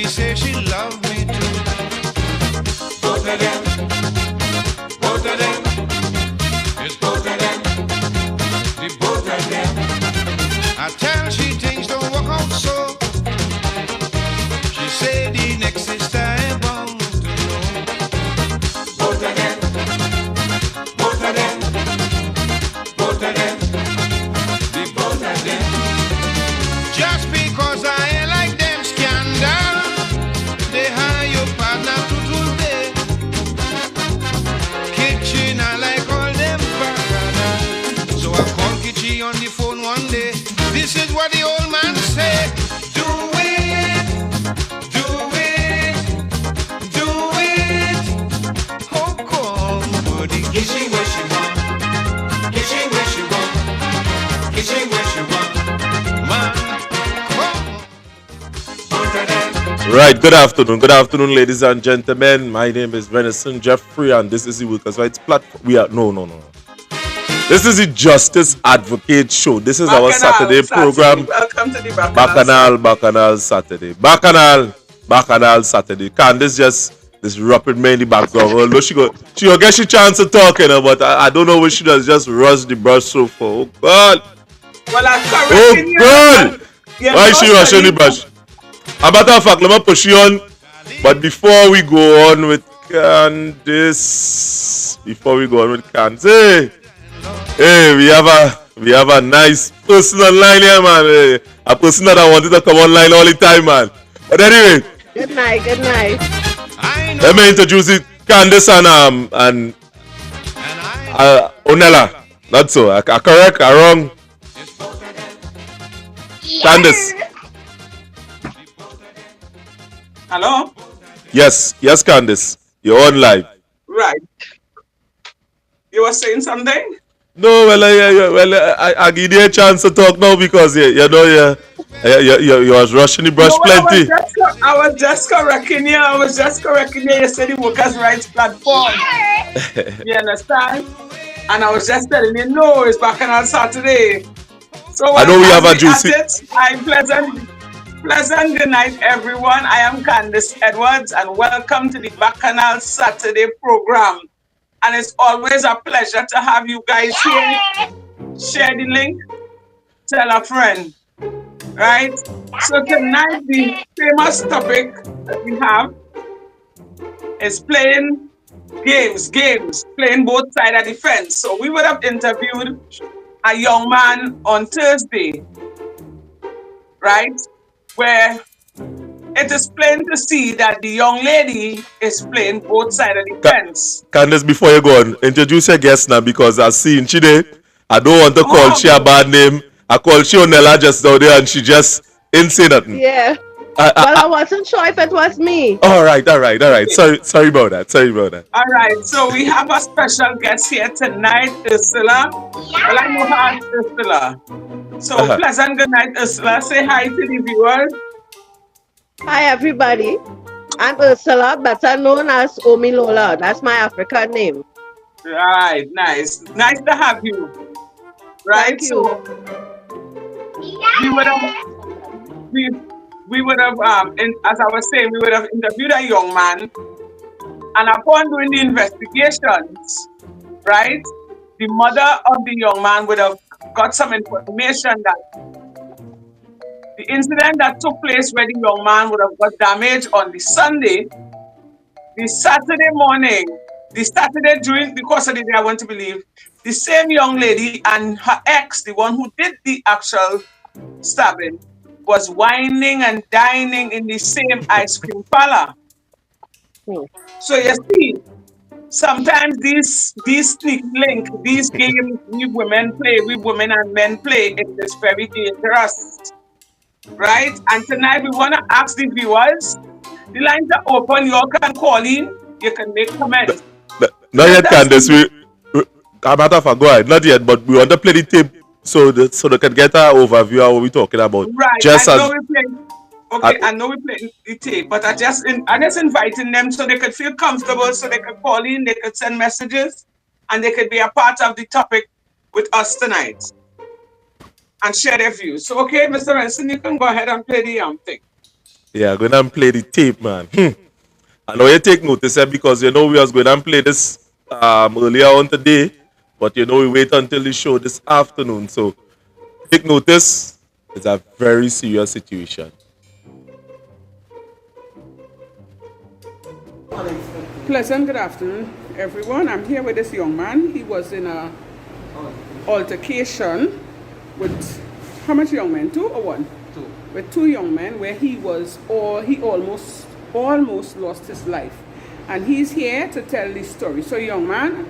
she said she loved me too. Both of them, both of them, it's both of them, the both of them. I tell she things don't work out so. She said the next sister I bound to know. Both of them, both of them, both of them, the both of them. Just because I ain't like them scandal, they hire your partner to today. Kitchen I like all them bagana. So I called Kitchi on the phone one day. This is what the old man said. Do it, do it, do it. Oh, come, buddy. Kitchen where she want, kitchen where she want, kitchen where she want. Man, come. Both of them. Right, good afternoon, ladies and gentlemen. My name is Renison Jeffrey, and this is the Workers' Rights Platform. No. This is the Justice Advocate Show. This is our Saturday program. Welcome to the Bacchanal Bacchanal Saturday. Candice just disrupted me in the background. Although she'll get she chance to talk, but I don't know what she does. Just rush the brush so far. Oh God! Well, I'm Oh God! Why is she rushing the brush? A matter of fact, let me push you on. But before we go on with Candice, hey, we have a nice person online here, man. A person that I wanted to come online all the time, man. But anyway, Good night. let me introduce it, Candice and Onella. Not so. I correct, I wrong. Candice. Hello? Yes, Candice. You're on live. Right. You were saying something? No, I give you a chance to talk now because you was rushing the brush plenty. I was just correcting you. You said the Workers' Rights Platform. You understand? And I was just telling you, no, it's Bacchanal Saturday. So I know we have a juicy. I'm pleasant good night, everyone. I am Candice Edwards, and welcome to the Bacchanal Saturday program. And it's always a pleasure to have you guys here. Share the link, tell a friend, right? So tonight, the famous topic that we have is playing games, playing both sides of the fence. So we would have interviewed a young man on Thursday, right? Where it is plain to see that the young lady is playing both sides of the fence. Candice, before you go on, introduce your guest now because I've seen she there. I don't want to call she a bad name. I called she Onella just out there and she just ain't say nothing. Yeah. I wasn't sure if it was me. All right. Sorry about that. All right, so we have a special guest here tonight, Ursula. Well, I know her as Ursula. So pleasant good night, Ursula. Say hi to the viewers. Hi, everybody. I'm Ursula, better known as Omi Lola. That's my African name. Right, nice to have you. Right, Thank you. so we would have, as I was saying, we would have interviewed a young man, and upon doing the investigations, right, the mother of the young man would have got some information that the incident that took place where the young man would have got damaged on the Sunday, the Saturday morning, the Saturday during the course of the day, I want to believe, the same young lady and her ex, the one who did the actual stabbing, was wining and dining in the same ice cream parlor. So you see, sometimes these sneak link, these games we women and men play, it is very dangerous. Right? And tonight we want to ask the viewers, the lines are open, you all can call in, you can make comments. Not yet, Candice. Matter of fact, go ahead. Not yet, but we want to play the tape so they can get an overview of what we're talking about. Right. I know we're playing the tape, but I'm just inviting them so they could feel comfortable, so they could call in, they could send messages, and they could be a part of the topic with us tonight and share their views. So, okay, Mr. Renson, you can go ahead and play the thing. Yeah, go and play the tape, man. I know you take notice because you know we was going to play this earlier on today, but you know we wait until the show this afternoon. So take notice, it's a very serious situation. Pleasant good afternoon, everyone. I'm here with this young man. He was in a altercation with how much young men? 2 or 1? 2. With 2 young men, where he almost lost his life, and he's here to tell the story. So, young man,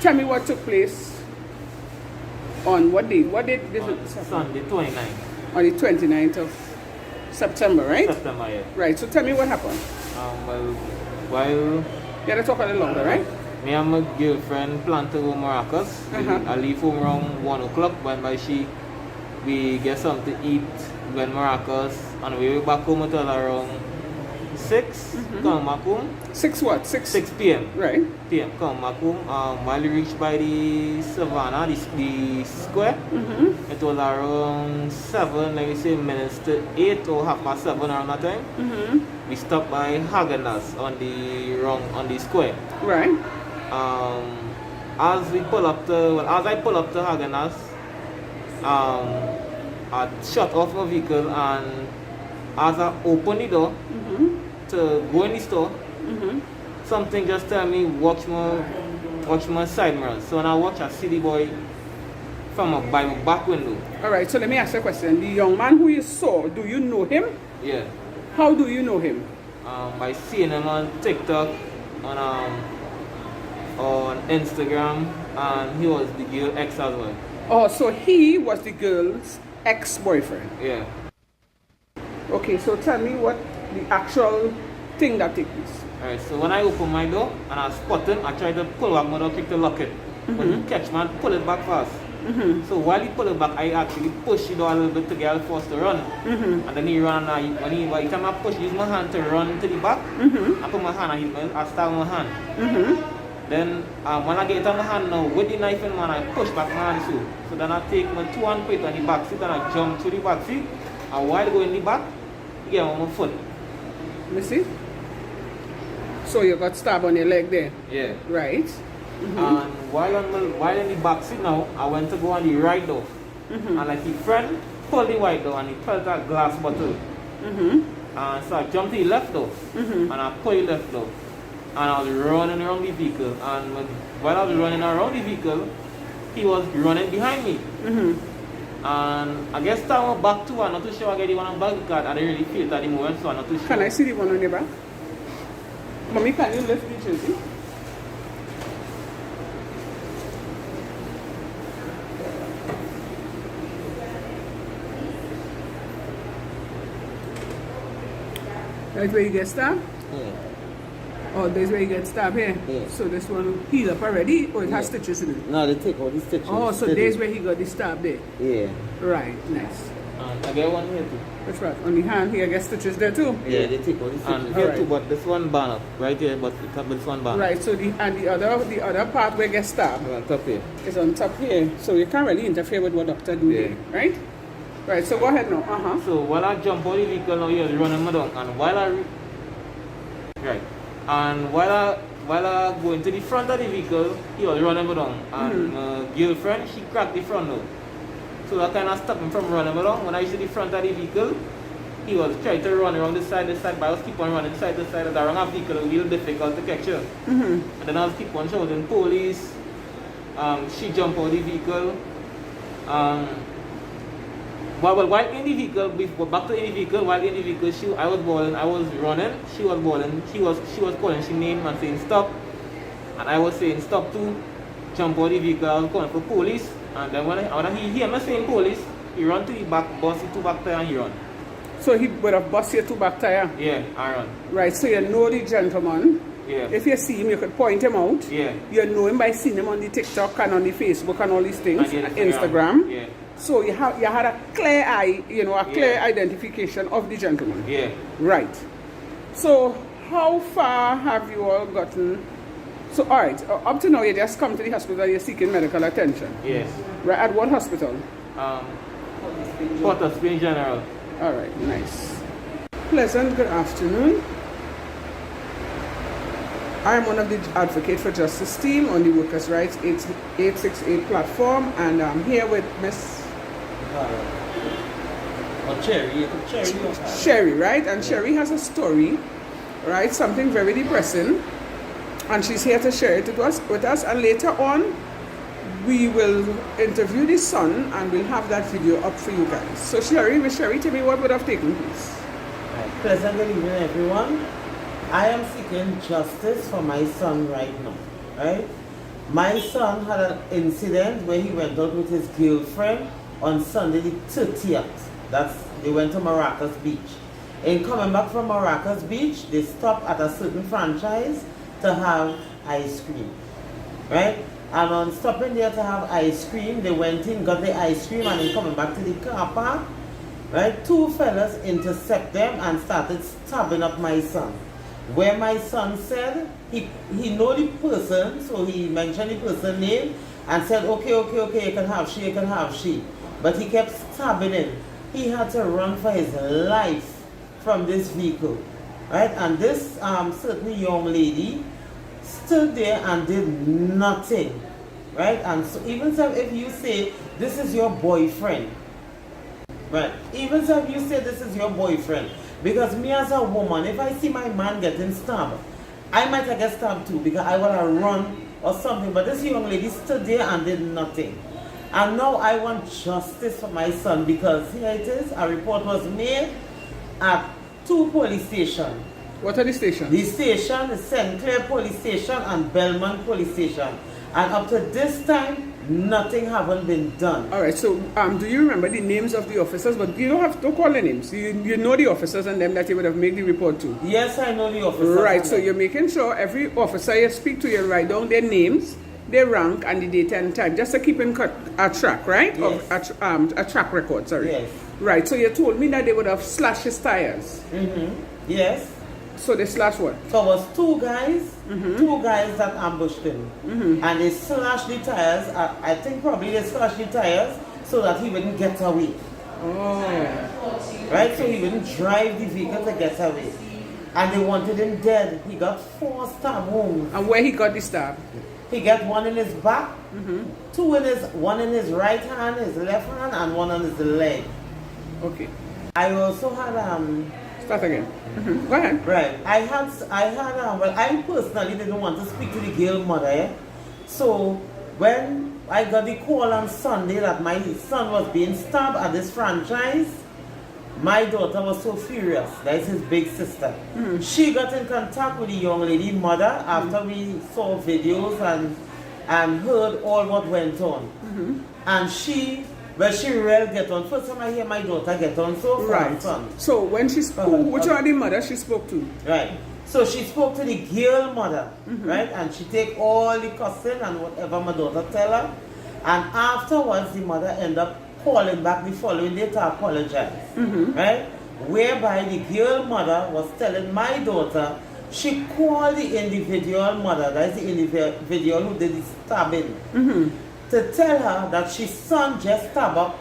tell me what took place on what day? What date? Sunday, 29th. On the 29th of September, right? September, yeah. Right. So, tell me what happened. While You gotta talk a little longer, right? me and my girlfriend plan to go Maracas, I leave home around 1 o'clock. When we get something to eat when Maracas, and we back home until around 6. Come back home. 6 what? 6 6 p.m. Right. p.m. Come back home. While we reach by the Savannah, the square, it was around 7, like we say, minutes to 8 or 7:30 around that time. We stopped by Hagenas on the square. Right. As I pull up to Hagenas, I shut off my vehicle, and as I open the door to go in the store, something just tell me watch my side mirror. So when I watch, I see the boy by my back window. All right. So let me ask you a question. The young man who you saw, do you know him? Yeah. How do you know him? By seeing him on TikTok, on Instagram, and he was the girl ex as well. Oh, so he was the girl's ex-boyfriend. Yeah. Okay. So tell me what the actual thing that took place. Alright, so when I open my door and I spot him, I try to pull back my door, quick to lock it. But he catch me and pull it back fast. So while he pull it back, I actually push the door a little bit to get him forced to run. And then he ran, and by the time I push, use my hand to run to the back. I put my hand and I stab my hand. Then when I get on my hand now, with the knife in my hand, I push back my hand too. So then I take my 2 hand put on the back seat and I jump to the back seat. And while I go in the back, I get on my foot. Let me see. So you got stabbed on your leg there. Yeah. Right. And while in the back seat now, I went to go on the right door. And like his friend pulled the white door and he felt that glass bottle. And so I jumped to the left door and I pulled the left door. And I was running around the vehicle. And while I was running around the vehicle, he was running behind me. And I guess that one back too. I'm not too sure I get the one on back because I didn't really feel it at the moment, so I'm not too sure. Can I see the one on your back? Mommy, can you lift the jersey? That's where you get stabbed? Yeah. Oh, that's where you get stabbed here? Yeah. So this one healed up already, or it has stitches in it? No, they take all these stitches. Oh, so there's where he got the stab there? Yeah. Right, nice. I get one here too. That's right. On the hand here, I guess stitches there too? Yeah, they take all these stitches. And here too, but this one banned up. Right here, but this one banned. Right, so the other part where it gets stabbed On top here. is on top here. So you can't really interfere with what doctor do there, right? Right, so go ahead now. So while I jump on the vehicle now, he was running my dog. And while I go into the front of the vehicle, he was running me down. And my girlfriend, she cracked the front door. So I kind of stopped him from running me down. When I reached the front of the vehicle, he was trying to run around the side, but I was keep on running side to side. The wrong vehicle was real difficult to capture. And then I was keep on shouting police. She jumped out of the vehicle. While in the vehicle, back to in the vehicle, I was bawling, I was running, she was bawling, she was calling she name and saying stop, and I was saying stop too, jump out of the vehicle, I was calling for police, and then when he hear me saying police, he run to the back, bust the 2 back tire and he run. So he would have bust your 2 back tire? Yeah, I run. Right, so you know the gentleman. Yeah. If you see him, you could point him out. Yeah. You know him by seeing him on the TikTok and on the Facebook and all these things, And Instagram. Yeah. So you had a clear eye, clear identification of the gentleman. Yeah. Right. So how far have you all gotten? So all right, up to now you just come to the hospital and you're seeking medical attention. Yes. Right, at what hospital? Port of Spain General. All right, nice. Pleasant good afternoon. I am one of the Advocate for Justice team on the Workers' Rights 868 platform, and I'm here with Miss Sherry, right? And Sherry has a story, right? Something very depressing, and she's here to share it with us. And later on, we will interview the son, and we'll have that video up for you guys. So Miss Sherry, tell me what would have taken place. Pleasant good evening, everyone. I am seeking justice for my son right now, right? My son had an incident where he went out with his girlfriend on Sunday the 30th. They went to Maracas Beach. In coming back from Maracas Beach, they stopped at a certain franchise to have ice cream, right? And on stopping there to have ice cream, they went in, got the ice cream, and then coming back to the car park, right? Two fellas intercept them and started stabbing up my son. Where my son said he know the person, so he mentioned the person's name and said, okay, you can have she. But he kept stabbing him. He had to run for his life from this vehicle, right? And this certain young lady stood there and did nothing, right? And so even if you say this is your boyfriend, right? Even if you say this is your boyfriend, because me as a woman, if I see my man getting stabbed, I might get stabbed too because I want to run or something. But this young lady stood there and did nothing. And now I want justice for my son because here it is, a report was made at 2 police stations. What are the stations? The station is St. Clair Police Station and Belmont Police Station. And up to this time, nothing haven't been done. All right, so do you remember the names of the officers? But you don't call their names. You know the officers and them that you would have made the report to. Yes, I know the officers. Right, so you're making sure every officer you speak to, you write down their names, their rank, and the date and time, just to keep in a track, right? Yes. A track record, sorry. Yes. Right, so you told me that they would have slashed his tires. Mm-hmm. Yes. So they slashed what? So it was two guys that ambushed him. And they slashed the tires. I think probably they slashed the tires so that he wouldn't get away. Oh. Right? So he wouldn't drive the vehicle to get away. And they wanted him dead. He got 4 stab wounds. And where he got the stab? He got one in his back, one in his right hand, his left hand, and one on his leg. Okay. I also had Start again. Go ahead. Right. I personally didn't want to speak to the girl mother. Eh? So when I got the call on Sunday that my son was being stabbed at this franchise, my daughter was so furious. That is his big sister. She got in contact with the young lady mother after we saw videos and heard all what went on. And she really get on. First time I hear my daughter get on so far. Right. So when she spoke, which one the mother she spoke to? Right. So she spoke to the girl mother, right? And she take all the cussing and whatever my daughter tell her. And afterwards, the mother end up calling back the following day to apologize, right? Whereby the girl mother was telling my daughter, she called the individual mother, that's the individual who did the stabbing, to tell her that she son just stabbed up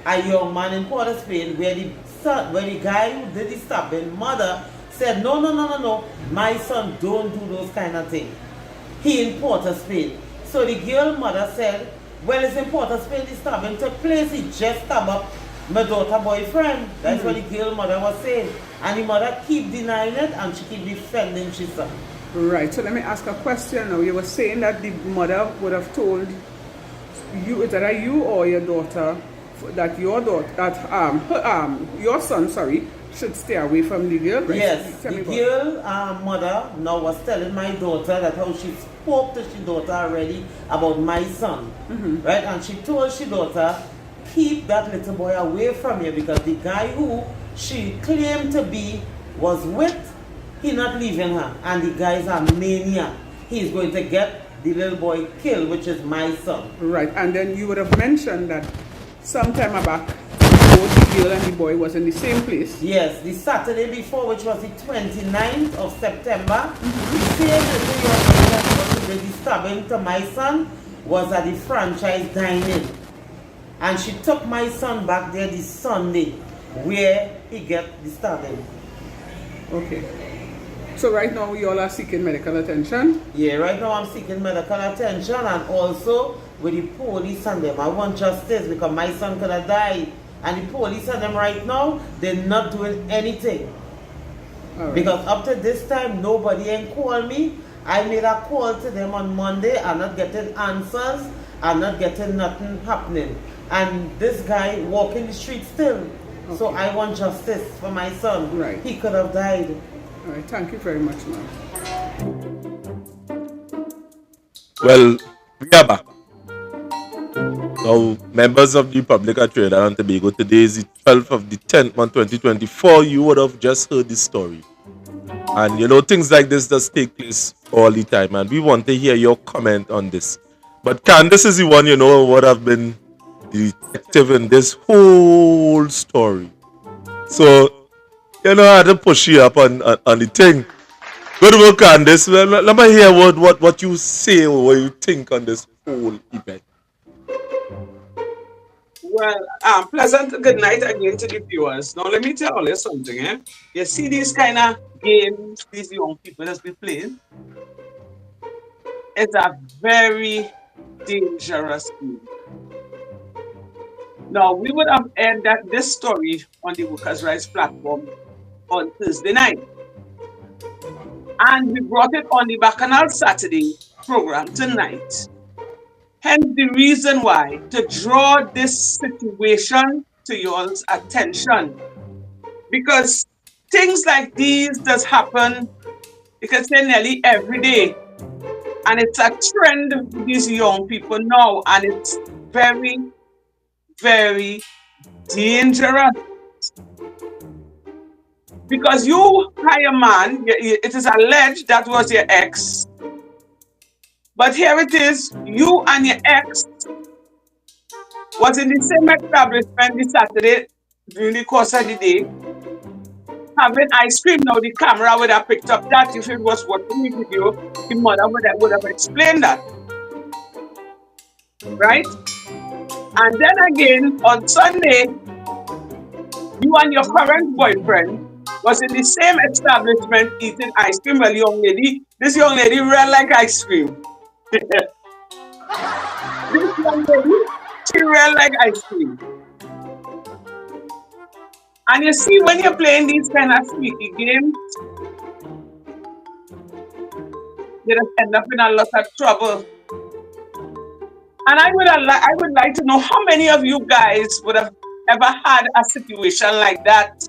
a young man in Port of Spain, where the guy who did the stabbing, mother, said, no, my son don't do those kind of things. He in Port of Spain. So the girl mother said, well, it's in Port of Spain, the stabbing took place, he just stabbed up my daughter boyfriend. That's what the girl mother was saying. And the mother keep denying it and she keep defending she son. Right, so let me ask a question now. You were saying that the mother would have told you, either you or your daughter, that your son, should stay away from the girl. Right? Yes, the girl mother now was telling my daughter that how she spoke to she daughter already about my son, right? And she told she daughter, keep that little boy away from you because the guy who she claimed to be was with, he not leaving her, and the guy's a maniac. He's going to get the little boy killed, which is my son. Right, and then you would have mentioned that sometime back, both the girl and the boy was in the same place. Yes, the Saturday before, which was the 29th of September, the same little young man that was the stabbing to my son was at the franchise dining. And she took my son back there this Sunday, where he get the stabbing. Okay. So right now we all are seeking medical attention. Yeah, right now I'm seeking medical attention, and also with the police and them. I want justice because my son could have died. And the police and them right now, they're not doing anything. All right. Because up to this time, nobody ain't called me. I made a call to them on Monday. I'm not getting answers. I'm not getting nothing happening. And this guy walking the street still. So Okay. I want justice for my son. Right. He could have died. All right. Thank you very much, ma'am. Well, we are back. Now, members of the public at Trinidad and Tobago, today is the 12th of the 10th month 2024. You would have just heard this story. And you know, things like this just take place all the time. And we want to hear your comment on this. But Candace is the one, you know, would have been the detective in this whole story. So, you know, I had to push you up on the thing. Good work, Candace. Let me hear what you say or what you think on this whole event. Well, pleasant good night again to the viewers. Now, let me tell you something. You see these kind of games these young people that's been playing? It's a very dangerous game. Now, we would have aired this story on the Workers' Rights platform on Thursday night. And we brought it on the Bacchanal Saturday program tonight. Hence the reason why, to draw this situation to y'all's attention. Because things like these does happen, you can say nearly every day. And it's a trend with these young people now. And it's very, very dangerous. Because you hire a man, it is alleged that was your ex. But here it is, you and your ex was in the same establishment this Saturday during the course of the day, having ice cream. Now the camera would have picked up that. If it was watching the video, the mother would have explained that. Right? And then again, on Sunday, you and your current boyfriend was in the same establishment eating ice cream. Well, this young lady really like ice cream. This young lady, she really like ice cream. And you see, when you're playing these kind of sneaky games, you just end up in a lot of trouble. And I would like to know how many of you guys would have ever had a situation like that,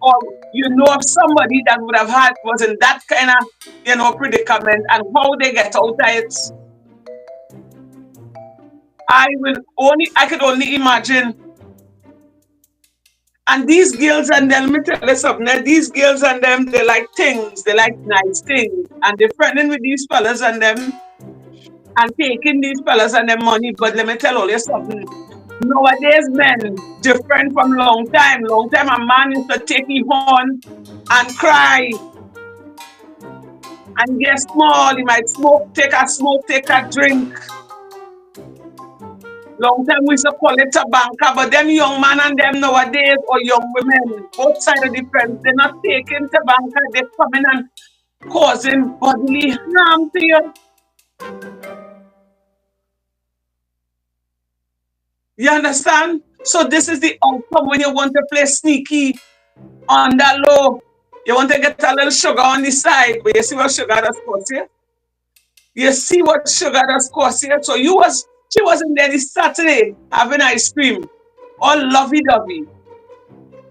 or you know of somebody that would have was in that kind of predicament, and how they get out of it. I could only imagine. And these girls and them, let me tell you something. These girls and them, they like things. They like nice things. And they're friending with these fellas and them and taking these fellas and them money. But let me tell you something. Nowadays, men, different from long time. Long time, a man used to take his horn and cry. And get small. He might take a drink. Long time we used to call it tobacco, but them young man and them nowadays, or young women, both sides of the fence, they're not taking tobacco, they're coming and causing bodily harm to you. You understand? So this is the outcome when you want to play sneaky on the low. You want to get a little sugar on the side, but you see what sugar does cost you? You see what sugar does cost you? So she wasn't there this Saturday having ice cream, all lovey-dovey.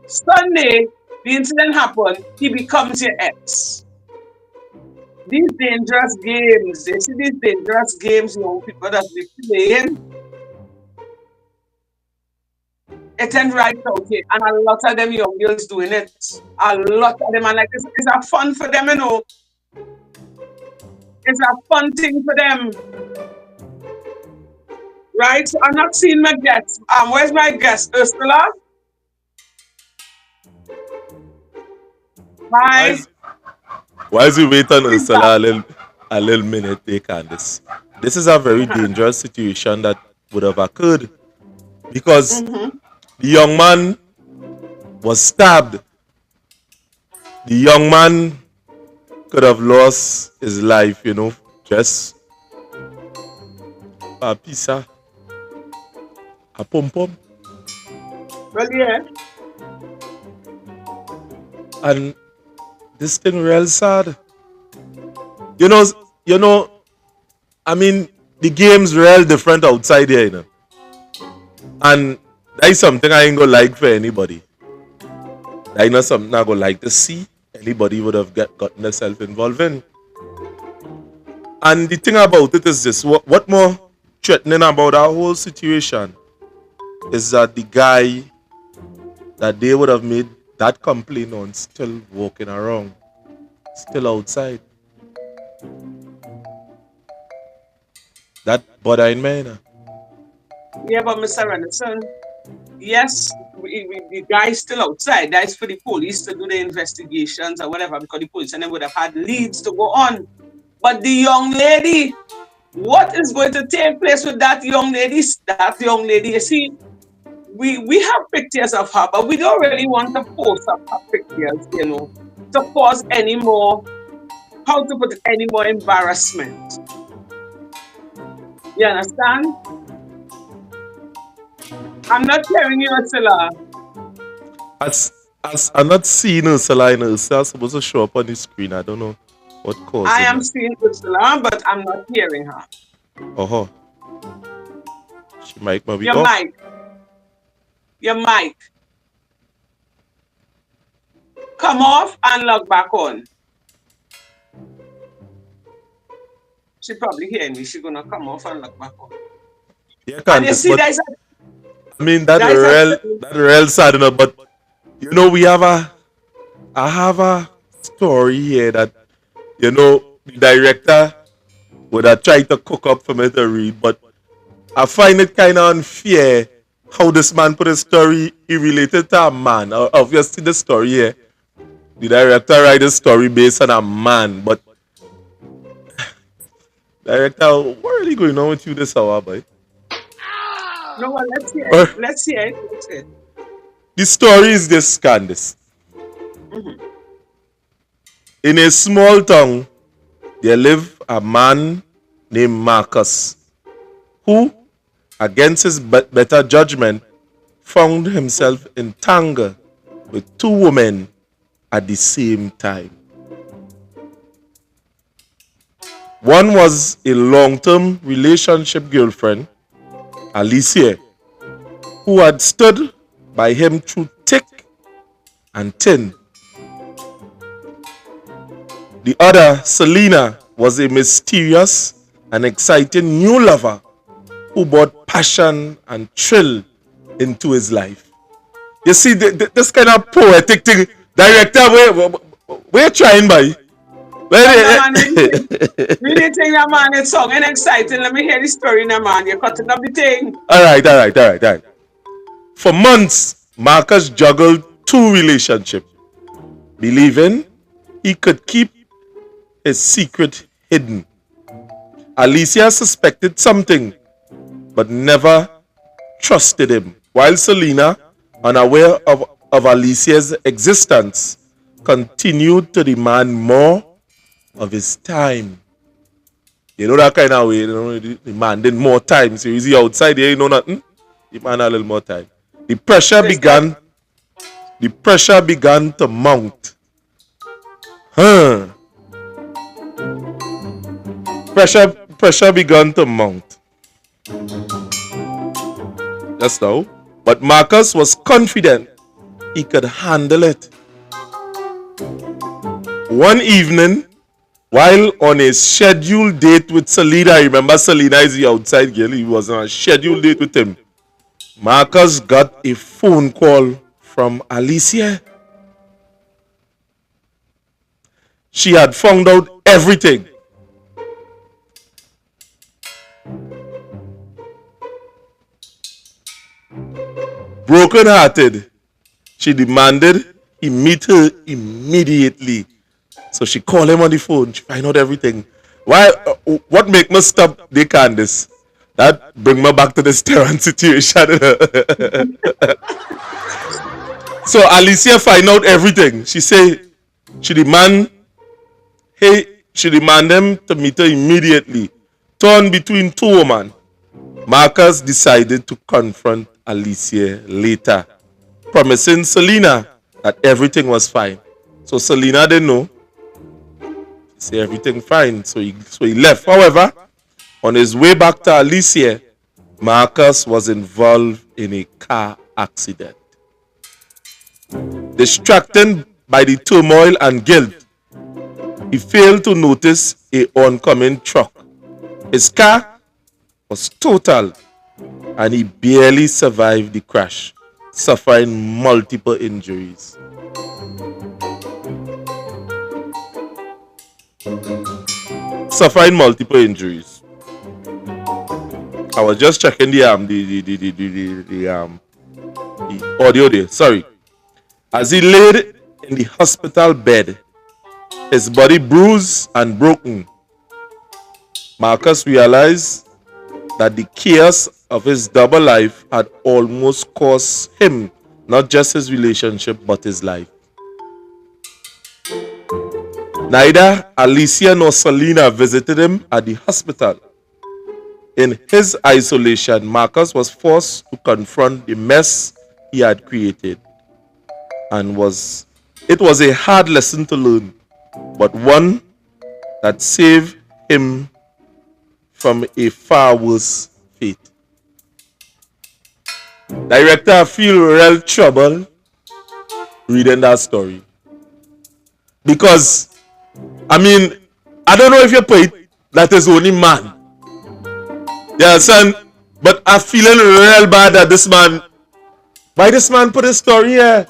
Sunday, the incident happened, he becomes your ex. These dangerous games, you see these dangerous games young people that be playing, it ain't right out here. And a lot of them young girls doing it. A lot of them, and like it's a fun for them, you know. It's a fun thing for them. Right? So I'm not seeing my guest. Where's my guest? Ursula? Hi. Why is we wait on Ursula a little minute, they Candace? This is a very dangerous situation that would have occurred because the young man was stabbed the young man could have lost his life, you know, just a pizza, a pom pom, Well, yeah. and this thing real sad. You know, you know. I mean, the game's real different outside here, you know, and that is something I ain't gonna like for anybody. That is not something I gonna like to see anybody would have gotten themselves involved in. And the thing about it is this: what more threatening about our whole situation is that the guy that they would have made that complaint on still walking around, still outside. That bothering me, you know. Yeah, but Mr. Renison, yes, the guy's still outside. That's for the police to do the investigations or whatever, because the police and they would have had leads to go on. But the young lady, what is going to take place with that young lady? That young lady, you see, we have pictures of her, but we don't really want to post up her pictures, you know, to cause any more, how to put it, any more embarrassment. You understand? I'm not telling you, Ursula. As I'm not seeing Ursula in Ursula supposed to show up on the screen. I don't know what I causing am that. seeing Ursula, but I'm not hearing her. Oh, she might be Your off. mic, your mic, come off and log back on. She probably hearing me. She's gonna come off and log back on. Yeah, And you Candice, see, but there's a I mean there's a that real sad enough. But you know, I have a story here that you know the director would have tried to cook up for me to read, but I find it kind of unfair how this man put his story. He related to a man. Obviously, the story here, the director write a story based on a man, but director, what really going on with you this hour, boy? no one. Let's hear it. Or Let's hear it. Let's hear it. the story is this, Candice. Mhm. In a small town, there lived a man named Marcus, who, against his better judgment, found himself entangled with two women at the same time. One was a long-term relationship girlfriend, Alicia, who had stood by him through thick and thin. The other, Selena, was a mysterious and exciting new lover who brought passion and thrill into his life. You see, this kind of poetic thing, director, we're trying by. Come on, man. Really think that man is song and exciting. Let me hear the story now, man. You're cutting up the thing. All right. For months, Marcus juggled two relationships, believing he could keep his secret hidden. Alicia suspected something, but never trusted him, while Selena, unaware of Alicia's existence, continued to demand more of his time. You know that kind of way, you know, demanding more time. So you see outside here, you know nothing. Demand a little more time. The pressure It's like, began. The pressure began to mount. Huh. Pressure began to mount. Just now. But Marcus was confident he could handle it. One evening, while on a scheduled date with Selena, remember Selena is the outside girl, he was on a scheduled date with him. Marcus got a phone call from Alicia. She had found out everything. Broken hearted, she demanded he meet her immediately. So she called him on the phone. She find out everything. Why? What make me stop the Candice? That bring me back to the Terran situation. So Alicia find out everything. She say She demand she demand them to meet her immediately. Torn between two women, Marcus decided to confront Alicia later, promising Selena that everything was fine. So Selena didn't know. She said everything fine, so he left. However, on his way back to Alicia, Marcus was involved in a car accident. Distracted by the turmoil and guilt, he failed to notice a oncoming truck. His car was totaled and he barely survived the crash, suffering multiple injuries. I was just checking the audio there. Sorry. As he laid in the hospital bed, his body bruised and broken, Marcus realized that the chaos of his double life had almost cost him not just his relationship but his life. Neither Alicia nor Selena visited him at the hospital. In his isolation, Marcus was forced to confront the mess he had created. And it was a hard lesson to learn, but one that saved him from a far worse fate. Director, I feel real trouble reading that story. Because, I don't know if you put it, that is only man. You understand? But I'm feeling real bad that why this man put a story here?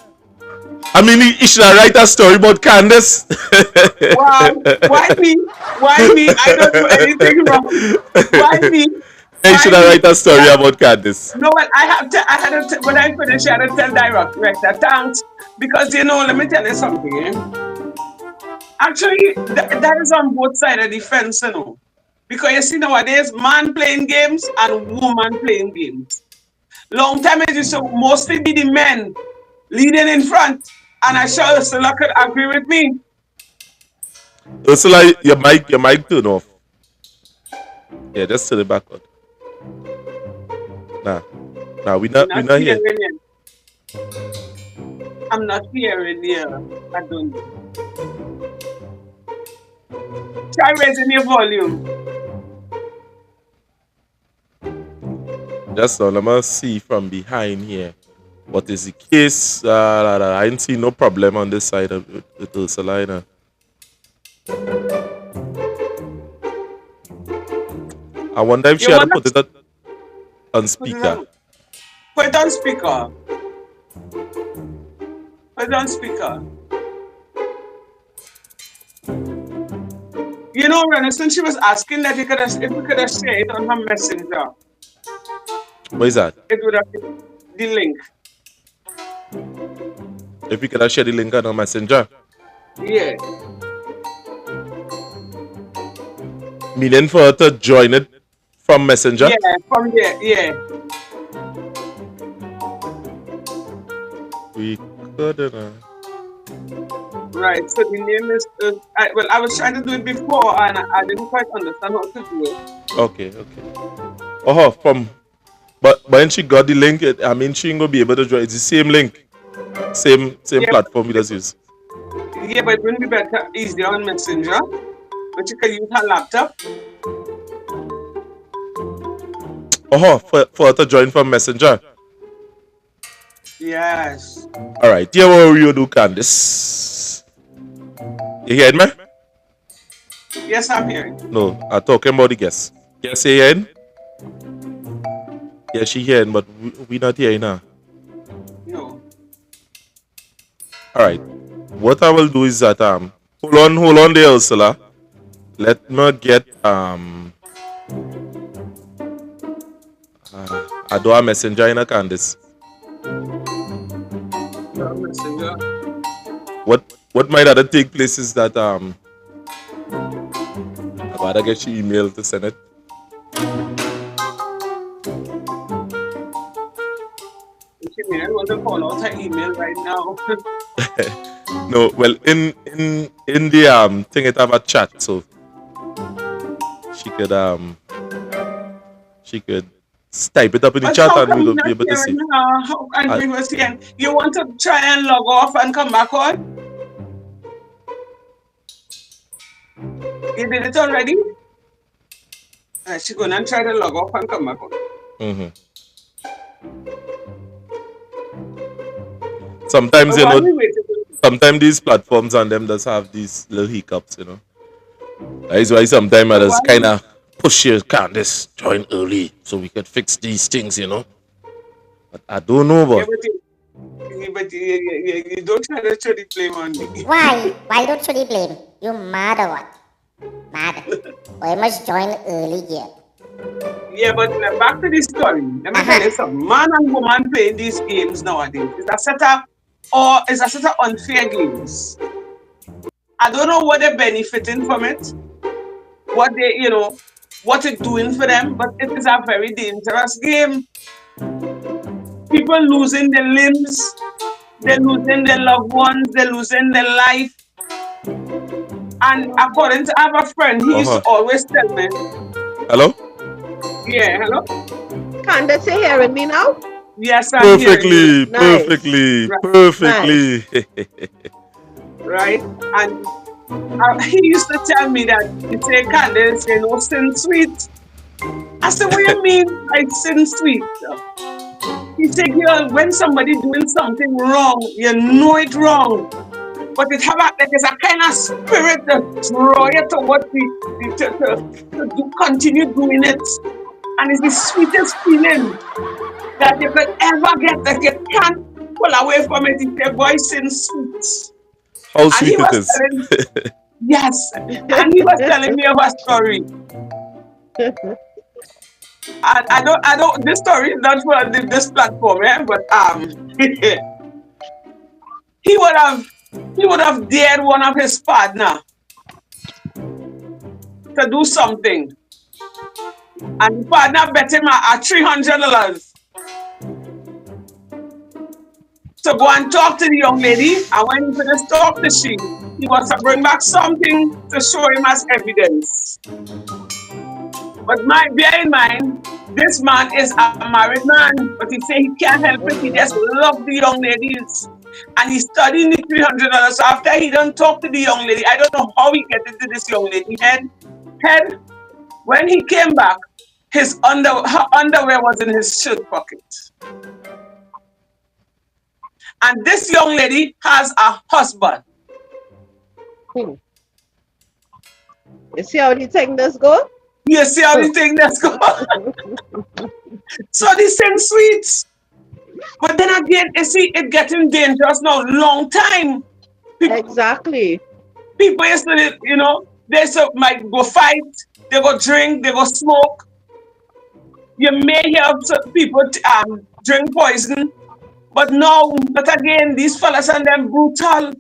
He should have write a story about Candace. Wow, why me? Why me? I don't do anything wrong. Why me? He should have write a story about Candace. No, well, when I finish, I had to tell director, thanks. Because, let me tell you something, Actually, that is on both sides of the fence, Because you see nowadays, man playing games and woman playing games. Long time it used to mostly be the men leading in front. And I'm sure Ursula could agree with me. Ursula, your mic turn off. Yeah, just turn it back on. Nah, we not here. I'm not hearing you. I don't know. Try raising your volume. Just let me see from behind here. What is the case? I didn't see no problem on this side of it, Ursula. I wonder if she had to put it on speaker. Put it on speaker. Put it on speaker. Renaissance, she was asking that if we could have shared it on her messenger. What is that? It would have been the link. If we could have shared the link on our messenger? Yeah. Meaning for her to join it from messenger? Yeah, from there, yeah. We couldn't. Right, so the name is... I was trying to do it before and I didn't quite understand how to do it. Okay. But when she got the link, she ain't gonna be able to join. It's the same link. Same platform we just use. Yeah, but it wouldn't be better easier on Messenger. But you can use her laptop. For her to join from Messenger. Yes. Alright, here what you do, Candice. You heard me? Yes, I'm hearing. No, I'm talking about the guest. Yes, you hearing? Yeah, she hearing, but we not hearing her. No. Alright. What I will do is that hold on there, Ursula. Let me get I do a messenger in a Candice. Messenger. What might other take place is that I gotta get your email to send it. I want to call out her email right now. No, well, in the thing it have a chat, so she could type it up in the But chat how and come we you're will be not able to see. hearing her? How and I, we were saying you want to try and log off and come back on? You did it already? She's gonna try to log off and come back on. mhm. Sometimes But you while know, we wait, sometimes these platforms and them just have these little hiccups, you know. That is why sometimes I so just while kind of push you, Candice, join early so we can fix these things, you know. But I don't know, yeah, but you don't try to show the blame on me. Why? Why don't you blame? You mad or what? Mad. Or you must join early here. Yeah, but back to the story. Let me tell you something. Man and woman playing these games nowadays is a set of unfair games. I don't know what they're benefiting from it, what they, what it's doing for them, but it is a very dangerous game. People losing their limbs, they're losing their loved ones, they're losing their life. And according to I have a friend, he used to always tell me, hello? yeah, hello? Candace, you hearing me now? Yes, I'm hearing you. Perfectly, Nice. perfectly, Right, perfectly. right? And he used to tell me that, he say, Candace, sin sweet. I said, what do you mean by sin sweet? He said, girl, when somebody doing something wrong, you know it wrong. But there's a kind of spirit that draw you towards to continue doing it. And it's the sweetest feeling that you could ever get, that you can't pull away from it. He said, boy, sin sweet. How And he sweet it was is. telling, yes, and he was telling me of a story. And I don't, this story is not for this platform, but he would have dared one of his partner to do something. And the partner bet him at $300 to go and talk to the young lady. And when he finished talk to she, he was to bring back something to show him as evidence. But bear in mind, this man is a married man, but he say he can't help it. He just love the young ladies. And he's studying the $300. So after he done talk to the young lady, I don't know how he get into this young lady head. When he came back, her underwear was in his shirt pocket. And this young lady has a husband. You see how the thing does go? You see how the thing does go? So this thing sweet. But then again, you see, it getting dangerous now. Long time. Exactly. People used to, they might go fight, they go drink, they go smoke. You may hear people drink poison, but no, but again, these fellas and them brutal.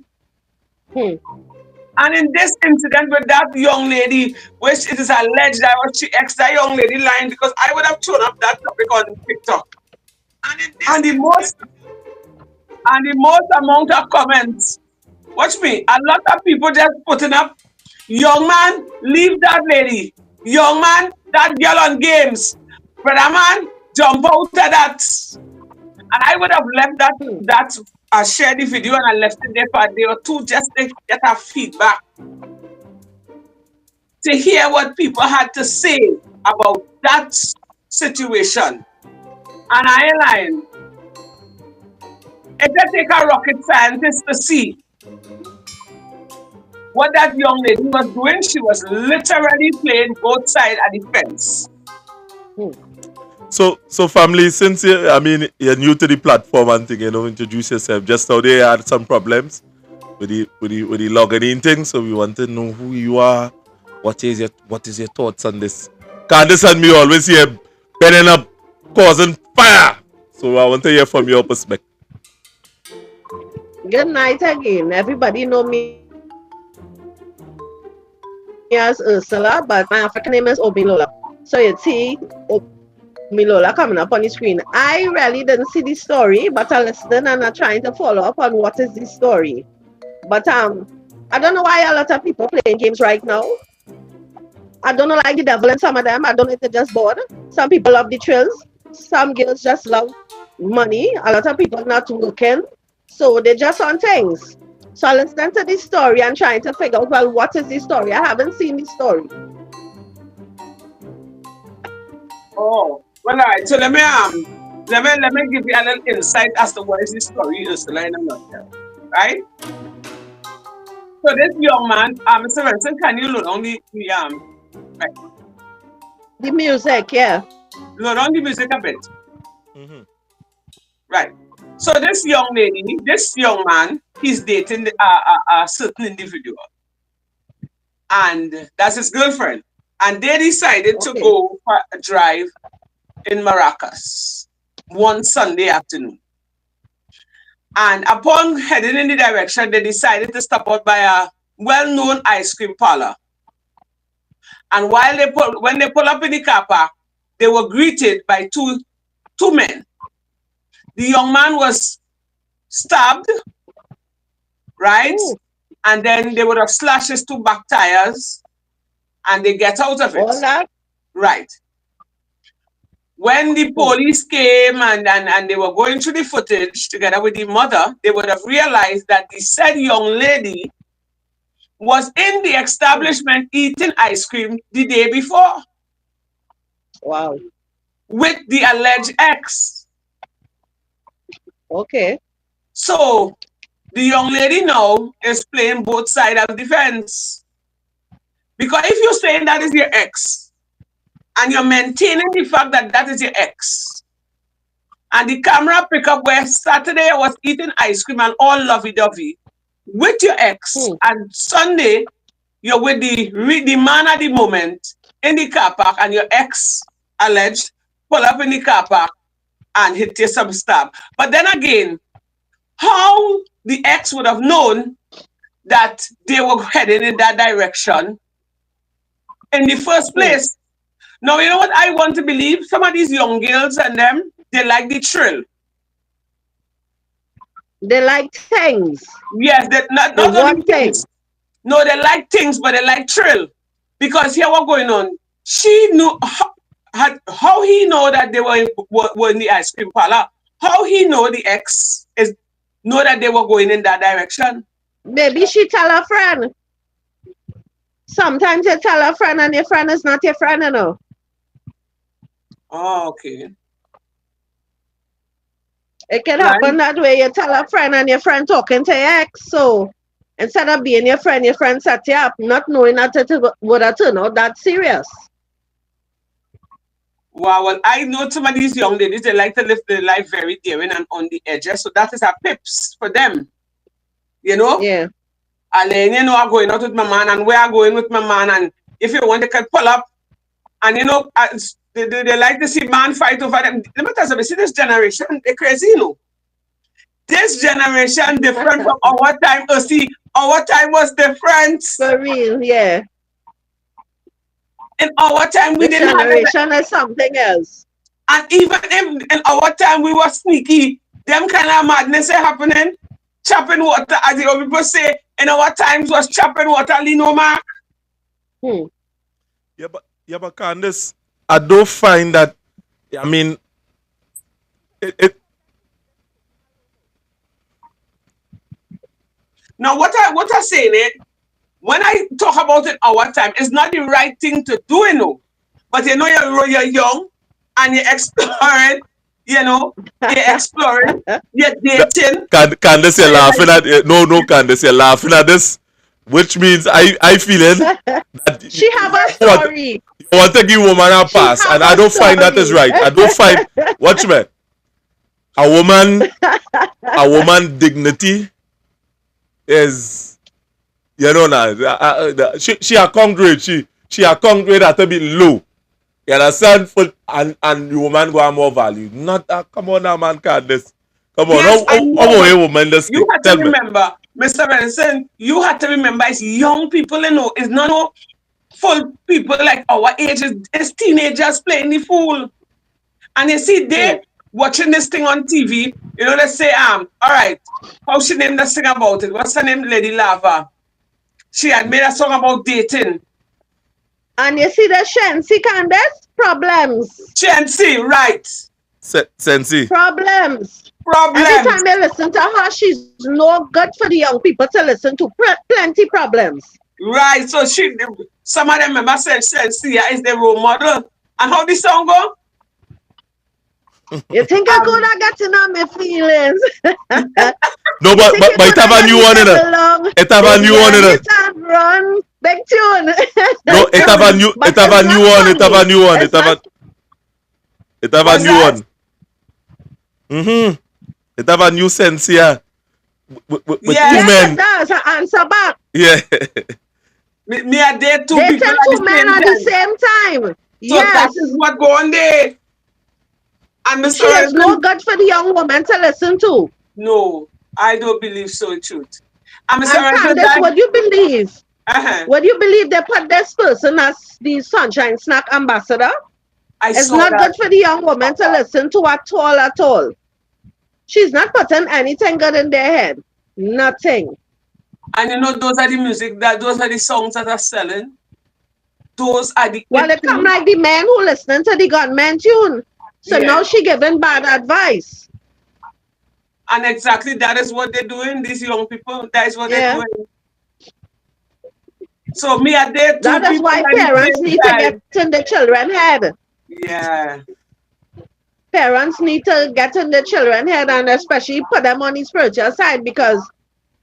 And in this incident with that young lady, which it is alleged that she ex that young lady lying, because I would have thrown up that topic on TikTok. And the most amount of comments, watch me, a lot of people just putting up, young man, leave that lady. Young man, that girl on games. Brother man, jump out of that. And I would have left I shared the video and I left it there for a day or two just to get a feedback. To hear what people had to say about that situation. And I ain't lying. It does take a rocket scientist to see what that young lady was doing. She was literally playing both sides of the fence. So family, since you're new to the platform and thing, introduce yourself. Just now they had some problems with the logging thing, so we want to know who you are. What is your thoughts on this? Candice and me always here burning up, causing fire. So I want to hear from your perspective. Good night again. Everybody know me as Ursula, but my African name is Omilola. So you see Omilola coming up on the screen. I really didn't see the story, but I listened and I'm trying to follow up on what is the story. But I don't know why a lot of people playing games right now. I don't know, like the devil in some of them. I don't know if they're just bored. Some people love the thrills. Some girls just love money. A lot of people not working. So they just on things. So I listen to this story and trying to figure out, well, what is the story? I haven't seen the story. Oh, well, all right. So let me give you a little insight as to what is the story, Ursula, in a nutshell, right? So this young man, Mr. Vincent, can you load on the right, The music, yeah. load on the music a bit, Mhm. right? So this young lady, this young man, he's dating a certain individual, and that's his girlfriend, and they decided to Okay. go for a drive in Maracas one Sunday afternoon. And upon heading in the direction, they decided to stop out by a well-known ice cream parlor. And when they pull up in the car park, they were greeted by two men. The young man was stabbed, right? Oh, And then they would have slashed his two back tires, and they get out of it, all that. right? When the Oh, police came and they were going through the footage together with the mother, they would have realized that the said young lady was in the oh, establishment eating ice cream the day before wow. with the alleged ex. Okay. So the young lady now is playing both sides of the fence. Because if you're saying that is your ex and you're maintaining the fact that that is your ex, and the camera pick up where Saturday I was eating ice cream and all lovey dovey with your ex, Hmm. and Sunday you're with the man at the moment in the car park, and your ex alleged pull up in the car park and hit you some stab. But then again, how the ex would have known that they were heading in that direction in the first Hmm. place? Now, you know what I want to believe? Some of these young girls and them, they like the thrill. They like things. Yes, they, not, They not only want things. things. No, they like things, but they like thrill. Because here what going on? She knew how he know that they were in the ice cream parlor. How he know the ex is know that they were going in that direction. Maybe she tell a friend. Sometimes you tell a friend and your friend is not your friend, you know. Oh, okay. It can Right? happen that way. You tell a friend and your friend talking to your ex. So instead of being your friend set you up, not knowing that it would have turned out that serious. Wow, well, I know some of these young ladies, they like to live their life very daring and on the edges. So that is a pips for them, you know? Yeah. And then, I'm going out with my man and where I'm going with my man. And if you want, they can pull up. And, they like to see man fight over them. Let me tell you something, see this generation, they're crazy, This generation different from our time. See, our time was different. For real, yeah. In our time, we This didn't have it. generation is something else. And even if in our time we were sneaky, them kind of madness are happening. Chopping water, as the old people say, in our times was chopping water, Lino Mark. Hmm. Yeah, but Candice, I don't find that. I mean, it Now, what I saying it, when I talk about it our time, it's not the right thing to do, But you're young and you're exploring, you're exploring, you're dating. Candice, So you're you're laughing like, at it. No, Candice, you're laughing at this, which means I feeling that She have a want story. you want to give woman a She pass, have and I a don't find that is story. right. I don't find watch me. A woman dignity is now. She a concrete. She a concrete at a bit low. You understand? And the woman go have more value. Not come on now, man, Candice. Come on, yes, I know, how but a woman this you thing? have to Tell me. remember, Mr. Benson, you have to remember it's young people, it's not no full people like our age, it's teenagers playing the fool. And you see, Hmm. watching this thing on TV, you know, let's say, all right, how she named the sing about it? What's her name? Lady Lava. She had made a song about dating. And you see the Shensi Candace? Problems. Chancy, right. Sensi. Problems. Every Problems. time you listen to her, she's no good for the young people to listen to. Plenty problems. Right. So some of them members said Chancy is the role model. And how the song go? You think I could have gotten on my feelings? No, but it have a new one in it. It have a new one in it. Run, big tune. No, it have a new. It have a new one. It have a new one. It have a. It have a new one. It have a new sense here. With two men. It does. Answer back. Yeah. Me are there two They people tell at two the men same at time. the same time. So that is what go on there. And Mr. She is no Reverend, good for the young woman to listen to. no, I don't believe so, truth. And Mr. And Reverend, Candace, would you believe? uh-huh. Would you believe they put this person as the Sunshine Snack ambassador? I It's saw not that. good for the young woman to listen to at all, at all. She's not putting anything good in their head. Nothing. And you know, those are the music those are the songs that are selling. Those are the Well, it come like the men who listening to the gunman tune. So Yeah. now she giving bad advice. And exactly that is what they're doing, these young people. That is what they're Yeah. doing. So me are there two That is people why at the parents same need to time. get in the children's head. Yeah. Parents need to get in the children's head and especially put them on the spiritual side because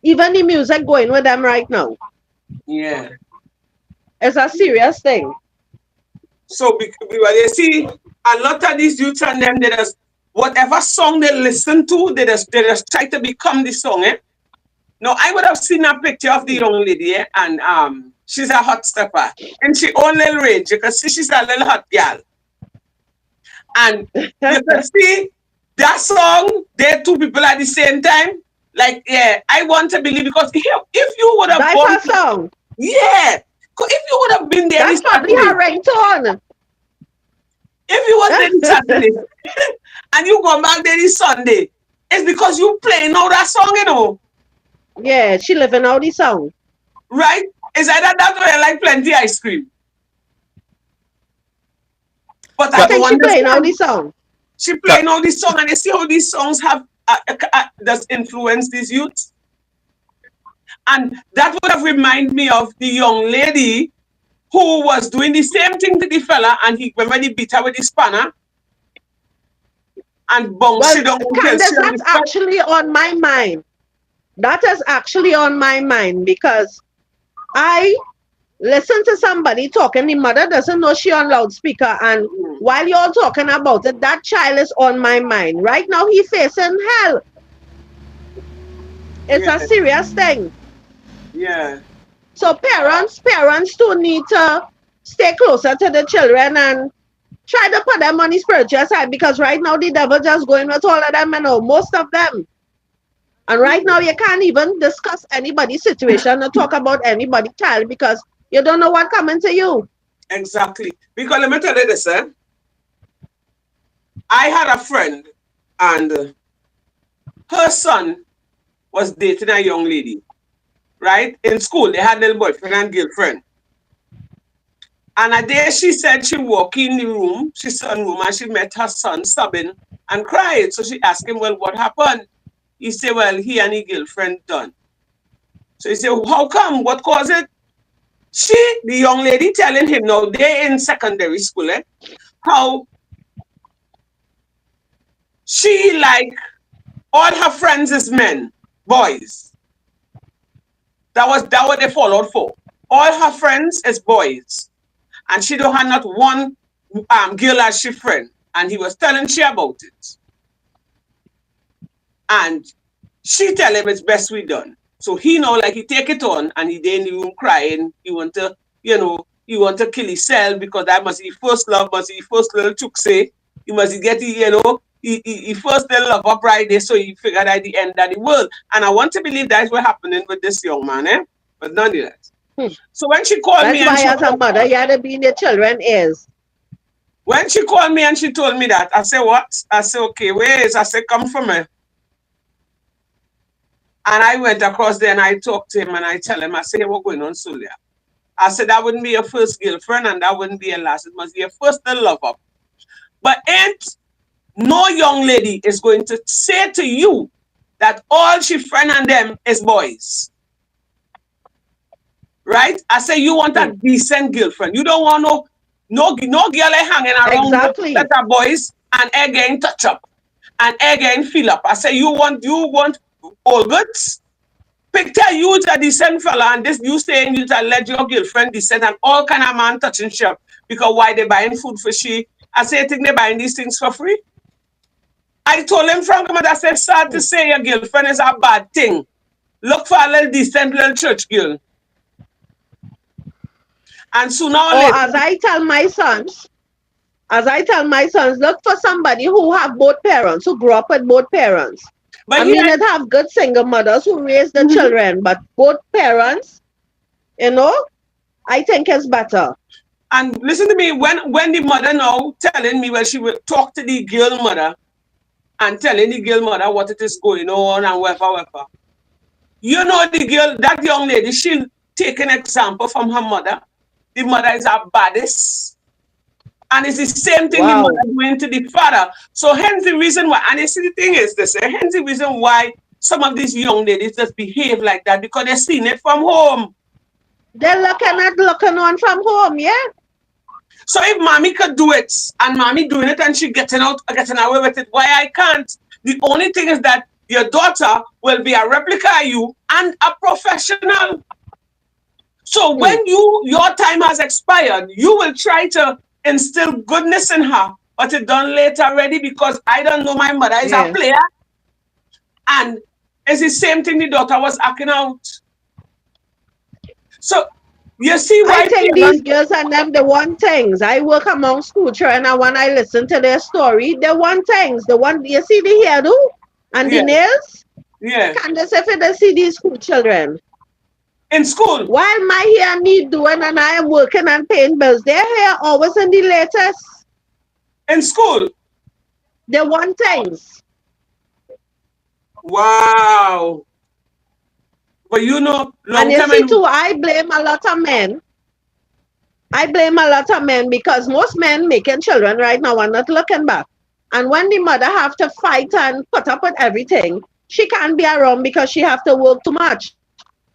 even the music going with them right now. Yeah. It's a serious thing. So you see, a lot of these youths and them, they just whatever song they listen to, they just try to become the song, eh? Now I would have seen a picture of the young lady, eh? And she's a hot stepper. And she own little range. You can see she's a little hot girl. And you can see that song, there two people at the same time. Like, yeah, I want to believe because if you would have That's gone, her song. yeah, if you would have been there That's this probably Saturday, her ringtone. if you was there this Saturday and you go back there this Sunday, it's because you playing out that song, you know, Yeah, she living out the song. right? It's either that or I like plenty ice cream. But I I don't think she playing out understand. the song. She playing all these songs, and you see how these songs have does influence these youths. And that would have reminded me of the young lady who was doing the same thing to the fella, and he remember he beat her with the spanner and bounced Well, it down until Candace, she that's actually on my mind. That is actually on my mind because I listen to somebody talking. The mother doesn't know she on loudspeaker, and while you're talking about it, that child is on my mind. Right now, he facing hell. It's Yeah. a serious thing. Yeah. So parents too need to stay closer to the children and try to put them on the spiritual side because right now the devil just going with all of them, you know, most of them. And right now you can't even discuss anybody's situation or talk about anybody's child because you don't know what coming to you. Exactly. Because let me tell you this, eh? I had a friend, and her son was dating a young lady, right? In school, they had a little boyfriend and girlfriend. And a day she said she walked in the room, she's son room, and she met her son sobbing and cried. So she asked him, well, what happened? He said, well, he and his girlfriend done. So he said, well, how come? What caused it? The young lady telling him, now they're in secondary school, eh? How she like all her friends is men, boys. That was what they followed for. All her friends is boys. And she don't have not one girl as she friend. And he was telling she about it. And she tell him it's best we done. So he know like he take it on and he there in the room crying. He want to, he want to kill himself because that must be first love, must be first little chook say. He must get he first little love up right there, so he figured at the end of the world. And I want to believe that's what happening with this young man, eh? But nonetheless. So when she called That's me and why she as a mother you have to be in your children's ears. When she called me and she told me that, I said, what? I said, okay, where is? I said, come for me. And I went across there and I talked to him and I tell him, I said, hey, what's going on, Sulia? I said, that wouldn't be your first girlfriend and that wouldn't be your last. It must be your first and lover. But ain't no young lady is going to say to you that all she friend and them is boys. Right? I say you want a decent girlfriend. You don't want no girl hanging around with Exactly. better boys and again touch up and again fill up. I say you want all goods. Picture you a decent fella and this you saying you to let your girlfriend decent and all kind of man touching shop because why they buying food for she? I say I think they buying these things for free. I told him Frank I said start to say your girlfriend is a bad thing. Look for a little decent little church girl. And sooner or Or later, as I tell my sons, look for somebody who have both parents, who grew up with both parents. but I here, mean, it have good single mothers who raise the Mhm. children, but both parents, you know, I think is better. And listen to me, when the mother now telling me, well, she will talk to the girl mother and telling the girl mother what it is going on and whatever. You know the girl, that young lady, she'll take an example from her mother. The mother is her baddest. And it's the same thing the Wow. mother doing to the father. So hence the reason why, and you see the thing is this, hence the reason why some of these young ladies just behave like that because they're seeing it from home. They're looking on from home, yeah? So if mommy could do it and mommy doing it and she getting away with it, why I can't? The only thing is that your daughter will be a replica of you and a professional. So Hmm. when your time has expired, you will try to instill goodness in her, but it done late already because I don't know my mother is a Yeah. player and it's the same thing the daughter was acting out. So you see I why think these parents, girls and them, the one things. I work among school children, and when I listen to their story, the one things, the one, you see the hairdo and the yeah, nails? yeah, Candace, if you don't see these school children, in school, while my hair need doing and I am working and paying bills, their hair always in the latest. in school, The one things. wow. But you know, And long you time see and too, I blame a lot of men. I blame a lot of men because most men making children right now are not looking back. And when the mother have to fight and put up with everything, she can't be around because she have to work too much.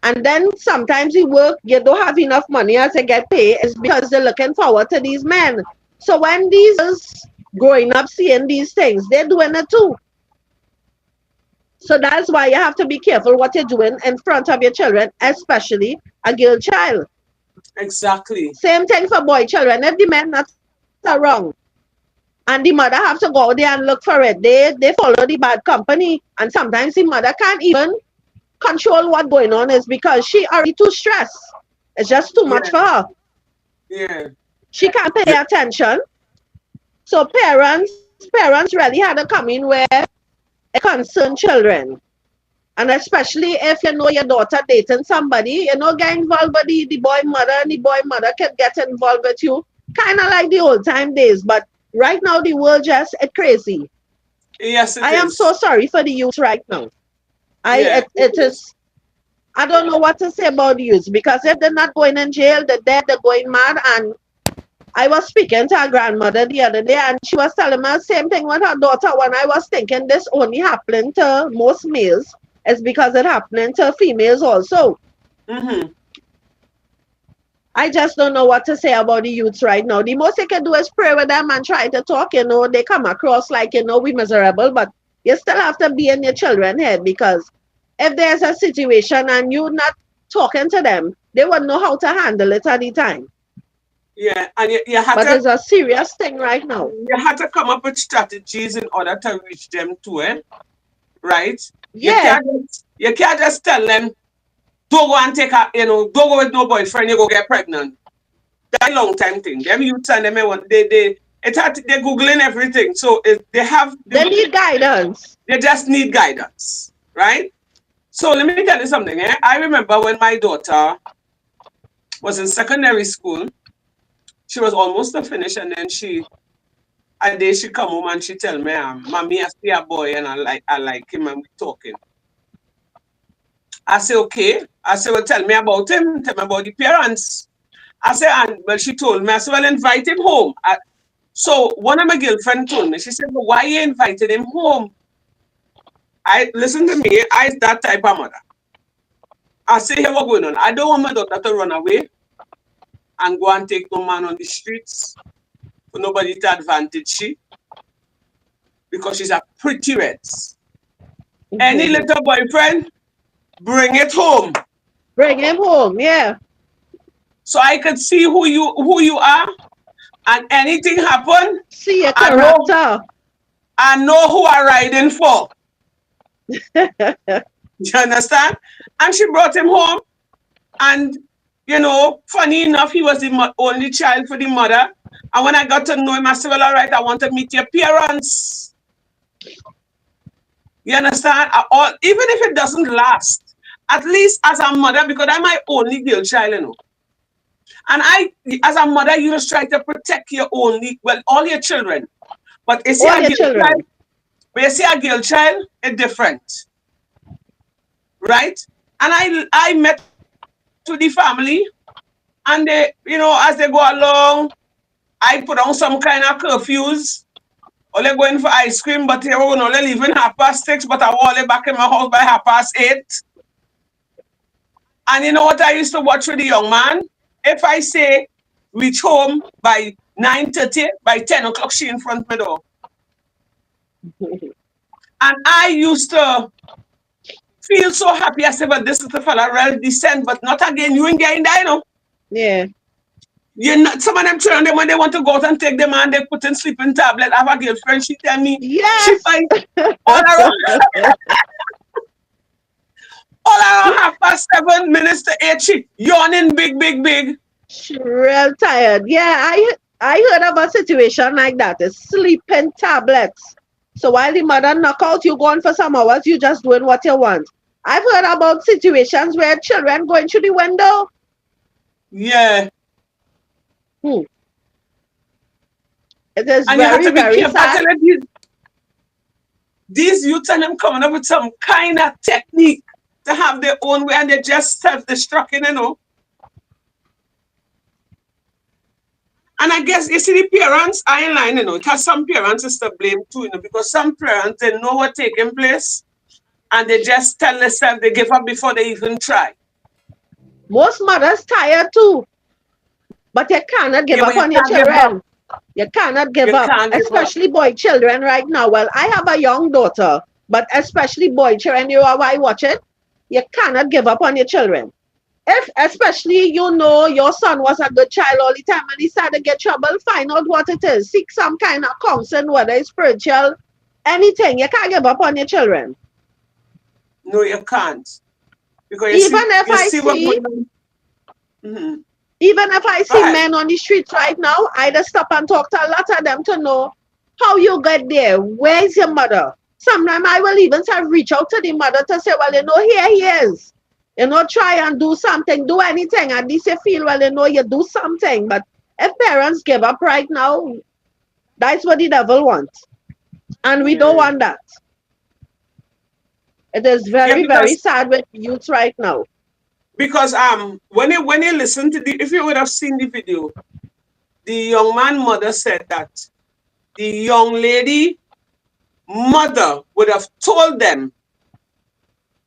And then sometimes you work, you don't have enough money as they get paid, is because they're looking forward to these men. So when these girls growing up seeing these things, they're doing it too. So that's why you have to be careful what you're doing in front of your children, especially a girl child. exactly. Same thing for boy children. If the men not around and the mother have to go out there and look for it, they follow the bad company. And sometimes the mother can't even control what going on is because she already too stressed. It's just too much Yeah, for her. yeah, She can't pay Yeah, attention. So parents really had to come in where it concern children. And especially if you know your daughter dating somebody, get involved with the boy mother and the boy mother can get involved with you. Kind of like the old time days. But right now the world just it's crazy. yes, it I am so is. sorry for the youth right now. Yeah, it It is. is I don't know what to say about the youth because if they're not going in jail, they're dead, they're going mad. And I was speaking to her grandmother the other day and she was telling me the same thing with her daughter when I was thinking this only happening to most males. It's because it happening to females also. Mm-hmm. I just don't know what to say about the youths right now. The most you can do is pray with them and try to talk. They come across like, we miserable, but you still have to be in your children's head because if there's a situation and you're not talking to them, they won't know how to handle it at the time. Yeah, and you had But to it's a serious thing right now. come up with strategies in order to reach them to it, right? Yeah, You can't just tell them don't go and take a don't go with no boyfriend, you go get pregnant. That long time thing. Them youths and them want they're googling everything, so they have they need guidance. they just need guidance, right? So let me tell you something. I remember when my daughter was in secondary school, she was almost to finish, and then a day she come home and she tell me, Mommy, I see a boy and I like him and we talking. I say, okay. I say, well, tell me about him. Tell me about the parents. I say, and well, she told me, I said, well, invite him home. So one of my girlfriend told me, she said, well, why you invited him home? Listen to me, I that type of mother. I say, here what going on. I don't want my daughter to run away and go and take no man on the streets for nobody to advantage she because she's a pretty reds. Any little boyfriend, bring it home. Bring him home, yeah. So I could see who you are, and anything happen, See your I character. know who I'm riding for. You understand? And she brought him home, and you know, funny enough, he was the only child for the mother. And when I got to know him, I said, well, all right, I want to meet your parents. You understand? Even if it doesn't last, at least as a mother, because I'm my only girl child, you know. And as a mother, you just try to protect your all your children. But you see All your children. when you see a girl child, it's different. Right? And I met with the family, and they, you know, as they go along, I put on some kind of curfews. Or they're going for ice cream, but they were only leaving 6:30, but I was back in my house by 8:30. And you know what I used to watch with the young man? If I say reach home by 9:30, by 10 o'clock, she in front of my door. And I used to feel so happy. I said, but this is the fella real decent, but not again. You ain't getting that, you know. Yeah. Some of them children, when they want to go out and take them and they put in sleeping tablet. I have a girlfriend, she tell me, Yes. she find all around. All around 7:30 to 8, she yawning big. She real tired. Yeah, I heard of a situation like that. It's sleeping tablets. So while the mother knock out, you going for some hours, you just doing what you want. I've heard about situations where children going through the window. Yeah. It is And you have very, to be very careful. sad. These youths and them coming up with some kind of technique to have their own way, and they're just self-destructing, you know. And I guess you see the parents are in line, you know. It has some parents is to blame too, you know, because some parents they know what's taking place and they just tell themselves they give up before they even try. Most mothers tired too. But you cannot give Yeah, up but you on your can't give up. children. You cannot give You up, can't give up. especially boy children right now. Well, I have a young daughter, but especially boy children, you are why watch it. You cannot give up on your children. If especially you know your son was a good child all the time and he started to get trouble, find out what it is. Seek some kind of counseling, whether it's spiritual, anything. You can't give up on your children. No, you can't. Because Even if you I see what see, going on. Mm-hmm. even if I see men on the streets right now, I just stop and talk to a lot of them to know how you get there. Where's your mother? Sometimes I will even say reach out to the mother to say, well, you know, here he is. You know, try and do something, do anything. At least you feel, well, you know, you do something. But if parents give up right now, that's what the devil wants. And we don't want that. It is very, very sad with youth right now. Because when you listen to if you would have seen the video, the young man mother said that the young lady mother would have told them,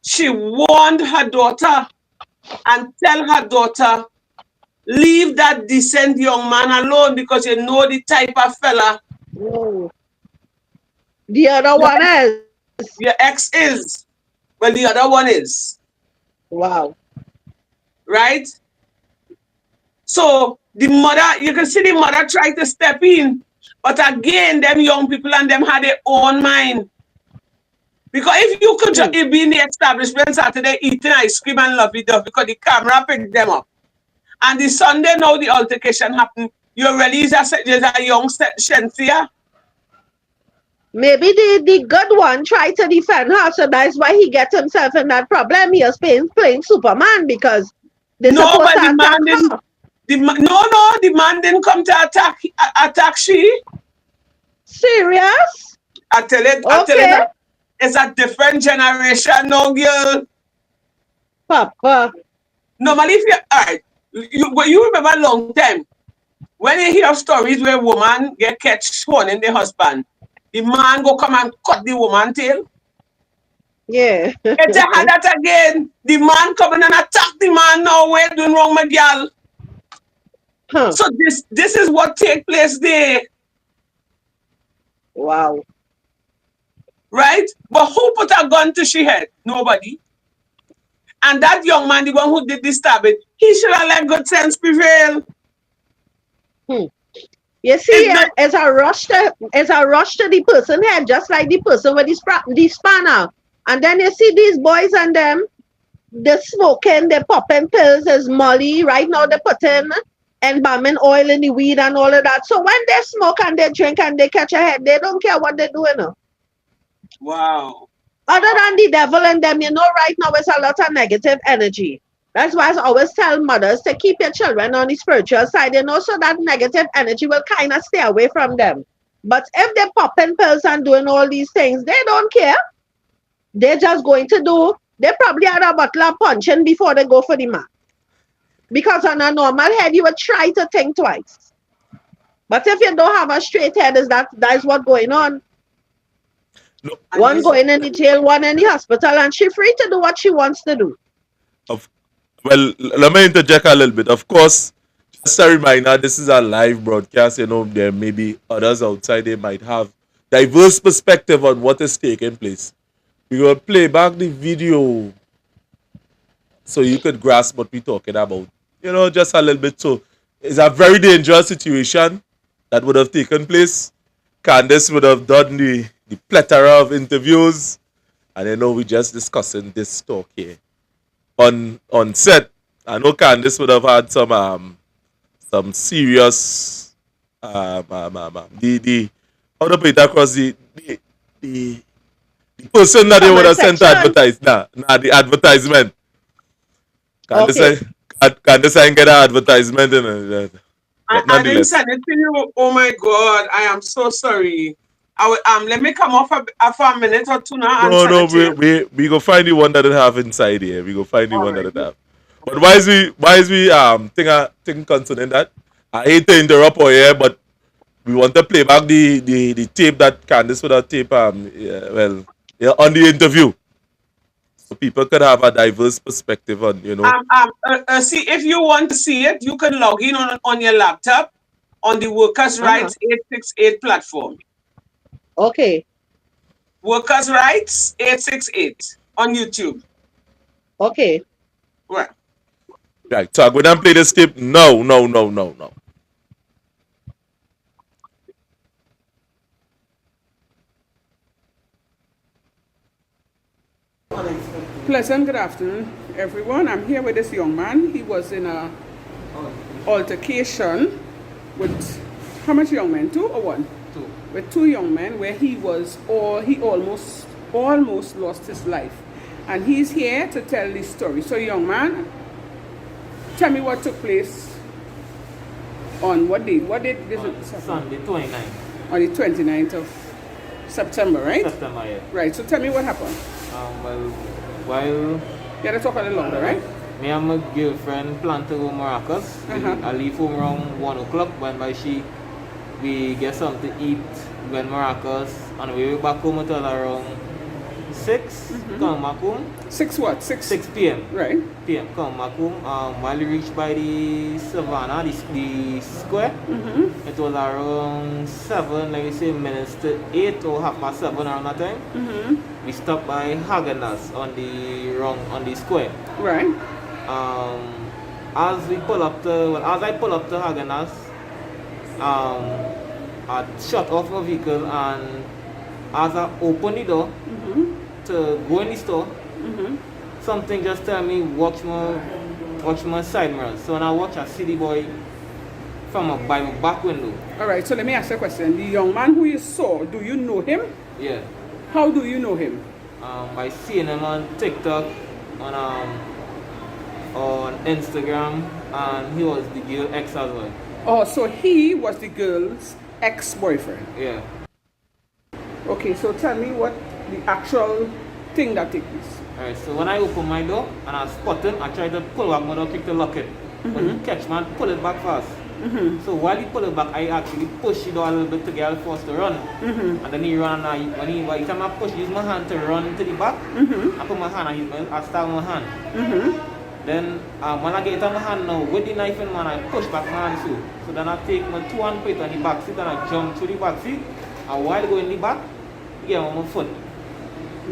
she warned her daughter and tell her daughter, leave that decent young man alone because you know the type of fella. Oh. The other one is. Your ex is. Well, the other one is. Wow. Right? So the mother, you can see the mother try to step in. But again, them young people and them had their own mind. Because if you could just be in the establishment Saturday eating ice cream and lovey-dovey because the camera picked them up. And the Sunday now the altercation happened, you release a young Shensia. Maybe the good one tried to defend her, so that's why he gets himself in that problem. He is playing Superman because they're supposed to attack her. The man didn't come to attack she. Serious? I tell it, Okay. it's a different generation now, girl. Papa. Normally, if you, alright, you remember long time, when you hear stories where woman get catch sworn the husband, the man go come and cut the woman tail. Yeah. It's a had that again. The man coming and attack the man now. We're doing wrong, my girl. Huh. So this is what take place there, Wow. right? But who put a gun to she head? Nobody. And that young man, the one who did this stabbing, he should have let good sense prevail. Hmm. You see, It's not, as I rush to the person head, just like the person with the spanner. And then you see these boys and them, they're smoking, they're popping pills as Molly. Right now they're putting embalming oil in the weed and all of that. So when they smoke and they drink and they catch a head, they don't care what they're doing. wow. Other than the devil and them, right now it's a lot of negative energy. That's why I always tell mothers to keep your children on the spiritual side, so that negative energy will kind of stay away from them. But if they're popping pills and doing all these things, they don't care. They're just going to do, they probably had a bottle of punching before they go for the man. Because on a normal head, you would try to think twice. But if you don't have a straight head, that's what's going on. No, One going in the jail, one in the hospital, and she's free to do what she wants to do. well, let me interject a little bit. Of course, just a reminder, this is a live broadcast. There may be others outside, they might have diverse perspective on what is taking place. We will play back the video so you could grasp what we're talking about. Just a little bit. So it's a very dangerous situation that would have taken place. Candace would have done the plethora of interviews, and we're just discussing this talk here on set. I know Candace would have had some serious the how to put it across the person that they would have sent to advertise the advertisement. Candace ain't get an advertisement in it. I didn't send it to you. Oh my God, I am so sorry. Let me come off for a minute or two now. No, we go find the one that it have inside here. We go find the one that it have. But why is we think concerning that? I hate to interrupt or here, but we want to play back the tape that Candace would have tape on the interview, so people could have a diverse perspective on see, if you want to see it, you can log in on your laptop on the Workers' Rights 868 platform. Okay. Workers' Rights 868 on YouTube. Okay. Right. Right. So I'm going to play this tape. No. Pleasant good afternoon, everyone. I'm here with this young man. He was in a altercation with how much young men? 2 or 1? 2. With 2 young men, where he almost lost his life, and he's here to tell this story. So, young man, tell me what took place on what date? What date? Sunday, 29th. On the 29th of September, right? September, yeah. Right. So tell me what happened. While you gotta talk a little longer, right? Me and my girlfriend plan to go Maracas. I leave home around 1 o'clock. When we get something to eat when Maracas. On the way back home until around 6. Come back home. 6 what? 6 p.m. Right. p.m. Come back home. While we reached by the Savannah, the square, it was around 7, like you say, minutes to 8 or 7:30 around that time. We stopped by Hagenas on the square. Right. As I pull up to Hagenas, I shut off my vehicle, and as I open the door to go in the store, something just tell me watch my side mirrors. So when I watch, I see the boy by my back window. All right. So let me ask you a question. The young man who you saw, do you know him? Yeah. How do you know him? By seeing him on TikTok, on Instagram, and he was the girl ex as well. Oh, so he was the girl's ex-boyfriend. Yeah. Okay, so tell me what the actual thing that took place. Alright, so when I open my door and I spot him, I try to pull back my door, kick the locket. But he catch man, pull it back fast. So while he pull it back, I actually push the door a little bit to get forced to run. And then he run, and by the time I push, use my hand to run to the back. I put my hand and I stab my hand. Then when I get on my hand now, with the knife in my hand, I push back my hand too. So then I take my 2 hand put on the back seat and I jump through the back seat. And while I go in the back, I get on my foot.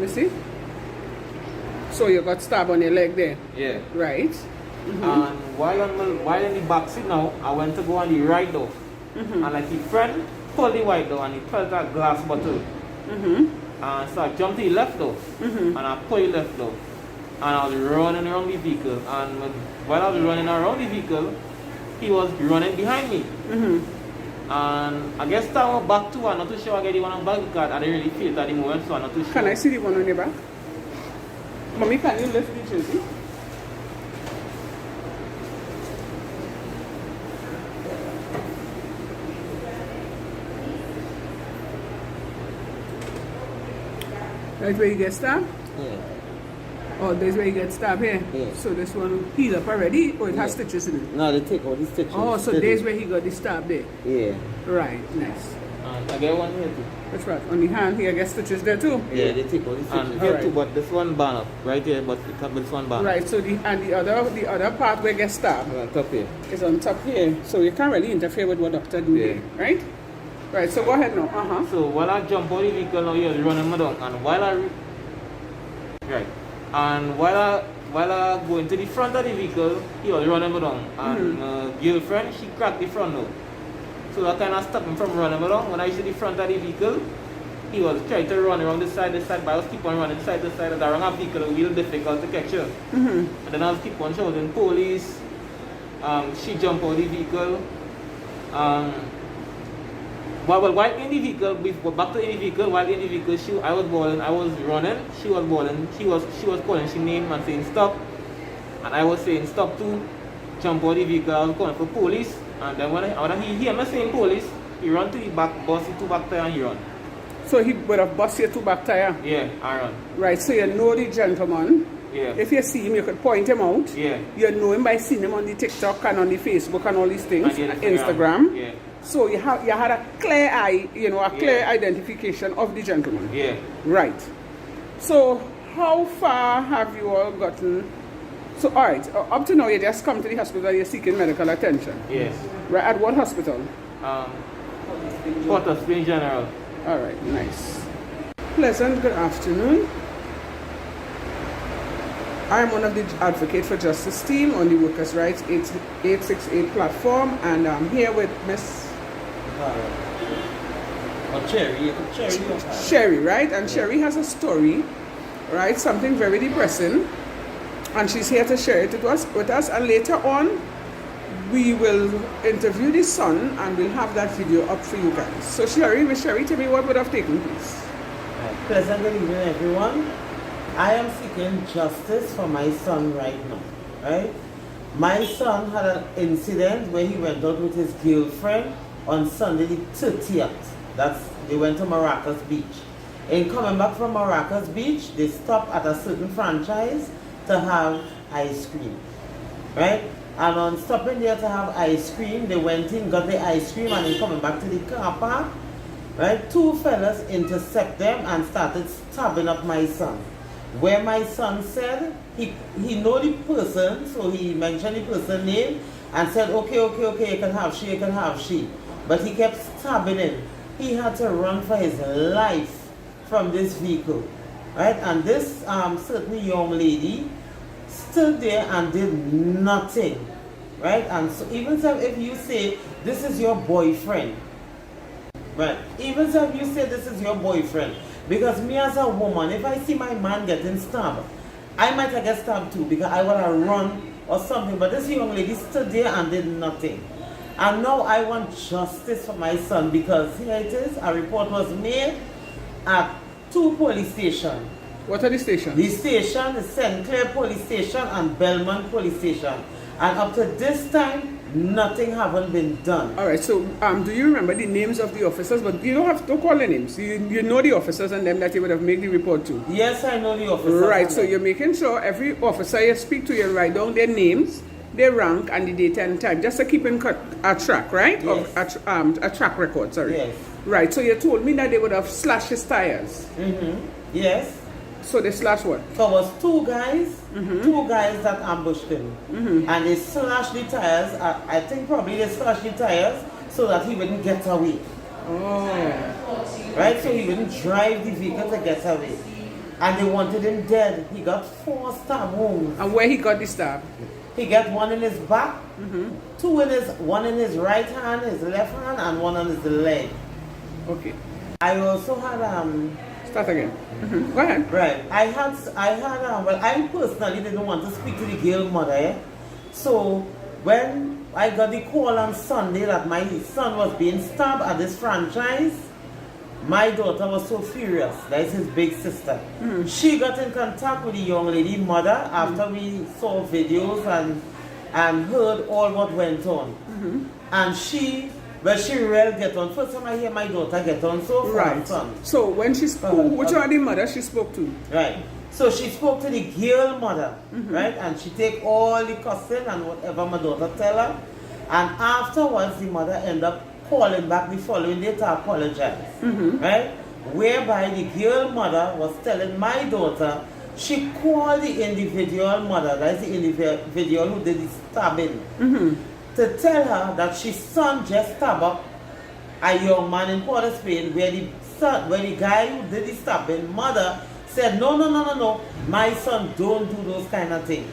You see? So you got stabbed on your leg there? Yeah. Right. And while in the back seat now, I went to go on the right door. And like his friend pulled the white door and he pulled that glass bottle. And so I jumped to the left door. And I pulled the left door. And I was running around the vehicle. And while I was running around the vehicle, he was running behind me. And I guess that one back too. I'm not too sure I get the one on back because I didn't really feel it at the moment, so I'm not too sure. Can I see the one on your back? Mommy, can you lift the jersey? Right where you get stabbed? Yeah. Oh, this where you get stabbed here? Yeah. So this one healed up already, or it has stitches in it? No, they take all the stitches. Oh, so there's where he got the stab there? Yeah. Right, nice. And I get one here too. That's right. On the hand here, I guess stitches there too? Yeah, they take all the stitches. And here Alright. too, but this one band up. Right here, but this one band up. Right, so the other part where it gets stabbed On top here. is on top here. So you can't really interfere with what doctor do Yeah. here, right? Right, so go ahead now. So while I jump out the vehicle now, he was running me down. And while I go into the front of the vehicle, he was running me down. And my girlfriend, she cracked the front door. So that kind of stopped him from running me down. When I reached the front of the vehicle, he was trying to run around the side, but I was keep on running side to side. The wrong vehicle was real difficult to catch her. And then I was keep on shouting, police. She jumped out of the vehicle. While in the vehicle, back to in the vehicle, while in the vehicle, I was bawling, I was running, she was bawling, she was calling she name and saying stop. And I was saying stop too, jump out of the vehicle, I was calling for police. And then when he hear me saying police, he run to the back, bust the 2 back tire and he run. So he would have bust your 2 back tire? Yeah, I run. Right, so you know the gentleman. Yeah. If you see him, you could point him out. Yeah. You know him by seeing him on the TikTok and on the Facebook and all these things, And the Instagram. Yeah. So you had a clear eye, clear identification of the gentleman. Yeah. Right. So how far have you all gotten? So all right, up to now you just come to the hospital and you're seeking medical attention. Yes. Right, at what hospital? Port of Spain General. All right, nice. Pleasant good afternoon. I'm one of the Advocate for Justice team on the Workers' Rights 868 platform, and I'm here with Miss Sherry, right? And Sherry has a story, right? Something very depressing, and she's here to share it with us. And later on, we will interview the son, and we'll have that video up for you guys. So Miss Sherry, tell me what would have taken place. Pleasant good evening, everyone. I am seeking justice for my son right now, right? My son had an incident where he went out with his girlfriend on Sunday the 30th. They went to Maracas Beach. In coming back from Maracas Beach, they stopped at a certain franchise to have ice cream, right? And on stopping there to have ice cream, they went in, got the ice cream, and then coming back to the car park, right? 2 fellas intercept them and started stabbing up my son. Where my son said he know the person, so he mentioned the person's name and said, okay, you can have she. But he kept stabbing him. He had to run for his life from this vehicle, right? And this certain young lady stood there and did nothing, right? And so even if you say this is your boyfriend, right? Even if you say this is your boyfriend, because me as a woman, if I see my man getting stabbed, I might get stabbed too because I want to run or something. But this young lady stood there and did nothing. And now I want justice for my son because here it is, a report was made at 2 police stations. What are the stations? The station is St. Clair Police Station and Belmont Police Station. And up to this time, nothing haven't been done. All right, so do you remember the names of the officers? But you don't have to call their names. You know the officers and them that you would have made the report to. Yes, I know the officers. Right, so you're making sure every officer you speak to, you write down their names, their rank, and the date and time, just to keep in a track, right? Yes. Of a track record, sorry. Yes. Right, so you told me that they would have slashed his tires. Yes. So they slashed what? So it was two guys that ambushed him. And they slashed the tires. I think probably they slashed the tires so that he wouldn't get away. Oh. Right? So he wouldn't drive the vehicle to get away. And they wanted him dead. He got 4 stab wounds. And where he got the stab? He got one in his back, one in his right hand, his left hand, and one on his leg. Okay. I also had Start again. Go ahead. Right. Well, I personally didn't want to speak to the girl mother. So when I got the call on Sunday that my son was being stabbed at this franchise, my daughter was so furious. That is his big sister. She got in contact with the young lady mother after we saw videos and heard all what went on. And she really get on. First time I hear my daughter get on so far. Right. So when she spoke, which one the mother she spoke to? Right. So she spoke to the girl mother, right? And she take all the cussing and whatever my daughter tell her. And afterwards, the mother end up calling back the following day to apologize, right? Whereby the girl mother was telling my daughter, she called the individual mother, that is the individual who did the stabbing, to tell her that she son just stabbed up a young man in Port of Spain, where the guy who did the stabbing, mother, said, no, my son don't do those kind of things.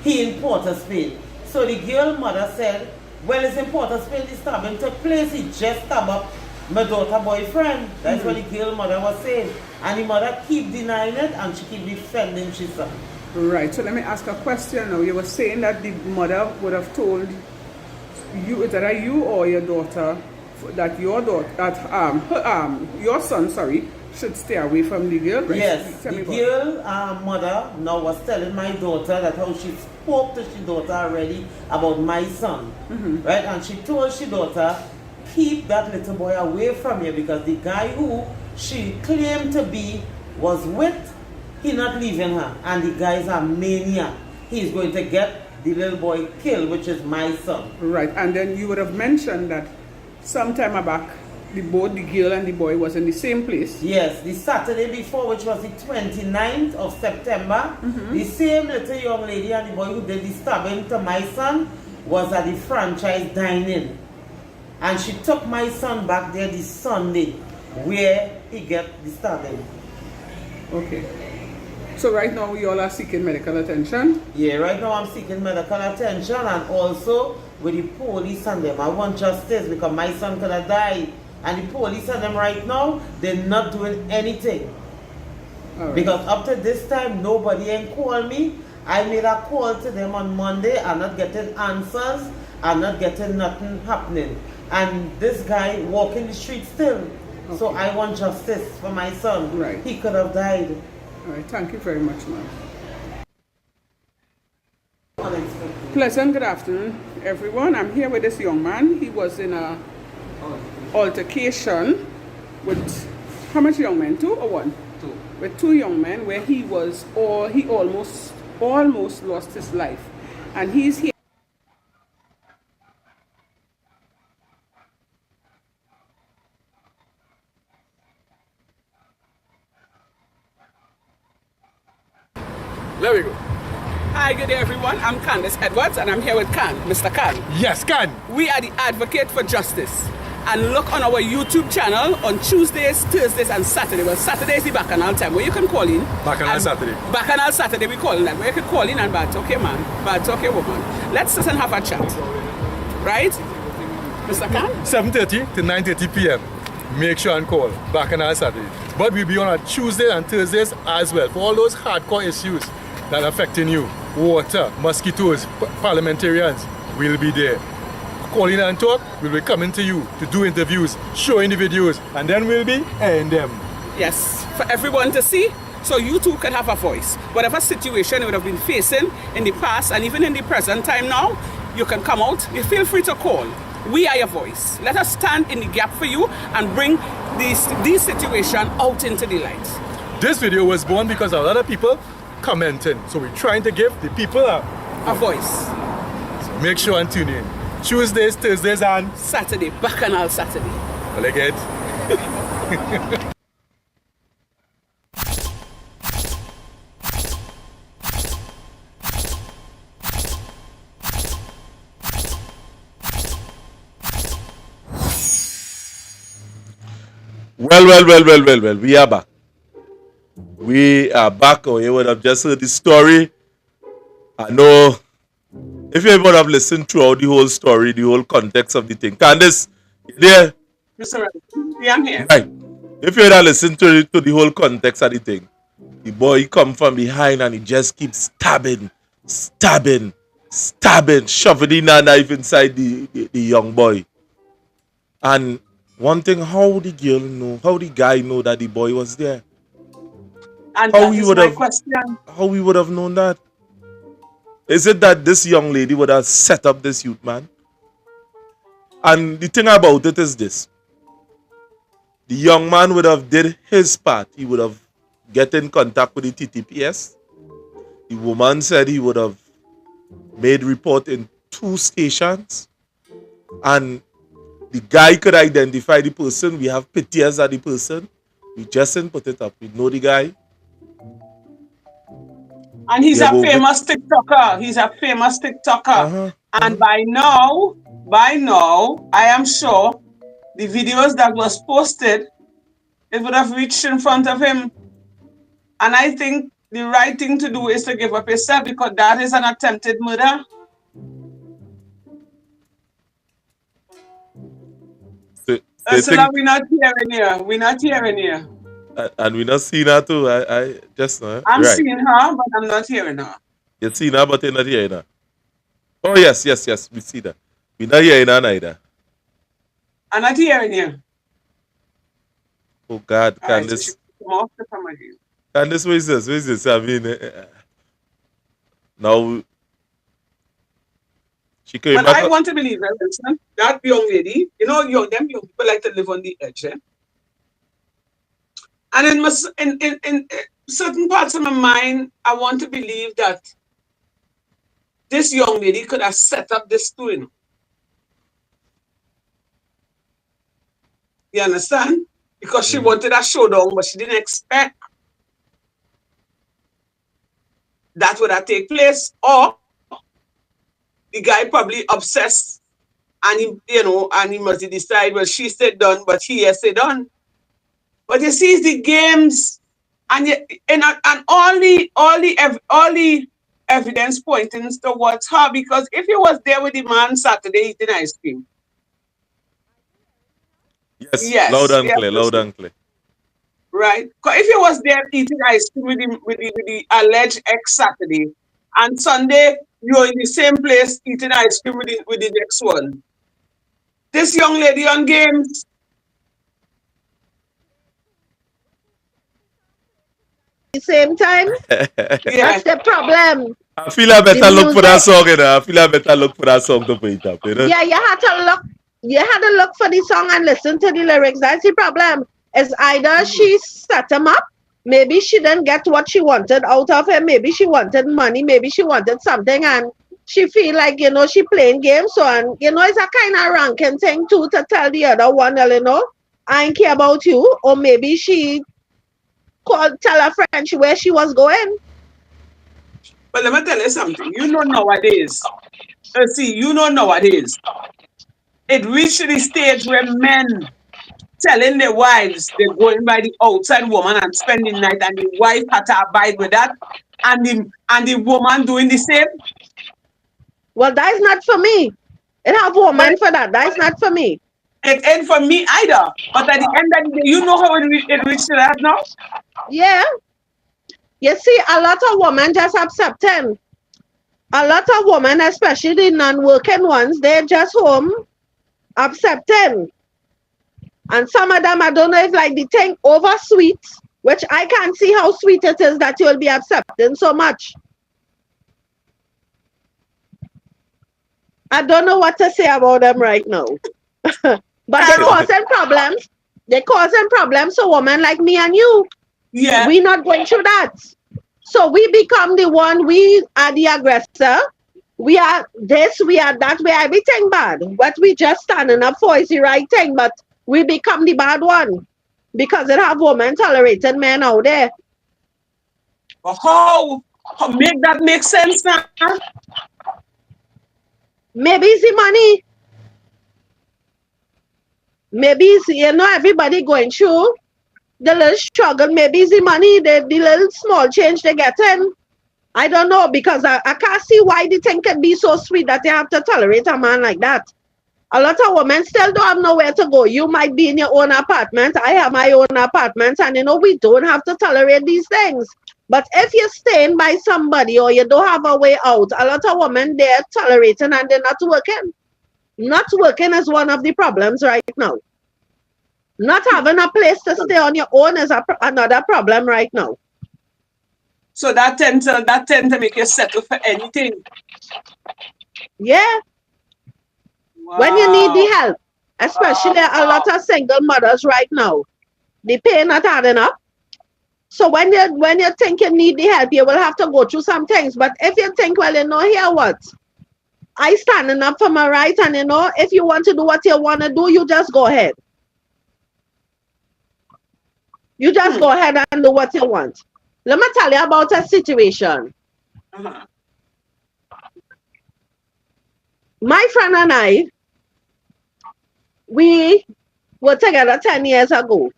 He in Port of Spain. So the girl mother said, well, it's in Port of Spain, the stabbing took place, he just stabbed up my daughter boyfriend. That's what the girl mother was saying. And the mother keep denying it and she keep defending she son. Right, so let me ask a question now. You were saying that the mother would have told you, either you or your daughter, that your son, should stay away from the girl, right? Yes, the girl mother now was telling my daughter that how she spoke to she daughter already about my son, right? And she told she daughter, keep that little boy away from you because the guy who she claimed to be was with, he not leaving her. And the guy is a maniac. He's going to get the little boy killed, which is my son. Right, and then you would have mentioned that sometime back, both the girl and the boy was in the same place. Yes, the Saturday before, which was the 29th of September, the same little young lady and the boy who did the stabbing to my son was at the franchise dining. And she took my son back there this Sunday, where he get the stabbing. Okay. So right now you all are seeking medical attention? Yeah, right now I'm seeking medical attention and also with the police and them. I want justice because my son could have died. And the police and them right now, they're not doing anything. Right. Because up to this time, nobody ain't called me. I made a call to them on Monday. I'm not getting answers. I'm not getting nothing happening. And this guy walking the street still. Okay. So I want justice for my son. Right. He could have died. All right. Thank you very much, ma'am. Pleasant good afternoon, everyone. I'm here with this young man. He was in a altercation with how much young men? 2 or 1? 2. With 2 young men, where he almost lost his life, and he's here. There we go. Hi, good day, everyone. I'm Candace Edwards, and I'm here with Khan, Mr. Khan. Yes, Khan. We are the Advocate for Justice. And look on our YouTube channel on Tuesdays, Thursdays, and Saturday. Well, Saturday is the Bacchanal time where you can call in. Bacchanal Saturday. Bacchanal Saturday, we call in that. Where you can call in and bad okay man, bad okay woman. Let's sit and have a chat. Right? Mr. Khan? 7:30 to 9:30 p.m. Make sure and call. Bacchanal Saturday. But we'll be on a Tuesday and Thursdays as well for all those hardcore issues that are affecting you. Water, mosquitoes, parliamentarians. We'll be there. Call in and talk. We'll be coming to you to do interviews, showing the videos, and then we'll be airing them. Yes, for everyone to see. So you too could have a voice. Whatever situation you would have been facing in the past and even in the present time now, you can come out. You feel free to call. We are your voice. Let us stand in the gap for you and bring this situation out into the light. This video was born because a lot of people commenting. So we're trying to give the people a voice. So make sure and tune in. Tuesdays, Thursdays, and Saturday. Bacchanal Saturday. I like it. Well. We are back. We are back. Or you would have just heard the story. I know if you would have listened throughout the whole story, the whole context of the thing. Candice, you there? Mr. Yeah, I'm here. Right. If you would have listened to the whole context of the thing, the boy come from behind and he just keeps stabbing, shoving in a knife inside the young boy. And one thing, how the girl know, how the guy know that the boy was there? And how that we is would my have question. How we would have known that? Is it that this young lady would have set up this youth man? And the thing about it is this. The young man would have did his part. He would have get in contact with the TTPS. The woman said he would have made report in 2 stations. And the guy could identify the person. We have pictures of the person. We just didn't put it up. We know the guy. And he's a famous TikToker. He's a famous TikToker. And by now, I am sure the videos that was posted, it would have reached in front of him. And I think the right thing to do is to give up yourself because that is an attempted murder. Ursula, we're not hearing you. And we're not seeing her too. I just know. I'm seeing her, but I'm not hearing her. You're seeing her, but you're not hearing her. Oh, yes. We see that. We're not hearing her neither. I'm not hearing you. Oh, God. Candice. Candice, what is this? I mean, now, she came but back. I want to believe that young lady, them young people like to live on the edge. Eh? And in certain parts of my mind, I want to believe that this young lady could have set up this too. You understand? Because she wanted a showdown, but she didn't expect that would have take place. Or the guy probably obsessed and he must decide, well, she said done, but he has said done. But you see, it's the games and all the evidence pointing towards her, because if you was there with the man Saturday eating ice cream. Yes. Loud and clear. Right. Because if you was there eating ice cream with the alleged ex Saturday, and Sunday you're in the same place eating ice cream with the next one. This young lady on games. The same time? That's the problem. I feel I better look for that song, I feel I better look for that song to put it up, Yeah, you had to look for the song and listen to the lyrics. That's the problem. It's either she set him up, maybe she didn't get what she wanted out of him, maybe she wanted money, maybe she wanted something, and she feel like, she playing games. So, and, it's a kind of ranking thing too, to tell the other one, I ain't care about you. Or maybe she tell her friend where she was going. But let me tell you something. Nowadays, it reached the stage where men telling their wives they're going by the outside woman and spending night, and the wife had to abide with that, and the woman doing the same. Well, that is not for me. It have woman for that. That is not for me. It ain't for me either. But at the end of the day, you know how it reached to that now? Yeah. You see, a lot of women just accepting. A lot of women, especially the non-working ones, they're just home accepting. And some of them, I don't know if like the thing over sweet which I can't see how sweet it is that you'll be accepting so much. I don't know what to say about them right now. But they're causing problems. They're causing problems to women like me and you. Yeah. We're not going through that. So we become the one, we are the aggressor. We are this, we are that, we are everything bad. What we just standing up for is the right thing, but we become the bad one. Because it have women tolerating men out there. But how make that make sense now? Maybe it's the money. Maybe it's, everybody going through the little struggle. Maybe it's the money, the little small change they get in. I don't know, because I can't see why the thing can be so sweet that they have to tolerate a man like that. A lot of women still don't have nowhere to go. You might be in your own apartment. I have my own apartment. And we don't have to tolerate these things. But if you're staying by somebody or you don't have a way out, a lot of women, they're tolerating and they're not working. Not working is one of the problems right now. Not having a place to stay on your own is another problem right now. So that tend to make you settle for anything. Yeah. Wow. When you need the help, especially a lot of single mothers right now, the pay not adding up. So when you think you need the help, you will have to go through some things. But if you think, well, here what? I standing up for my right, and if you want to do what you want to do, you just go ahead. You just go ahead and do what you want. Let me tell you about a situation. Uh-huh. My friend and I, we were together 10 years ago.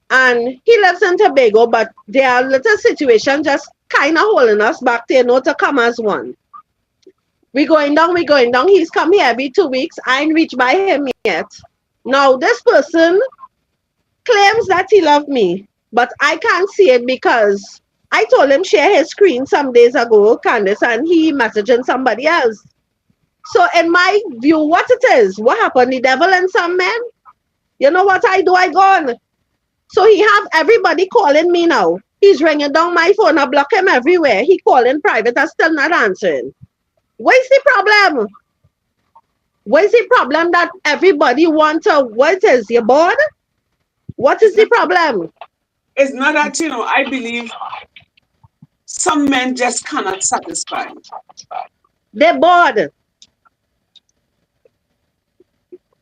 And he lives in Tobago, but their little situation just kind of holding us back there, to come as one. We're going down. He's come here every 2 weeks. I ain't reached by him yet. Now, this person claims that he loved me, but I can't see it because I told him share his screen some days ago, Candice, and he messaging somebody else. So in my view, what it is, what happened, the devil in some men? You know what I do? I go on. So he have everybody calling me now. He's ringing down my phone. I block him everywhere. He calling private. I'm still not answering. What's the problem? What's the problem that everybody wants what is, you bored? What is the problem? It's not that, I believe some men just cannot satisfy. They're bored.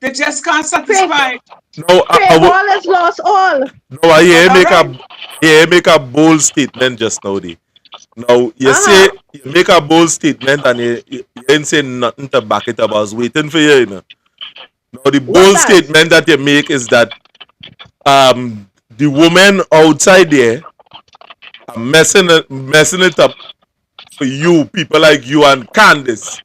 They just can't satisfy. No, all is lost all. No, I hear make a bold statement just now. Now you say you make a bold statement and you ain't saying nothing to back it up. I was waiting for you, Now the bold statement that you make is that the women outside there are messing it up for you, people like you and Candice.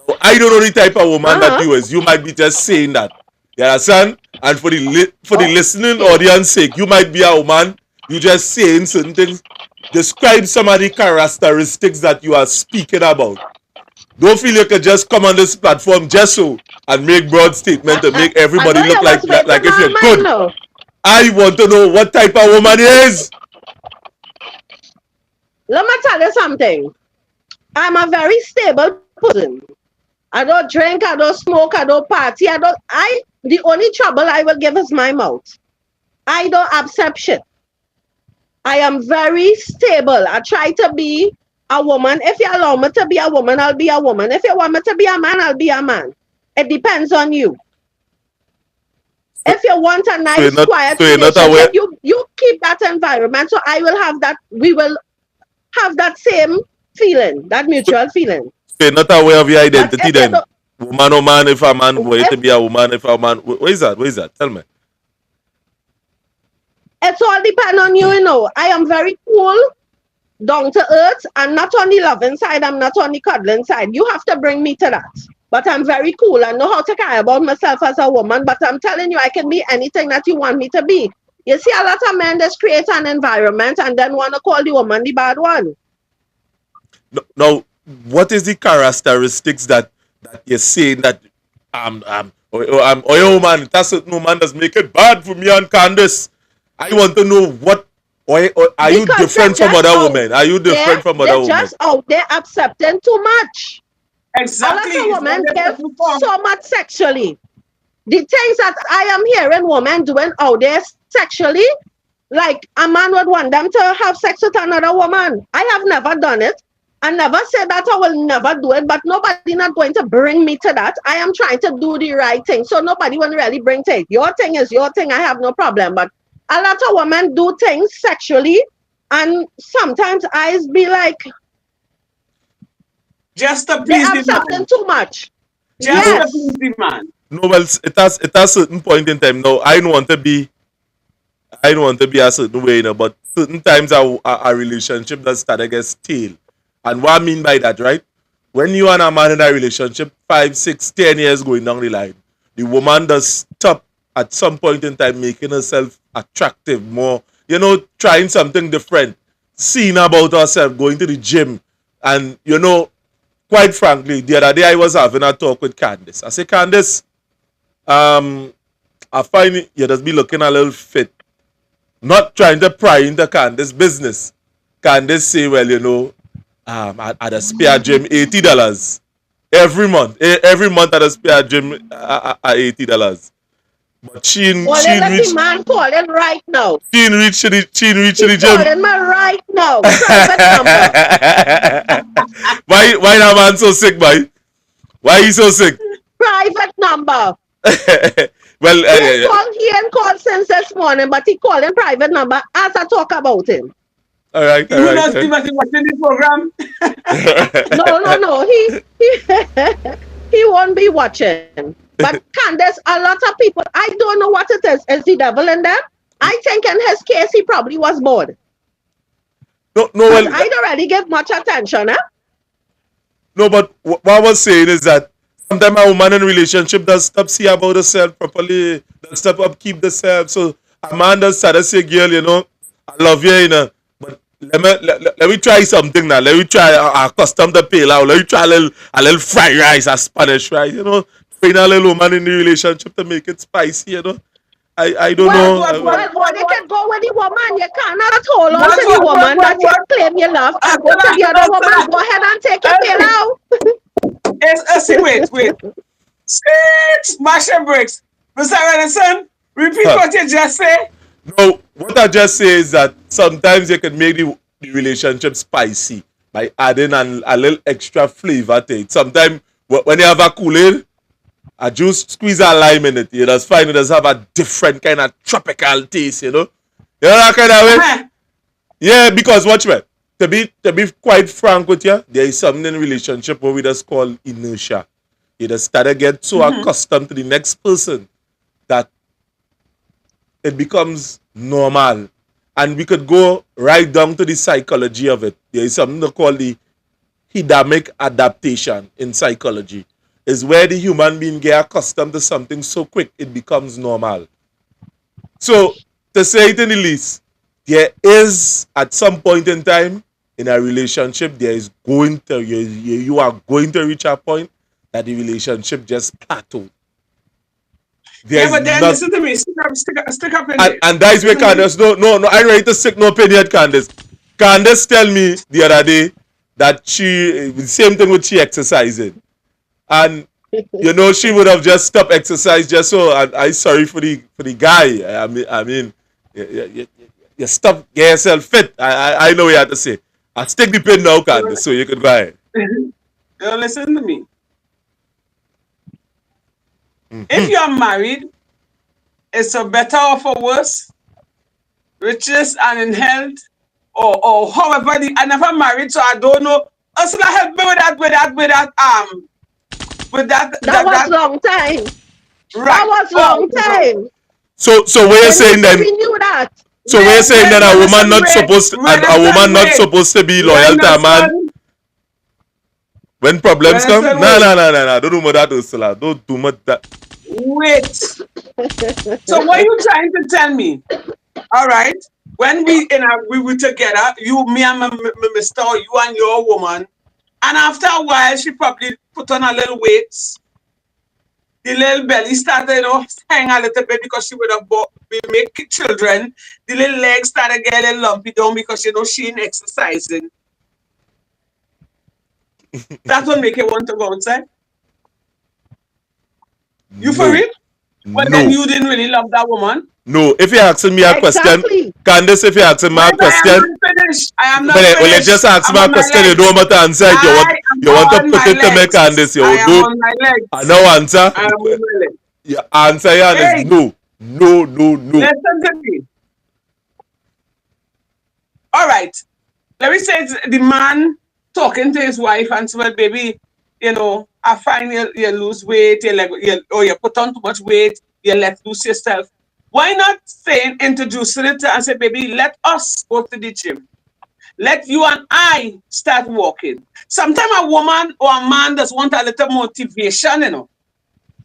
Now, I don't know the type of woman that you is. You might be just saying that. You understand? And for the listening audience sake, you might be a woman, you just saying certain things. Describe some of the characteristics that you are speaking about. Don't feel you can just come on this platform just so and make broad statement to make everybody look like if you're good. No. I want to know what type of woman he is. Let me tell you something. I'm a very stable person. I don't drink, I don't smoke, I don't party, the only trouble I will give is my mouth. I don't accept shit. I am very stable. I try to be a woman. If you allow me to be a woman, I'll be a woman. If you want me to be a man, I'll be a man. It depends on you. If you want a nice, quiet relationship, you keep that environment. So I will have that, we will have that same feeling, that mutual feeling. So you're not aware of your identity then? Woman or man, if a man were to be a woman, if a man, what is that? Tell me. It's all depend on you, I am very cool, down to earth, and not on the loving side, I'm not on the cuddling side. You have to bring me to that. But I'm very cool. I know how to care about myself as a woman, but I'm telling you, I can be anything that you want me to be. You see, a lot of men just create an environment and then want to call the woman the bad one. Now, what is the characteristics that you're saying that I'm woman, that's certain woman that's make it bad for me and Candice? I want to know what Or are you Because different from other women? Are you different from other they're women? just out there accepting too much. Exactly. A lot It's of what women they're give looking for. so much sexually. The things that I am hearing women doing out there sexually, like a man would want them to have sex with another woman. I have never done it. I never said that I will never do it, but nobody not going to bring me to that. I am trying to do the right thing. So nobody will really bring things. Your thing is your thing. I have no problem. But a lot of women do things sexually, and sometimes I be like, Just to they please the accepting man. too much. Just to Yes. please the man. No, well, it has certain point in time. No, I don't want to be a certain way, but certain times a relationship does start to get stale. And what I mean by that, right? When you and a man in a relationship 5, 6, 10 years going down the line, the woman does stop at some point in time making herself attractive more, trying something different, seeing about herself, going to the gym. And, quite frankly, the other day I was having a talk with Candice. I said, Candice, I find you just be looking a little fit. Not trying to pry into Candice business. Candice say, well, at a spare gym $80 every month. Every month at a spare gym at $80. But Well, she let the reach man call him right now. she reach the He's gym. calling me right now. Private number. Why that man so sick, boy? Why he so sick? Private number. Well, He ain't called since this morning, but he called him private number as I talk about him. all right, all You right. must be watching the program. No. He won't be watching. But Candace, a lot of people, I don't know what it is. Is the devil in them? I think in his case, he probably was bored. No, Because well, I don't really give much attention, no, but what I was saying is that sometimes a woman in a relationship does stop see about herself properly, does stop upkeep herself. So a man does start to say, girl, I love you, but let me try something now. Let me try a custom to pale out. Let me try a little fried rice, a Spanish rice, train a little woman in the relationship to make it spicy. I don't know. Well, they can go with the woman. You cannot hold on to the woman that you claim you love and go to the other woman. Go ahead and take your pill out. See, wait. Smash and breaks. Mr. Anderson, repeat what you just said. No, what I just say is that sometimes you can make the relationship spicy by adding a little extra flavor to it. Sometimes when you have a Kool-Aid, a juice, squeeze a lime in it, you just find it does have a different kind of tropical taste, You know that kind of way? Yeah, because watch me. To be quite frank with you, there is something in relationship what we just call inertia. You just start to get so accustomed to the next person that it becomes normal. And we could go right down to the psychology of it. There is something they call the hedonic adaptation in psychology. Is where the human being get accustomed to something so quick it becomes normal. So, to say it in the least, there is at some point in time in a relationship, there is going to you are going to reach a point that the relationship just plateau. But then listen to me. Stick up in there. And that is where Candace, no, I ready to stick no opinion, Candace. Candace tell me the other day that the same thing with she exercising. And she would have just stopped exercise just so. I sorry for the guy. I mean, you stop get yourself fit. I know what you have to say. I stick the pin now, Candace, so you can go ahead. Listen to me. If you're married, it's a better or for worse, riches and in health, or however. I never married, so I don't know. Ursula, help me with that. That was long time. Right. That was long time. So we're saying then. We knew that. So we're saying that a woman not supposed to be loyal to a man when problems come. No. Don't do more that, Ursula. Don't do more that. Wait. So what are you trying to tell me? All right. When we were together, you, me, and Mr. You and your woman, and after a while, she probably put on a little weight. the little belly started, hang a little bit because she would have we make children. The little legs started getting a little lumpy down because she ain't exercising. That will make you want to go outside. You for No. real? But then No. you didn't really love that woman. No. If you're asking me a question, Exactly. Candace, if you're asking me a Wait, I am question, not finished. I am not well, finished. let's just ask I'm me a on my question. You legs. don't want to answer it. I am You want to on put my it to me, legs. Candace. I You am do. on my legs. I no answer. I am on my legs. Your answer here is Hey, no. No, no, no. listen to me. All right. Let me say it's the man talking to his wife and say, well, baby, I find you lose weight, or you put on too much weight, you let loose yourself. Why not introducing it and say, baby, let us go to the gym. Let you and I start walking. Sometimes a woman or a man just want a little motivation.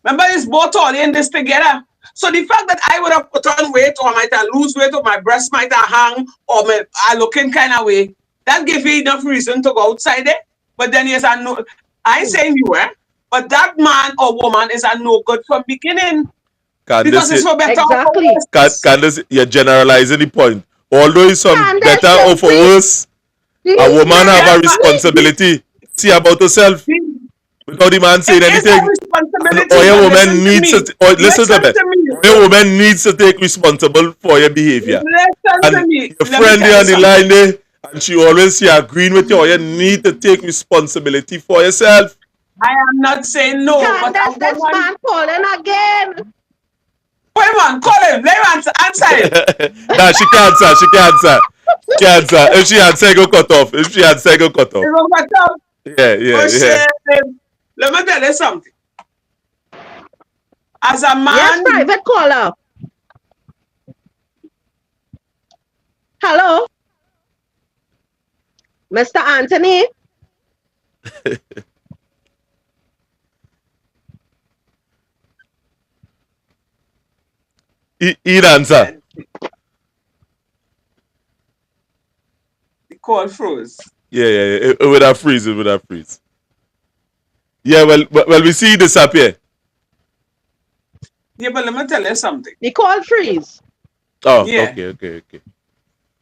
Remember, it's both all in this together. So the fact that I would have put on weight, or I might have lose weight, or my breast might have hang, or I looking kind of way, that give you enough reason to go outside there. But then yes, I ain't saying you were, but that man or woman is a no good from beginning because it's for better or for Exactly. worse. Candace, you're generalizing the point. Although it's some Candace, better or for worse, a These woman have men, a responsibility. See about herself without the man saying It is a anything. And responsibility, or your but woman listen to needs me. to, or listen to Listen me. to me. Or your woman needs to take responsible for your behavior. Listen to And me. your Let me friend tell there you on the something. line there, and she always see agreeing with you, or you need to take responsibility for yourself. I am not saying no, but a Candace, this woman. man calling again. Wait, man, call him. Let him answer him. Nah, she can't answer. She can't answer. She can't answer. If she answer, go cut off. If she answer, go cut You off. know what up? Yeah, yeah, Oh yeah. shit. Let me tell you something. As a Yes, man, private caller. Hello, Mr. Anthony. He'd answer. the call froze. Yeah, yeah, yeah. It would have freeze. It would have freeze. Yeah, well, we see this up here. Yeah, but let me tell you something. The call freeze. Oh, Yeah. okay, okay, okay.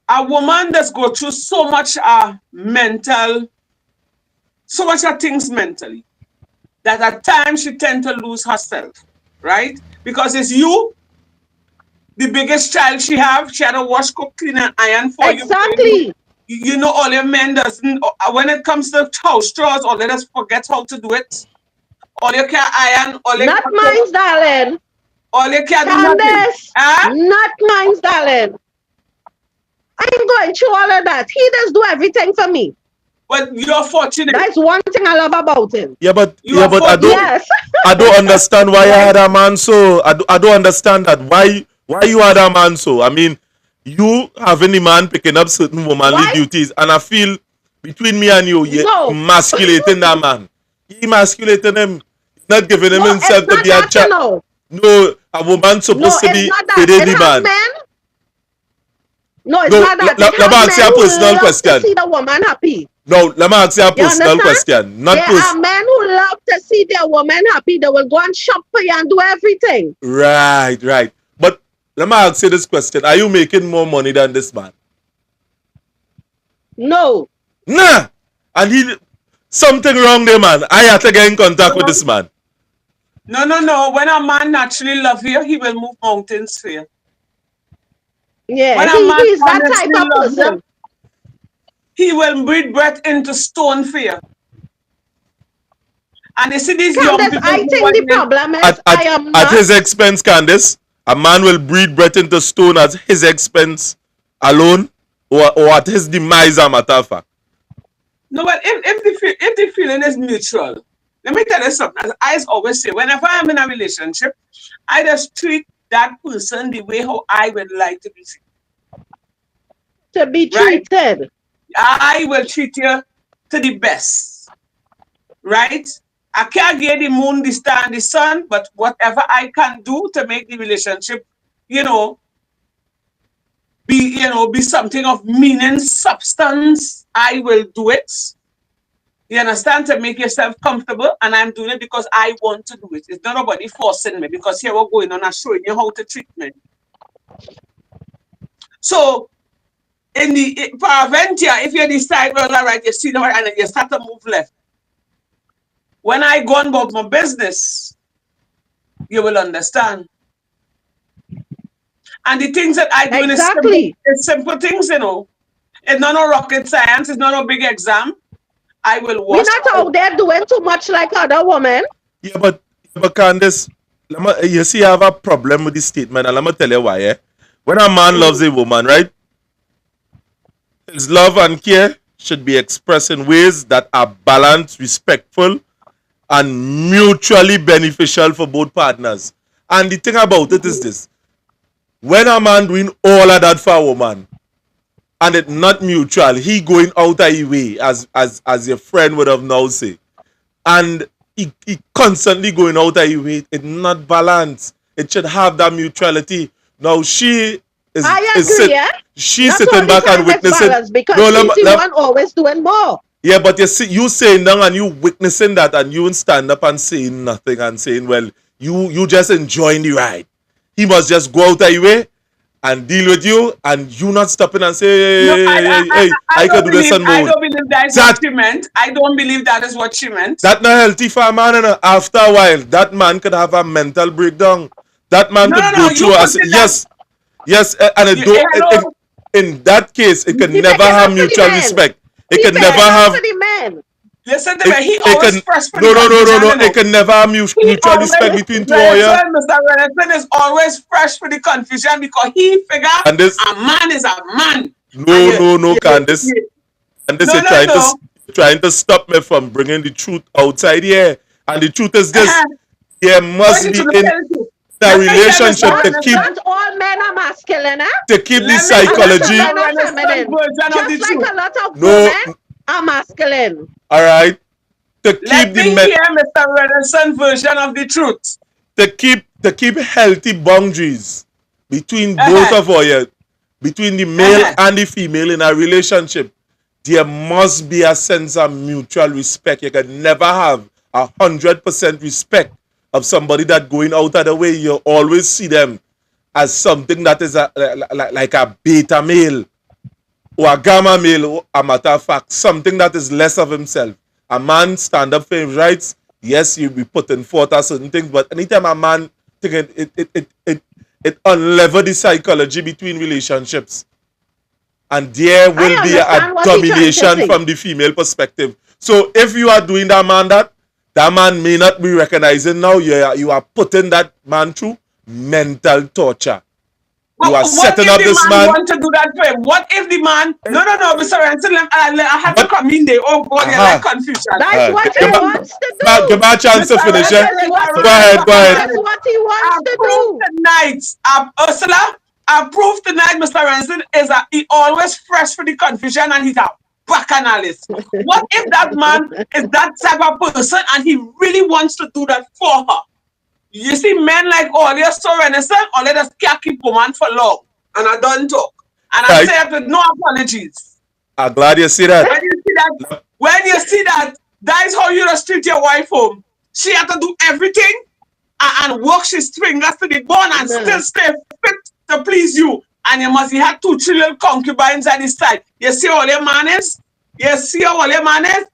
A woman that's go through so much so much of things mentally, that at times she tend to lose herself, right? Because it's you, the biggest child she have. She had to wash, cook, clean, and iron for you. Exactly. You know, all your men doesn't. When it comes to house chores, or let us forget how to do it. All you can iron, all you Not can cook, mine, darling. all you can do nothing. Candace, Huh? not mine, darling. I ain't going through all of that. He does do everything for me. But you're fortunate. That's one thing I love about him. Yeah, but You are I don't fortunate. Yes. I don't understand why you Right? had a man so. I don't understand that. Why you had a man so? I mean, you having the man picking up certain womanly Why? duties, and I feel between me and you No. emasculating that man. You emasculating him, not giving him No, it's himself to not be a that, you chat. know. No, a woman No, supposed to it's be not that. feeding It the has man. men. No, it's No, not that. It let me has ask you men a who personal love to question. see the woman happy. No, let me ask you a You personal understand? question. There are men who love to see their woman happy. They will go and shop for you and do everything. Right, right. But let me ask you this question. Are you making more money than this man? No. Nah. And something wrong there, man. I have to get in contact with this man. No. When a man naturally love you, he will move mountains for you. Yeah, When a man he's that type honestly of love you, person. he will breathe breath into stone for you. And you see these young Candace, people I who think are the problem is At, I at, am at not. his expense, Candace, a man will breathe breath into stone at his expense alone, or at his demise, a matter of fact. no, but if the feeling is mutual, let me tell you something. As I always say, whenever I'm in a relationship, I just treat that person the way how I would like to be treated. To be Right? treated. I will treat you to the best. Right? I can't get the moon, the star, and the sun, but whatever I can do to make the relationship, you know, be something of meaning, substance, I will do it. You understand? To make yourself comfortable, and I'm doing it because I want to do it. It's not nobody forcing me because here we're going on and showing you how to treat me. So in the paraventia, if you decide, well, all right, you see them and then you start to move left. When I go on about my business, you will understand. And the things that I do Exactly. is simple things, you know. It's not no rocket science, it's not no big exam. I will We're wash not out. out there doing too much like other women. Yeah, but Candice, you see, I have a problem with this statement, and let me tell you why. When a man loves a woman, right, his love and care should be expressed in ways that are balanced, respectful, and mutually beneficial for both partners. And the thing about it is this: when a man doing all of that for a woman, and it not mutual, he going out of his way, as your friend would have now say, and he constantly going out of his way, it's not balanced. It should have that mutuality. Now I agree, yeah. she's Not sitting all the back and time it's witnessing. balanced because No, she's the one always doing more. yeah, but you saying down and you witnessing that, and you stand up and saying nothing and saying, well, you just enjoying the ride. He must just go out of your way and deal with you, and you not stopping and say, No, hey, I don't can do this believe. and I more. don't believe that is what she meant. I don't believe that is what she meant. That not healthy for a man, and after a while, that man could have a mental breakdown. That man could go No. through You a put it that. yes, and Hello. in that case, it can Keep never it have enough for the mutual men. respect. It Keep can it never enough have for the men. Listen to me. He it always can press for the no. confusion, you know. It can never have He mutual respect always, between two of you. Mr. Renison is always fresh for the confusion because he figure And this a man is a man. And no, Candice. Candice, no, you're trying to stop me from bringing the truth outside here. And the truth is this: there What must did be you in tell you? a Let me hear Mr. relationship Renison. Not all men are masculine, eh? to keep the Let me A hear lot of Mr. psychology. men are Renison feminine. version of the Just like truth. a lot of No, women are masculine. all right. To Let keep the me hear Mr. Renison version of the truth. to keep healthy boundaries between both Uh-huh. of you, between the male and the female in a relationship. There must be a sense of mutual respect. You can never have 100% respect of somebody that going out of the way. You always see them as something that is like a beta male or a gamma male, or a matter of fact, something that is less of himself. A man stand up for his rights. Yes, you'll be putting forth a certain things, but anytime a man think it unlever the psychology between relationships, and there will I be a understand what you're trying to domination say. from the female perspective. So if you are doing that man may not be recognizing now. You are putting that man through mental torture. You are What setting if up the this man man. want to do that for him? What if the man? No, Mr. Renson, I have to What? come in there. Oh God, you like Aha. confusion. That's what he wants to Give do. me a chance to Mr. finish, Renson, eh? That is what Go ahead, go ahead. that is what he wants to approve do. tonight. Ursula, approve tonight, Mr. Renson, he always fresh for the confusion and he's a bacchanalist. What if that man is that type of person and he really wants to do that for her? You see, men like all you're so renaissance, or let us keep woman for long. And I don't talk. And I Right. say it with no apologies. I'm glad you see that. When you see that is how you just treat your wife home. She had to do everything and work his fingers to the bone and still stay fit to please you. And you have 2 trillion concubines at his side. You see all your man is? You see all your man is?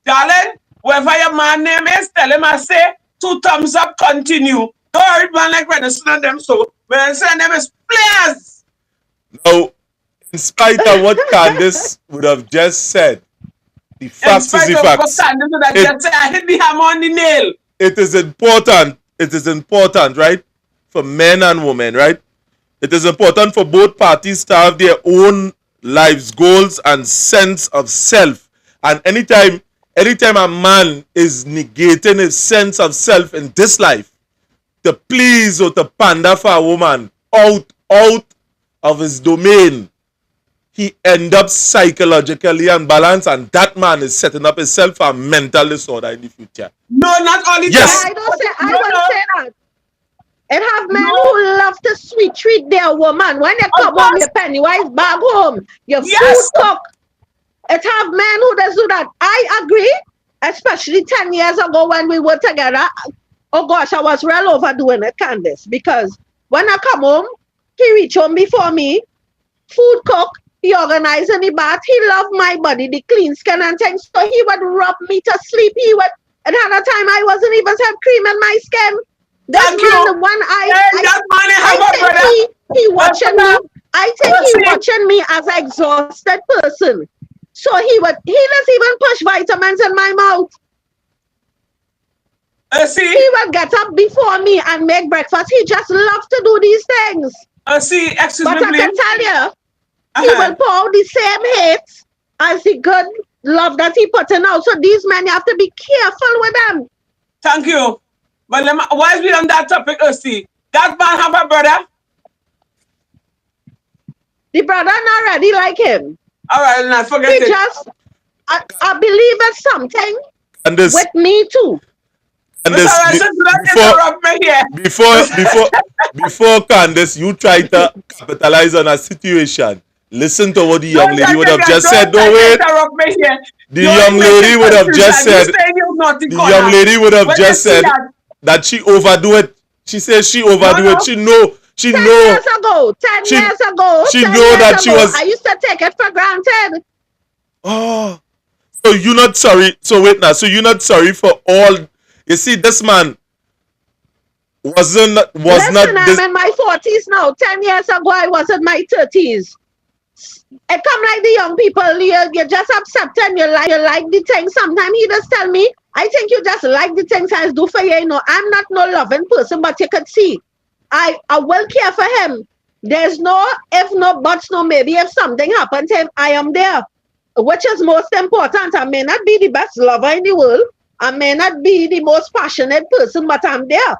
Darling, whoever your man name is, tell him I say 2 thumbs up, continue. Don't hurt man like Renison and them so. Renison and them is players. Now, in spite of what Candice would have just said, the facts is the facts. I hit the hammer on the nail. It is important, right? For men and women, right? It is important for both parties to have their own lives, goals, and sense of self. And anytime a man is negating his sense of self in this life to please or to pander for a woman out of his domain, he end up psychologically unbalanced, and that man is setting up himself for a mental disorder in the future. No, not only yes. I don't say that. It have men who love to sweet treat their woman. When they come home, your pennywise bag home, your food cook. It have men who does do that. I agree. especially 10 years ago when we were together. Oh gosh, I was well overdoing it, Candace, because when I come home, he reach home before me, food cook, he organize in the bath, he loved my body, the clean skin and things, so he would rub me to sleep, he would, and at a time I wasn't even have cream in my skin. This Thank man, you. the one That man have a I brother. think he watching me, I think he See? watching me as an exhausted person. So he doesn't even push vitamins in my mouth. See? He will get up before me and make breakfast. He just loves to do these things. See, excuse But me, I please. can tell you, he will pour out the same hate as the good love that he putting out. So these men, you have to be careful with them. Thank you. But while we on that topic, see, that man have a brother. The brother not ready like him. All right, now forget He it. just, I believe it's something And this, with me too. and Mr. this, Ransom, do not interrupt me here. before Candace, you try to capitalize on a situation. Listen to what the young lady would have just said. No, wait. Interrupt me here. The young lady would have just said. The young lady would have just said that she overdo it. She says she overdo it. She know. 10 years ago, 10 years ago, she 10 know years that ago, she was. I used to take it for granted. Oh, so you're not sorry. So wait now. So you're not sorry for all. You see, this man was Listen, not. I'm in my 40s now. 10 years ago, I was in my 30s. It come like the young people, you just accepting, you like the things. Sometimes he just tell me, I think you just like the things I do for you. You know, I'm not no loving person, but you could see, I will care for him. There's no if, no buts, no maybe. If something happens to him, I am there. Which is most important. I may not be the best lover in the world. I may not be the most passionate person, but I'm there.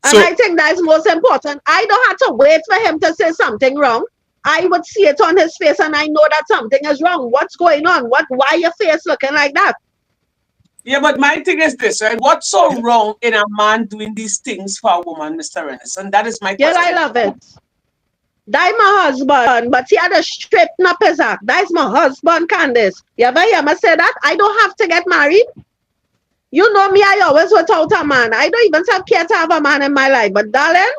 And I think that's most important. I don't have to wait for him to say something wrong. I would see it on his face and I know that something is wrong. What's going on? Why your face looking like that? Yeah, but my thing is this, right? What's so wrong in a man doing these things for a woman, Mr. Rennes? And that is my question. Yeah, I love it. That's my husband, but he had to straighten up his act. That's my husband, Candace. You ever hear me say that? I don't have to get married. You know me, I always without a man. I don't even care to have a man in my life. But darling,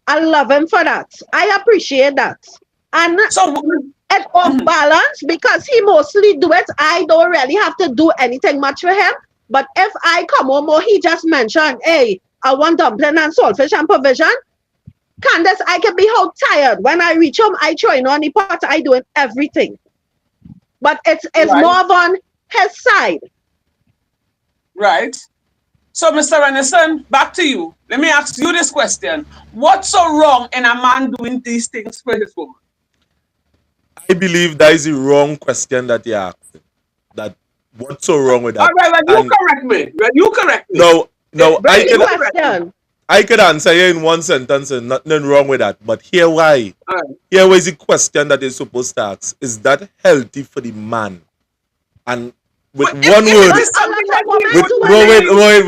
I love him for that. I appreciate that. And so it's off balance because he mostly do it. I don't really have to do anything much for him. But if I come home or he just mentioned, hey, I want dumpling and saltfish and provision, Candace, I can be how tired. When I reach home, I throw in on the pot, I doing everything. But it's more on his side. Right. So, Mr. Renison, back to you. Let me ask you this question. What's so wrong in a man doing these things for his woman? I believe that is the wrong question that you asked. That what's so wrong with that? All right, well, you correct me. Well, you correct me. No, I could answer you in one sentence and nothing wrong with that. But here why? Here is the question that you're supposed to ask. Is that healthy for the man? And with one word.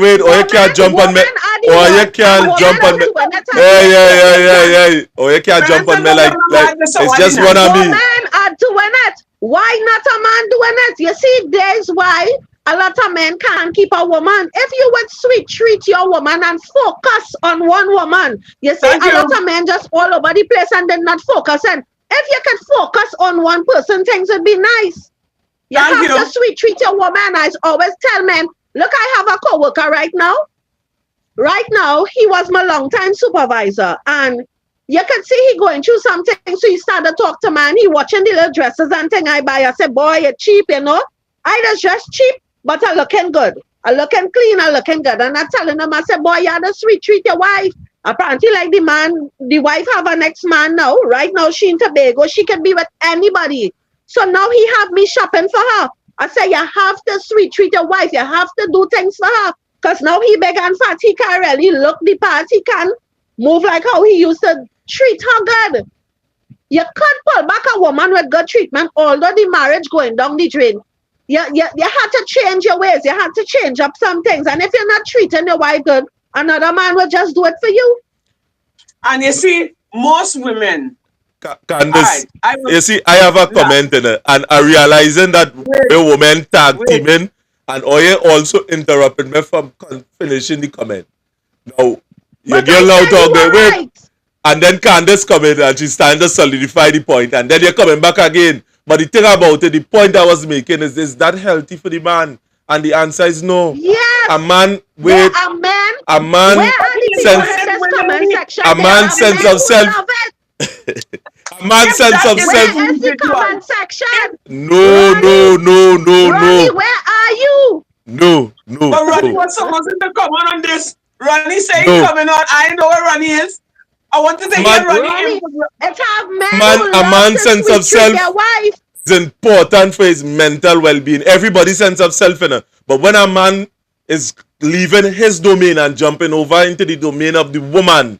Wait. Or you can't jump on me. Or you can't jump on me. Yeah. Or you can't jump on me like it's just one of me. Men are doing it. Why not a man doing it? You see, there's why a lot of men can't keep a woman. If you would sweet treat your woman and focus on one woman, you see, a lot of men just all over the place and then not focus. And if you can focus on one person, things would be nice. You have to sweet treat your woman. I always tell men, look, I have a co-worker right now. Right now, he was my long-time supervisor. And you can see he going through something. So he started to talk to man. He watching the little dresses and thing I buy. I said, boy, you're cheap, you know. I just dress cheap, but I looking good. I looking clean, I looking good. And I telling him, I said, boy, you had to sweet treat your wife. Apparently, like the wife have a next man now. Right now, she in Tobago. She can be with anybody. So now he have me shopping for her. I say, you have to sweet treat your wife. You have to do things for her. Because now he big and fat. He can't really look the part. He can move like how he used to treat her good. You can't pull back a woman with good treatment, although the marriage going down the drain. You have to change your ways. You have to change up some things. And if you're not treating your wife good, another man will just do it for you. And you see, most women... Candace, you see, I have a comment in it, and I realizing that a woman tag teaming And Oye also interrupted me from finishing the comment. Now, your But I girl now said you talk there, were wait. right. And then Candace come in and she's trying to solidify the point. And then you're coming back again. But the thing about it, the point I was making is that healthy for the man? And the answer is no. Yes, A man, there wait, are men. a Where man are the Go people sense, in ahead, this comment Willie. section? a There man are sense men of who self, love it. a man If sense that of is an self. Where is the individual, comment section? if No, Ronnie, no, no, no, Ronnie, no, where are you? no, no, but Ronnie no, was supposed to come on this. Ronnie say he no. coming on. I know where Ronnie is. I wanted A to hear man, Ronnie Ronnie, input. it's have men man, who a love man's to sense of sweet treat their self wife. is important for his mental well-being. Everybody's sense of self, but when a man is leaving his domain and jumping over into the domain of the woman,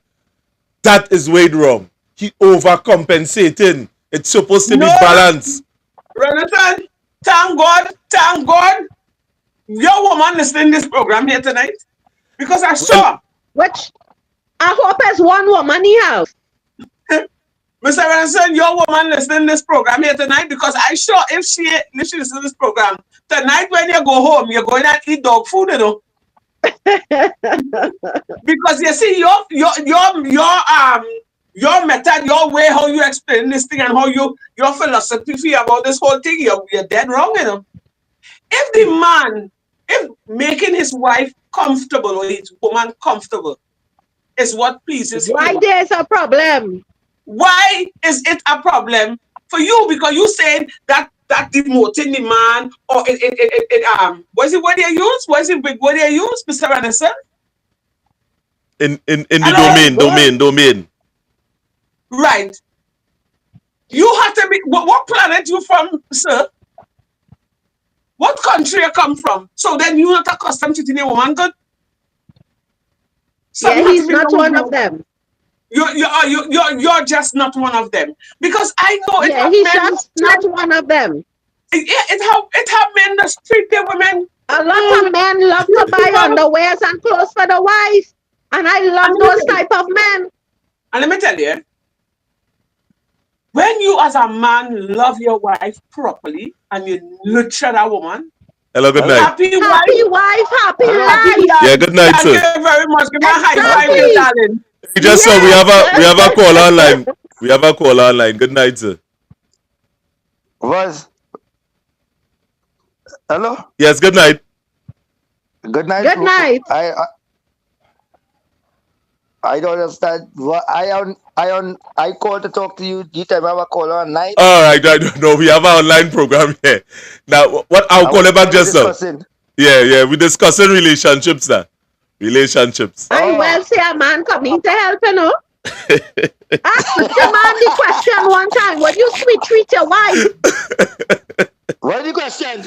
that is way wrong. He overcompensating. It's supposed to be No, balanced. Renatan, thank God, your woman listening this program here tonight. Because I Well, saw Which I hope is one woman he has. Mr. Ranson, your woman listening this program here tonight because I sure if she listens to this program tonight when you go home, you're going to eat dog food, Because you see your method, your way how you explain this thing and how your philosophy about this whole thing, you're dead wrong. If the man, if making his wife comfortable or his woman comfortable is what pleases Why him, there's a problem? why is it a problem for you? Because you said that demoting the man or what is it what they use? What is it big what they use, Mr. Anderson? in the Hello? domain. Right. You have to be what planet you from, sir? What country you come from? So then you're not accustomed to treating a woman good? Yeah, Something has to he's be not wrong with one of you. them. You're just not one of them. Because I know it Yeah, have he's men just not one of them. it have men that treat their women. A lot of men love to buy Well, underwears and clothes for the wife. And I and love those type of men. let me tell you, when you as a man love your wife properly and you nurture that woman, Hello, good Hello? night. happy Happy wife, wife, happy Hello? happy life. Yeah, life. good night, Thank sir. you very much. Give me a high five here, Exactly. darling. We just saw Yes. we have a call online. We have a call online. Good night, sir. Was hello? Yes, good night. Good night. Good night. I don't understand. What I called to talk to you. You time I have a call online. All right, I don't know. We have an online program here. Now, what I'll call it back Are we just now. discussing? Yeah. We're discussing relationships now. Relationships. I Oh, will say a man coming to help, Ask the man the question one time. Would you sweet treat your wife? what the question?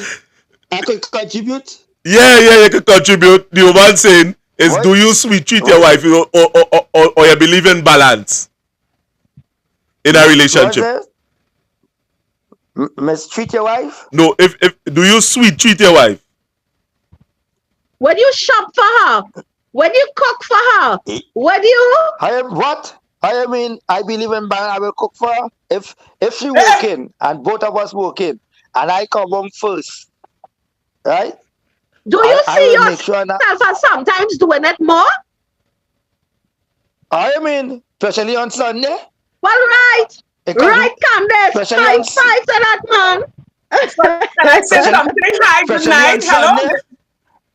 I could contribute. Yeah, you can contribute. The woman saying is, What? do you sweet treat your What? wife or you believe in balance in a What's relationship? it? Mistreat your wife? No, if do you sweet treat your wife? Would you shop for her? Would you cook for her? Would you? I am what? I mean, I believe in balance. I will cook for her. If she Eh, working and both of us working, and I come home first, right? Do you I see will make sure that. yourself as sometimes doing it more? I mean, especially on Sunday. Well, right. Because Right, Candace. especially High on five to that man. can I say especially, something? Hi, good especially on night. Hello. Sunday.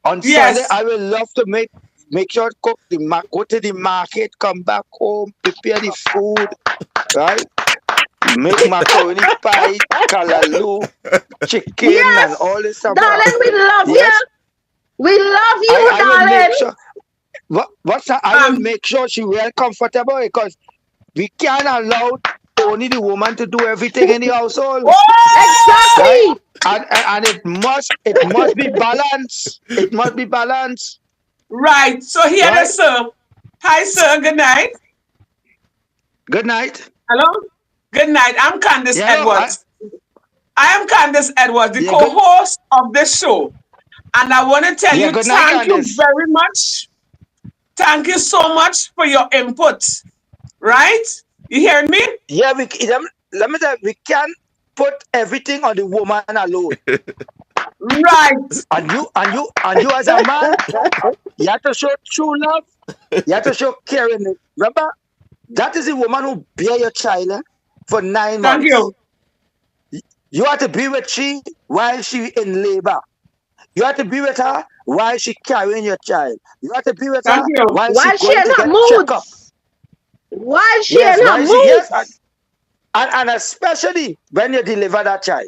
On Sunday, Yes. I will love to make sure cook go to the market, come back home, prepare the food, right? Make macaroni pie, kalaloo, chicken, and Yes. all this stuff. Darling, we love you. Yes, We love you, I will make darling. sure. What's that? I will Um. make sure she well comfortable because we can't allow only the woman to do everything in the household, right? Oh! Exactly. And it must be balanced. It must be balanced, Right. So here it right? is, sir. Hi, sir. Good night. Good night. Hello. Good night. I'm Candace Yeah, no, Edwards. I am Candace Edwards, the yeah, good. co-host of this show. And I want to tell Yeah, you, good night, thank you Candace. very much. Thank you so much for your input. Right? You hear me? Yeah, let me tell you, we can't put everything on the woman alone. Right. And you as a man, you have to show true love. You have to show caring. Remember, that is the woman who bear your child for 9 Thank months. you. You have to be with she while she in labor. You have to be with her while she carrying your child. You have to be with Thank her you. while she While she going in to her get checkup. moods. While she Yes, in her while she yes, moods. and especially when you deliver that child.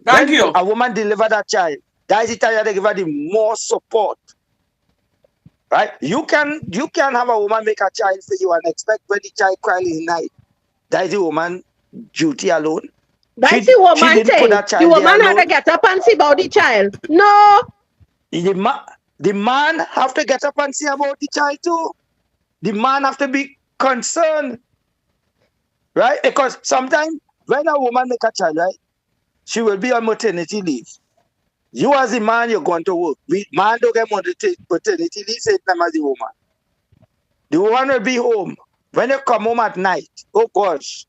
Thank When you. a woman deliver that child, that is the time you have to give her the more support. Right? You can have a woman make a child for you and expect when the child cry in the night. That is the woman duty alone. That's She the she woman didn't put thing. that The child there woman had to alone. get up and see about the child. No. The man have to get up and see about the child too. The man have to be concerned, right? Because sometimes when a woman make a child, right, she will be on maternity leave. You as the man, you're going to work. Man don't get maternity leave same time as the woman. The woman will be home. When you come home at night, oh gosh,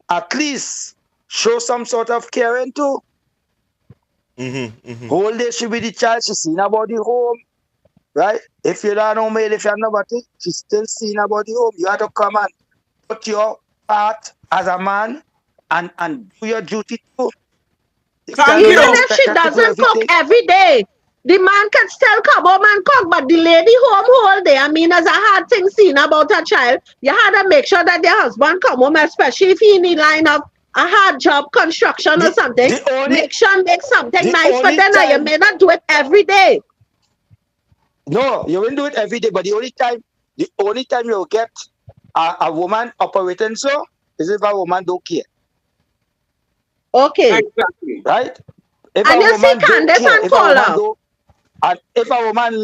at least show some sort of caring too. Whole day she with the child, she seen about the home, right? If you're not home, if you're nobody, she's still seeing about the home. You have to come and put your part as a man and do your duty too. You Thank cannot Even you. if expect she her to do doesn't cook everything. every day, the man can still come home and cook, but the lady home whole day. I mean, as a hard thing seen about her child, you had to make sure that their husband come home, especially if he in the line of a hard job, construction or The, something. the only Make sure make something the nice for only dinner. You time may not do it every day. no, you won't do it every day, but the only time you'll get a woman operating so is if a woman don't care. Okay. Exactly. Right? If And a you see woman don't Candace care, and Paula. and if a woman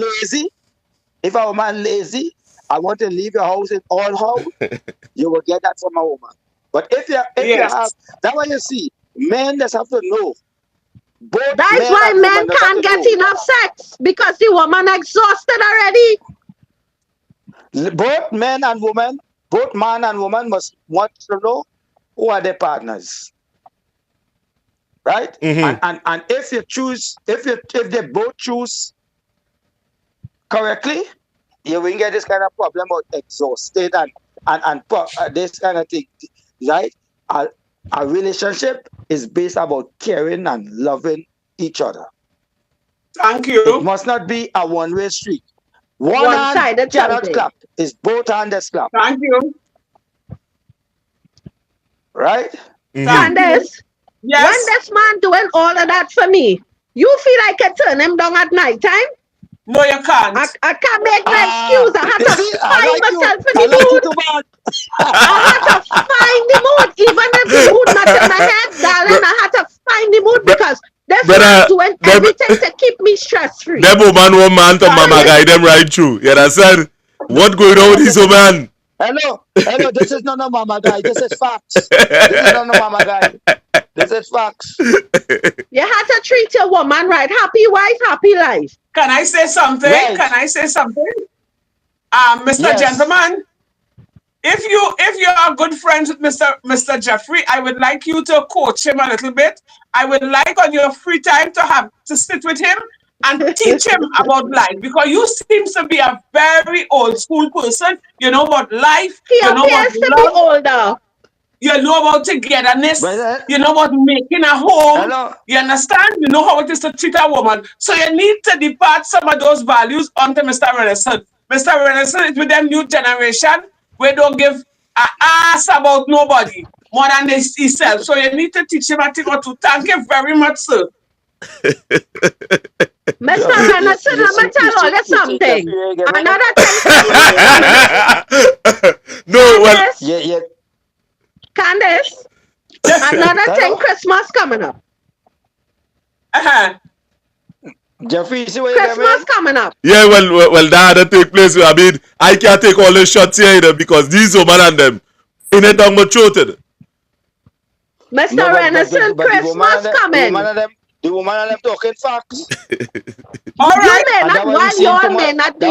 lazy, I want to leave your house in all house, you will get that from a woman. But if you have Yes. that's why you see, men just have to know. Both That's men why and women men just have can't to get know. enough sex because the woman exhausted already. Both men and women, both man and woman must want to know who are their partners. Right? And if you choose, if they both choose correctly, you will get this kind of problem of exhausted and this kind of thing, right? A relationship is based about caring and loving each other. Thank It you. must not be a one-way street. One hand One-sided cannot something. clap. It's both hands clap, Thank you. right? Thank you. Candace, when Yes. this man doing all of that for me, you feel like I turn him down at night time? No, you can't. I can't make no excuse. I had You to see, I find like you. myself in I the like you mood. too much. I had to find the mood. Even if the mood not in my head, darling, I had to find the mood because this man Brother, doing everything to keep me stress free. them woman want man to Thank mama you. guide them right through. You understand? What going on with this woman? Hello. This is not a mama guy. This is facts. This is not a mama guy. This is facts. You had to treat your woman right. Happy wife, happy life. Can I say something? Right. Can I say something? Mr. Yes. Gentleman, if you are good friends with Mr. Jeffrey, I would like you to coach him a little bit. I would like on your free time to sit with him and teach him about life because you seem to be a very old school person. You know about life, He you know about appears to be love, older. you know about togetherness, But you know about making a home. hello. You understand? You know how it is to treat a woman. So you need to depart some of those values onto Mr. Renison. Mr. Renison is with them new generation where don't give a ass about nobody more than himself. So you need to teach him a thing or two. Thank you very much, sir. Mr. Renison, You let me see, tell all you something. Jeffrey ain't get Another thing Christmas coming. No, well, Candace, yeah. Candace, another thing Hello, Christmas coming up. Uh-huh. Jeffrey. You see what you get, Christmas man? coming up. yeah, well, that had to take place. I mean, I can't take all the shots here either because these woman and them in it down my throat. Mr. No, Renison, but the woman and Christmas them, coming. the woman and them talking facts, All You right. may and not, that why we while seeing too y'all much. may not That be.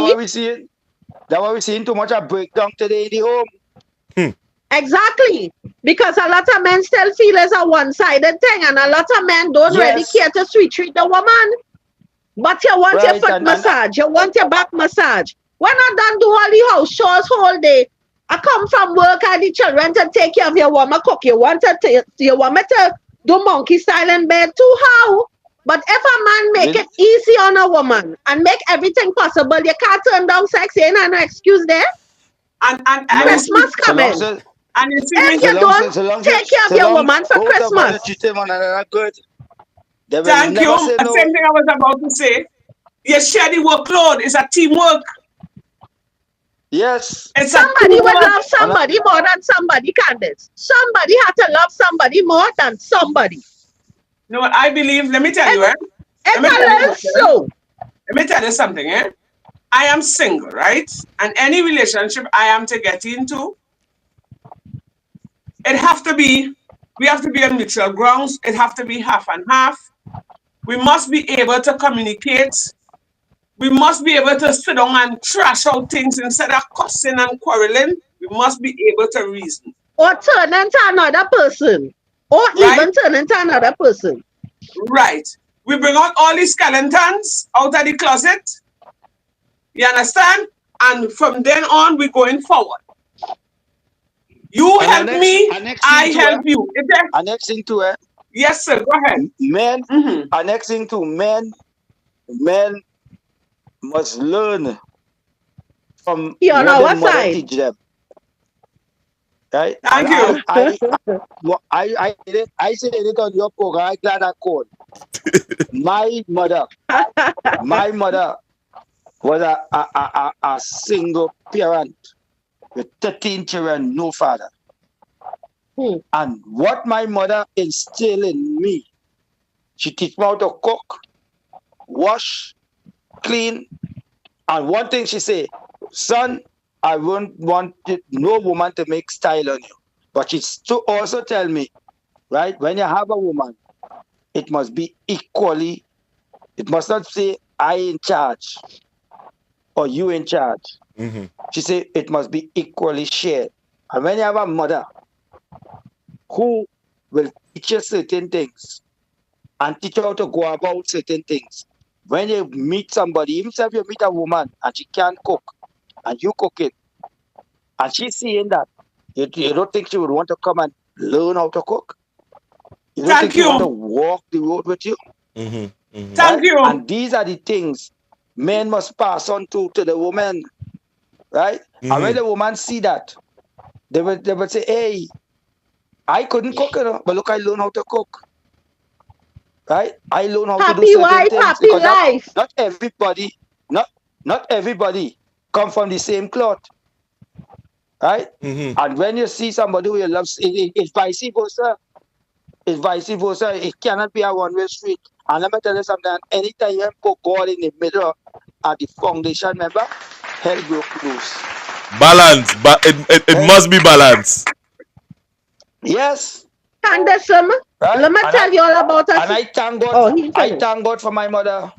why we seeing too much a breakdown today in the home. Exactly. Because a lot of men still feel it's a one-sided thing, and a lot of men don't really Yes, care to sweet treat the woman. But you want your right, foot massage, you want your back massage. When I done do all the house chores whole day, I come from work and the children to take care of your woman cook. You want me to do monkey style in bed too? How? But if a man make Bel- it easy on a woman and make everything possible, you can't turn down sex. You ain't have no excuse there. And you no. see, Christmas So long coming. as and you see If me. you don't take care of so your long woman for both of us Christmas, treat one another good, they will Thank never you. say The no. same thing I was about to say. You share the workload. It's a teamwork. Yes, It's a somebody would teamwork. love and somebody more than somebody, Candice. Somebody had to love somebody more than somebody. You know what I believe? Let me tell you, It, eh? Let it's me tell a you little this, eh? slow. Let me tell you something, eh? I am single, right? And any relationship I am to get into, it have to be, we have to be on mutual grounds. It have to be half and half. We must be able to communicate. We must be able to sit down and trash out things instead of cussing and quarreling. We must be able to reason, Or turn into another person. Or right? even turn into another person. Right. We bring out all these skeletons out of the closet. You understand? And from then on, we're going forward. You and help me, our next I thing too, help you. Is there? our next thing too, Yes, sir. Go ahead. men, Mm-hmm. our next thing too, men must learn from He on what their our mother side. teach them, right? And Thank you. I said it on your program. I glad I called. My mother, my mother was a single parent with 13 children, no father. Hmm. And what my mother instilled in me, she teach me how to cook, wash, clean. And one thing she say, son, I won't want no woman to make style on you. But she also tell me, right, when you have a woman, it must be equally, it must not say I in charge or you in charge. Mm-hmm. She say it must be equally shared. And when you have a mother who will teach you certain things and teach you how to go about certain things, when you meet somebody, even if you meet a woman and she can't cook and you cook it, and she's seeing that, you don't think she would want to come and learn how to cook? You don't think Thank she want to you. walk the road with you? Mm-hmm. Mm-hmm. Thank Right? you. And these are the things men must pass on to the woman, right? And when Mm-hmm. the woman see that, they will say, hey, I couldn't cook, but look, I learned how to cook. Right? I learned how to do Happy certain wife, things happy because life. not everybody, not not everybody come from the same cloth, right? Mm-hmm. And when you see somebody who you love, it's vice versa. It's vice versa. It cannot be a one-way street. And let me tell you something. Anytime you put God in the middle at the foundation, remember, hell broke loose. Balance, but it Hell, must be balance. yes, Candace, right. let me tell you all about And us. I thank God. Oh, he I finished. thank God for my mother.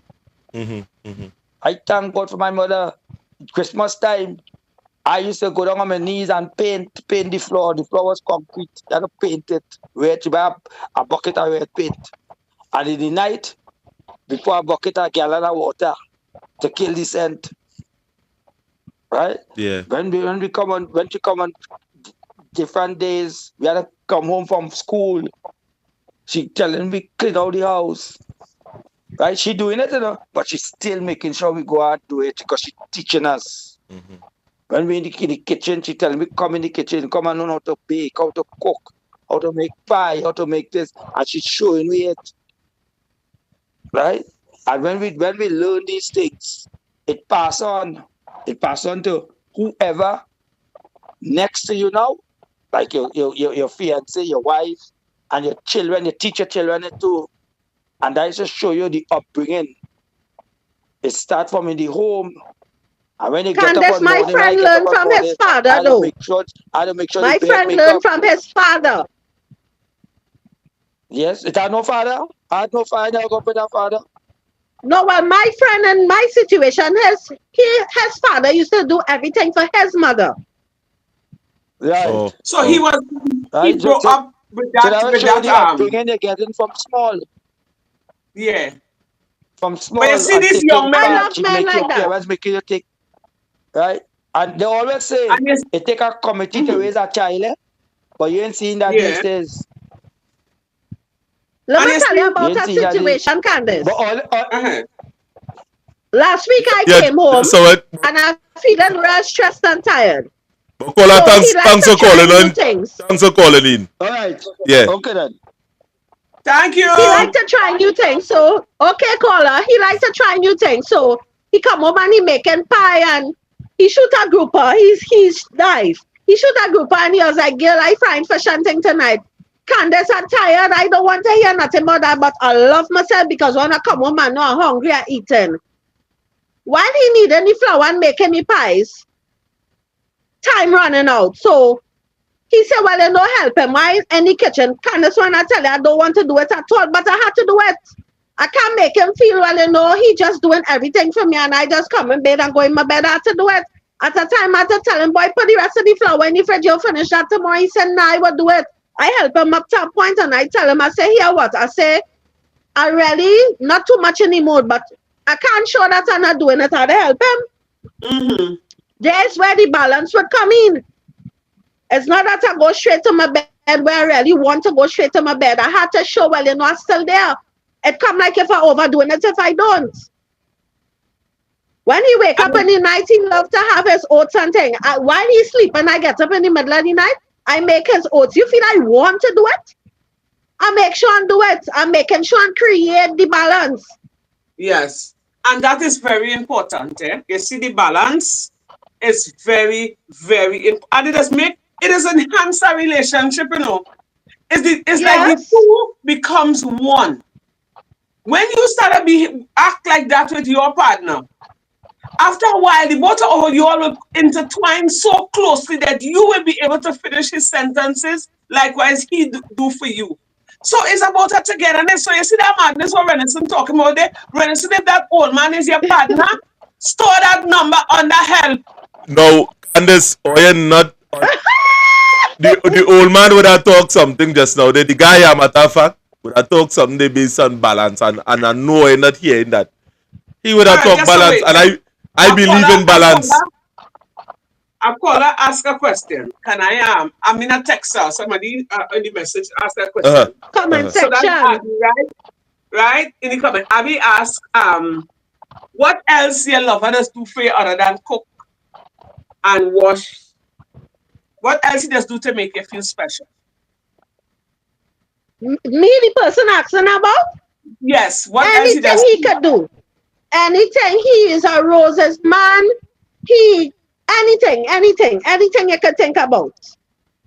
Mm-hmm. Mm-hmm. I thank God for my mother. Christmas time, I used to go down on my knees and paint the floor. The floor was concrete. You had to paint it. Red, you buy a bucket of red paint. And in the night, before a bucket of gallon of water to kill the scent. Right? Yeah. When she come on different days, we had to come home from school. She telling me clean out the house. Right? She doing it, but she's still making sure we go out do it because she's teaching us. Mm-hmm. When we in the kitchen, she telling me come in the kitchen, come and learn how to bake, how to cook, how to make pie, how to make this, and she's showing me it. Right? And when we learn these things, it pass on. It pass on to whoever next to you now, like your fiance, your wife, and your children. You teach your children it too, and that is to show you the upbringing. It starts from in the home, and when you get up Candace, on my morning, when I friend get up learned on from his morning, father, I don't though. make sure the My bed friend make learned up. from his father. Yes, it had no father. I had no father. I go with a father. No, well, my friend in my situation, his father used to do everything for his mother. Right. Oh, So oh. he Right. grew up So that will with show that the upbringing they're getting yeah. from But you small, see and this taking young I man, love part. You men make your like that. parents make you take, right. And they always say and you, it take a committee to raise a child, but you ain't seeing that these yeah, days. Let and me you tell you see, You about ain't a seeing that these. situation, But Candace. uh-huh. Last week I Yeah, came home so what? and I'm feeling real stressed and tired. Kola, So he likes thanks to for try calling new in. things. Thanks for calling in. all right. Yeah. Okay then. Thank He likes you. to try new things. So, okay, caller, he likes to try new things. So he come home and he making pie and he shoot a grouper. He's nice. He shoot a grouper and he was like, girl, I frying fish and thing tonight. Candace, I'm tired. I don't want to hear nothing about that, but I love myself because when I come home and know I'm hungry and eating. While he needing the flour and making me pies, time running out. So he said, well, you know, help him. Why in the kitchen? Candace, when I tell you, I don't want to do it at all, but I had to do it. I can't make him feel, well, you know, he just doing everything for me and I just come in bed and go in my bed. I had to do it. At the time, I had to tell him, boy, put the rest of the flour in the fridge. You'll finish that tomorrow. He said, nah, I will do it. I help him up to a point and I tell him, I say, here what? I say, I really, not too much in the mood, but I can't show that I'm not doing it. I had to help him. Mm-hmm. There's where the balance would come in. It's not that I go straight to my bed where I really want to go straight to my bed. I had to show, well, you know, I'm still there. It come like if I overdoing it if I don't. When he wake up in the night, he love to have his oats and thing. While he's sleeping, I get up in the middle of the night, I make his oats. You feel I want to do it? I make sure and do it. I'm making sure and create the balance. Yes. And that is very important. Eh? You see, the balance is very, very important. And it is enhance a relationship, you know. It's like the Yes. two becomes one. When you start to act like that with your partner, after a while, the both of you all will intertwine so closely that you will be able to finish his sentences likewise he do for you. So it's about a togetherness. So you see that madness what Renison talking about there? Renison, if that old man is your partner, store that number under help. No, Candace, or you're not. The old man would have talked something just now. The guy, matter of fact, would have talked something they based on balance, and I know I'm not hearing that. He would All have right, talked just so balance, wait. and I believe in balance. A caller ask a question. Can I'm in a text now. Somebody in the message ask a Uh-huh. question. Comment So that's section. right in the comment. Abby asked, what else your lover does do for you other than cook and wash? What else he does do to make you feel special? Me, the person asking about Yes, what else he anything does he do? could do. Anything. He is a roses man. He anything you could think about.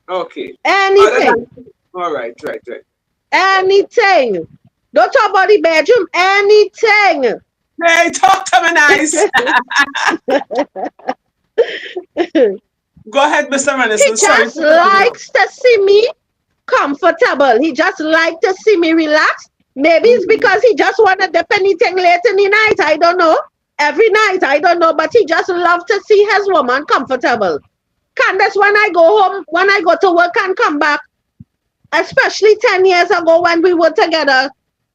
Okay. Other Anything. than all right, right. Anything. Don't talk about the bedroom. Anything. Hey, talk to me nice. Go ahead, Mr. He Renison. Sorry just for cutting you off. likes to see me comfortable. He just like to see me relax. Maybe it's Mhm. because he just want to dip anything late in the night. I don't know. Every night, I don't know. But he just love to see his woman comfortable. Candace, when I go home, when I go to work and come back, especially 10 years ago when we were together,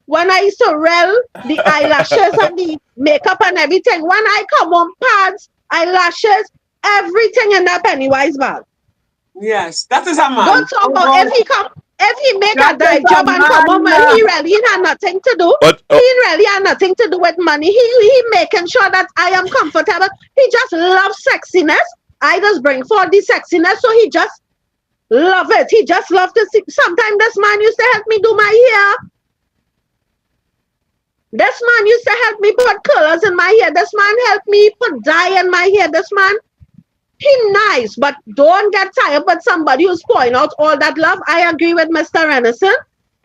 when I used to roll the eyelashes and the makeup and everything, when I come home, pads, eyelashes, everything in that Pennywise bag. Yes, that is a Don't man. talk Oh about God, if he make that a is dry a job and come home and man. he really had nothing to do. But He really had nothing to do with money. He making sure that I am comfortable. He just loves sexiness. I just bring forth the sexiness, so he just love it. He just love to see. Sometimes this man used to help me do my hair. This man used to help me put colors in my hair. This man helped me put dye in my hair. This man, he nice, but don't get tired with somebody who's pouring out all that love. I agree with Mr. Renison.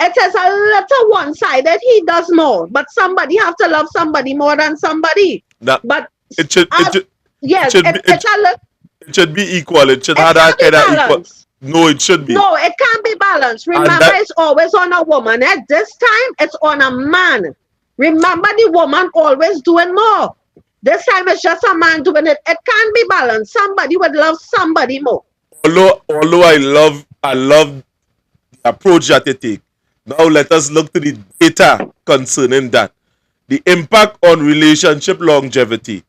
It is a little one-sided. He does more, but somebody have to love somebody more than somebody. now, But it should it should it yes, should be it's a little. it should be equal. It should It have that can't be kind of equal. balanced. No, it should be. No, it can't be balanced. And Remember, that it's always on a woman. At this time, it's on a man. Remember, the woman always doing more. This time, it's just a man doing it. It can't be balanced. Somebody would love somebody more. although I love the approach that they take. Now let us look to the data concerning that. The impact on relationship longevity.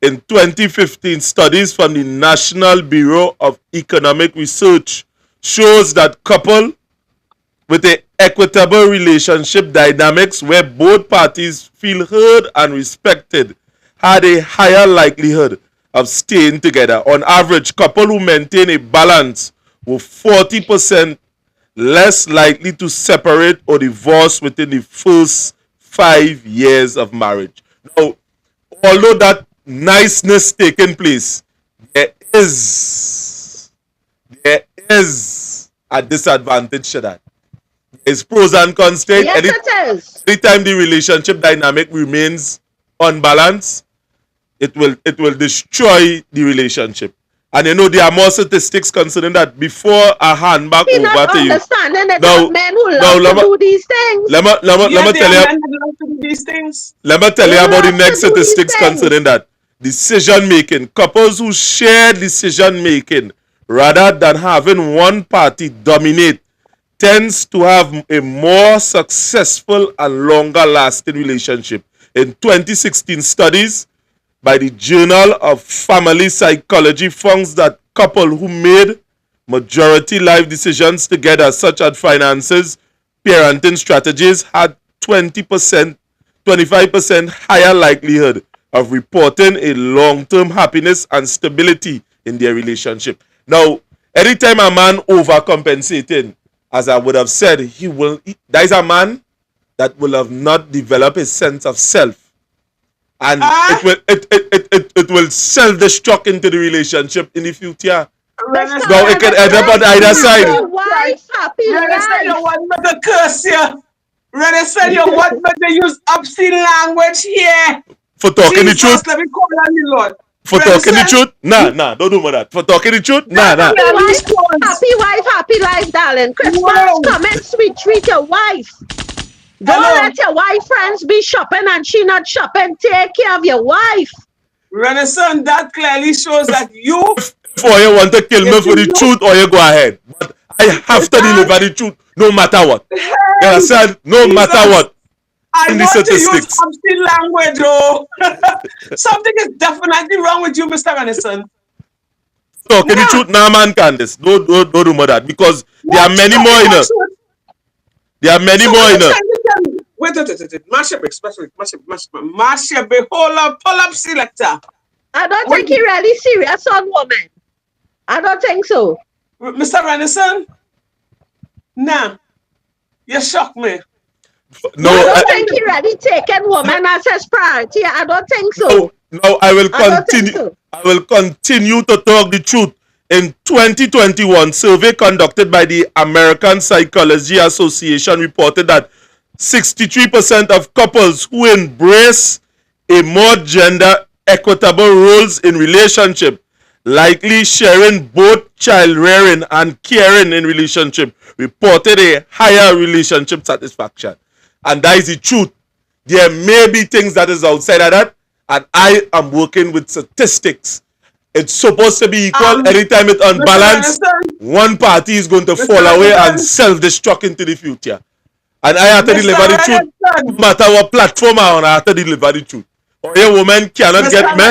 In 2015, studies from the National Bureau of Economic Research shows that couple with a equitable relationship dynamics where both parties feel heard and respected had a higher likelihood of staying together. On average, couple who maintain a balance were 40% less likely to separate or divorce within the first 5 years of marriage. Now, although that niceness taking place, there is a disadvantage to that. It's pros and cons to it. Yes, it is. Anytime the relationship dynamic remains unbalanced, it will destroy the relationship. And you know there are more statistics concerning that. Before I hand back He over not to you. understanding that Now- men who now love let to me- do these things. Let me tell you. Men that love to do these things. Let me tell you about the Love next to do these statistics things. concerning that. Decision making. Couples who share decision making rather than having one party dominate tends to have a more successful and longer lasting relationship. In 2016 studies by the Journal of Family Psychology found that couples who made majority life decisions together, such as finances, parenting strategies, had 20%, 25% higher likelihood of reporting a long-term happiness and stability in their relationship. Now, anytime a man overcompensating, as I would have said, there is a man that will have not developed a sense of self. And it will self-destruct into the relationship in the future. Now it can end up on either side. Wife, happy Ready said you life. want me to curse you. Ready said you want me to use obscene language here. For talking the Jesus, truth. let me call on the Lord. For Ready talking the said- truth. Nah, don't do more that. For talking the truth. Nah. Happy wife, happy life, darling. Christmas Wow. coming, sweet treat your wife. Don't Hello. let your wife friends be shopping and she not shopping. Take care of your wife. Renaissance, that clearly shows that you Or you want to kill me Yes, for the you- truth, or you go ahead. But I have to deliver the truth, no matter what. You understand? No Jesus. matter what. I In the want to use statistics. obscene language, oh. Something is definitely wrong with you, Mr. Renaissance. Talking the Nah. truth, nah, man, Candice. Don't do more that, because there are many more in it. There are many more in it. Wait. Masha, especially Masha, hold up, pull up, selector. I don't think he really serious on women. I don't think so. Mr. Renaissance? Nah. You shocked me. No, I don't think he really taking women as his priority. I don't think so. no, I will I don't think continue. so. I will continue to talk the truth. In 2021, survey conducted by the American Psychology Association reported that 63% of couples who embrace a more gender equitable roles in relationship, likely sharing both child rearing and caring in relationship, reported a higher relationship satisfaction. And that is the truth. There may be things that is outside of that, and I am working with statistics. It's supposed to be equal. Anytime it's unbalanced, one party is going to fall away and self-destruct into the future. And I have to deliver the truth. No matter what platform I'm on, I have to deliver the truth. Or your woman cannot get me.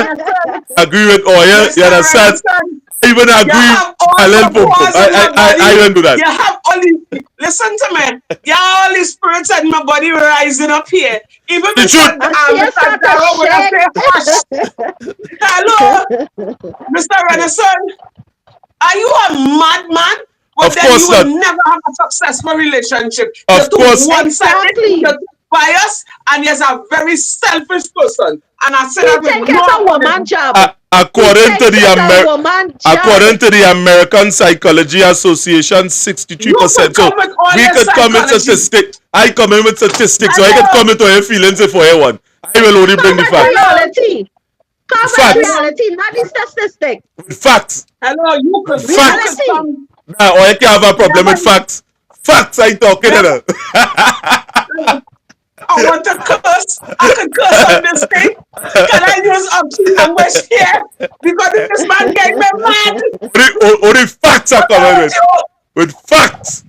Agree with Oya, you understand? I even agree I even do that. You have only listen to me. You have all the spirits in my body rising up here. Even The truth. Mr. Darrow when I say hush. Hello, Mr. Renaissance. Are you a madman? But Of then course you will not. never have a successful relationship. Of You're too course. one-sided, Exactly. you're too biased, and you're a very selfish person. And I say He that with think no it's a woman job. According to He thinks it's a the woman job. according to the American Psychology Association, 63%. You could So come with all we your could come with psychology. statistics. I come in with statistics, so I can come into your feelings if I want. I will only bring Come the with facts. reality. Come with Facts. reality, not the statistics. With facts. Hello, you could Facts. come. Nah, or you can have a problem with facts. Facts I talking Yeah. about. I want to curse. I can curse on this thing. Can I use option language here? Because this man getting me mad. Only facts are coming What with. you? With facts.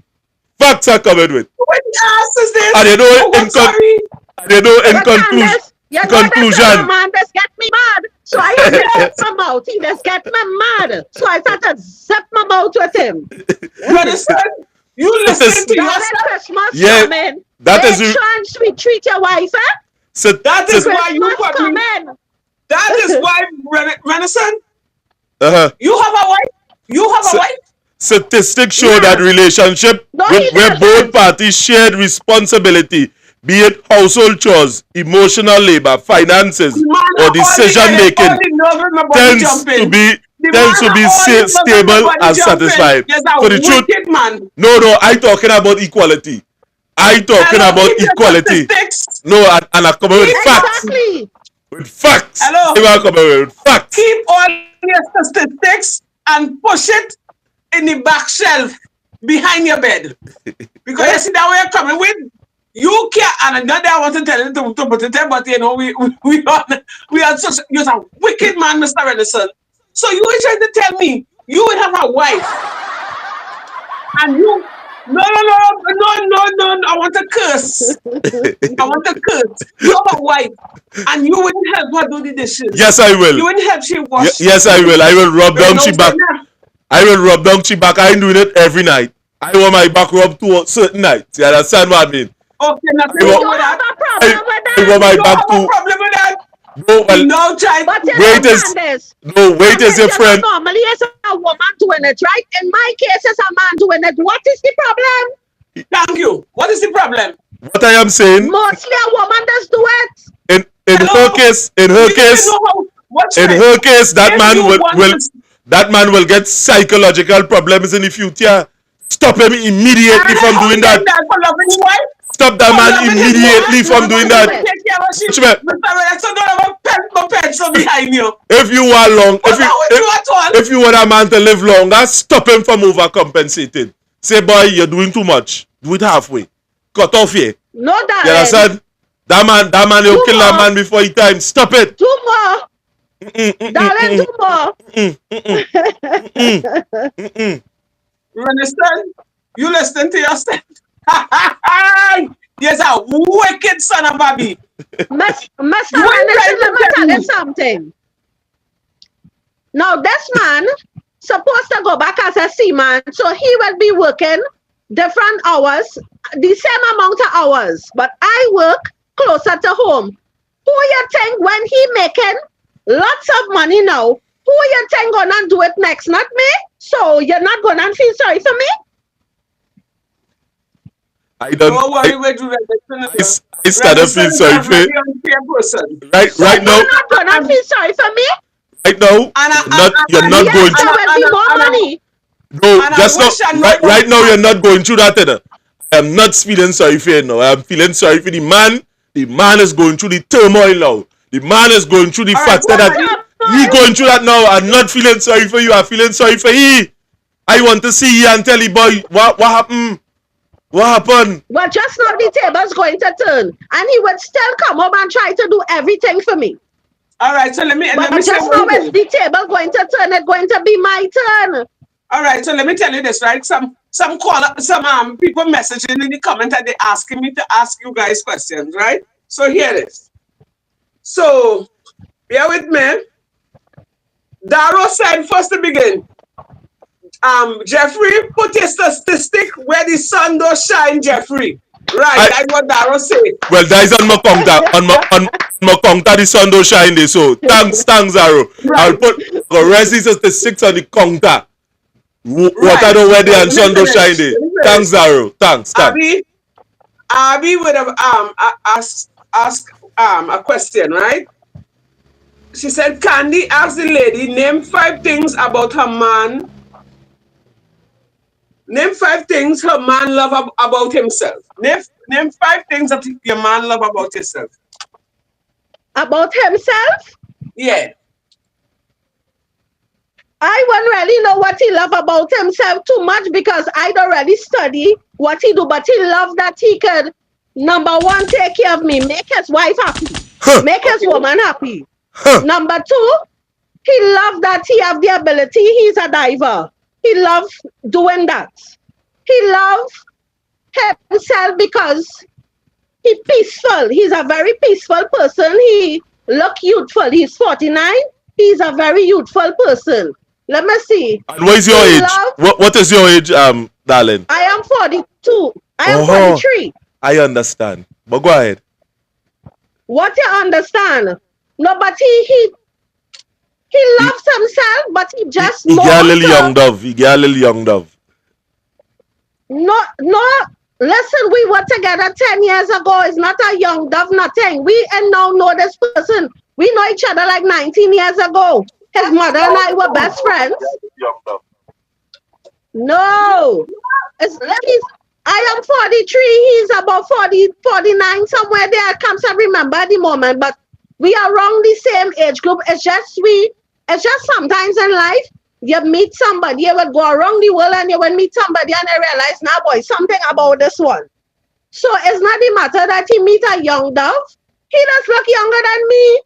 Facts are coming with. What ass is this? And you know, Oh, what, sorry. in But conclusion, Candace, you know that conclusion, man just get me mad. So I had to zip my mouth. He just get me mad. So I started to zip my mouth with him. You understand? You listen to Darling, yourself. Christmas Yeah, coming. that Make is sure and sweet treat your wife, eh? so, That is why you Christmas put me. coming. That is why, Renaissance, uh-huh. you have a wife. You have a So, wife. statistics show Yeah. that relationship No, he where both doesn't. parties shared responsibility, be it household chores, emotional labor, finances, The man or have decision making, all the nerve in my body tends to jumping. be The man have all the nerve in my stable body and jumping. satisfied. Yes, a So the truth, wicked man. no, I talking about equality. I talking Hello, about keep your equality. statistics. No, and I come with Keep facts. Exactly. With facts. Hello. I come with facts. Keep all your statistics and push it in the back shelf behind your bed. Because you see that way you're coming with. You can't, and another I want to tell you to put it there, but you know, we are such, you're a wicked man, Mr. Renison. So you were trying to tell me you would have a wife, and you, no, I want to curse. I want to curse. You have a wife, and you wouldn't help her do the dishes. Yes, I will. You wouldn't help she wash. Yes, I will. I will rub down No, she back. I will rub down she back. I ain't doing it every night. I want my back rubbed to a certain night. You understand what I mean? Okay, nothing I wrong want, with that. I want my You back have a to. problem with that. No, well, No, child. But you wait know, is Candace, no wait is your friend. normally it's a woman doing it, right? In my case, it's a man doing it. What is the problem? Thank you. What is the problem? What I am saying Mostly a woman does do it. in Hello? her case, What's in right? her case, that If man you will, want will to- that man will get psychological problems in the future. Stop him immediately And from how doing he that. get that for loving his wife? Stop that For man loving his immediately wife? from doing that. Take care of she. Watch me. Mr. Relaxo, don't have a pencil behind you. If you want long, What's wrong with you at all? if you want a man to live longer, stop him from overcompensating. Say, boy, you're doing too much. Do it halfway. Cut off here. No, You darling. understand? That man, he'll kill that man before he time. Stop it. Do more. Darling, do more. You understand? You listen to yourself. Yes, a wicked son of a bee. Mr. You ain't Anderson, trying to let me tell tell you me. something. Now, this man supposed to go back as a seaman, so he will be working different hours, the same amount of hours. But I work closer to home. Who you think when he making lots of money now, who you think gonna do it next? Not me. So you're not gonna feel sorry for me? I don't. Don't worry, we're doing it. I started feeling sorry for you. Right now. You're not gonna feel sorry for me? Right now, you're not Yes, going there to. will be more money. No, and I just wish I not. know Right now, that. you're not going through that. I am not feeling sorry for you now. I am feeling sorry for the man. The man is going through the turmoil now. The man is going through the factor that he going through that now. I'm not feeling sorry for you. I'm feeling sorry for he. I want to see you and tell you, boy, what happened? What happened? Well, just now the table's going to turn, and he would still come home and try to do everything for me. All right, so let me But say just one now, thing. is the table going to turn? It's going to be my turn. All right, so let me tell you this, right? Some people messaging in the comment that they asking me to ask you guys questions, right? So here it is. So bear with me. Daro said first to begin. Jeffrey, put your statistic where the sun don't shine, Jeffrey. Right, that's what Daro said. Well, that is on my counter. On my counter, the sun don't shine there. So thanks, Zaro. Right. I'll put the rest of the statistics on the counter. Water don't wear there and sun don't shine there. Thanks, Zaro. Thanks. Abby would have asked a question, right? She said, Candy asked the lady, name 5 things about her man. Name 5 things her man love about himself. Name 5 things that your man love about yourself. About himself? Yeah. I wouldn't really know what he love about himself too much because I don't really study what he do, but he love that he could Number one, take care of me. Make his wife happy. Huh. Make his woman happy. Huh. Number two, he love that he have the ability. He's a diver. He love doing that. He love himself because he peaceful. He's a very peaceful person. He look youthful. He's 49. He's a very youthful person. Let me see. And what is your He age? love- What is your age, darling? I am 42. I am Oh. 43. I understand. But go ahead. What you understand? No, but he loves himself, but he just He more get a little to- young dove. He get a little young dove. No. Listen, we were together 10 years ago. It's not a young dove, nothing. We and now know this person. We know each other like 19 years ago. His mother and I were best friends. Young dove. No. I am 43. He's about 40, 49, somewhere there. I can't remember at the moment, but we are around the same age group. It's just sometimes in life, you meet somebody, you will go around the world and you will meet somebody and you realize, nah boy, something about this one. So it's not the matter that he meet a young dove. He does look younger than me.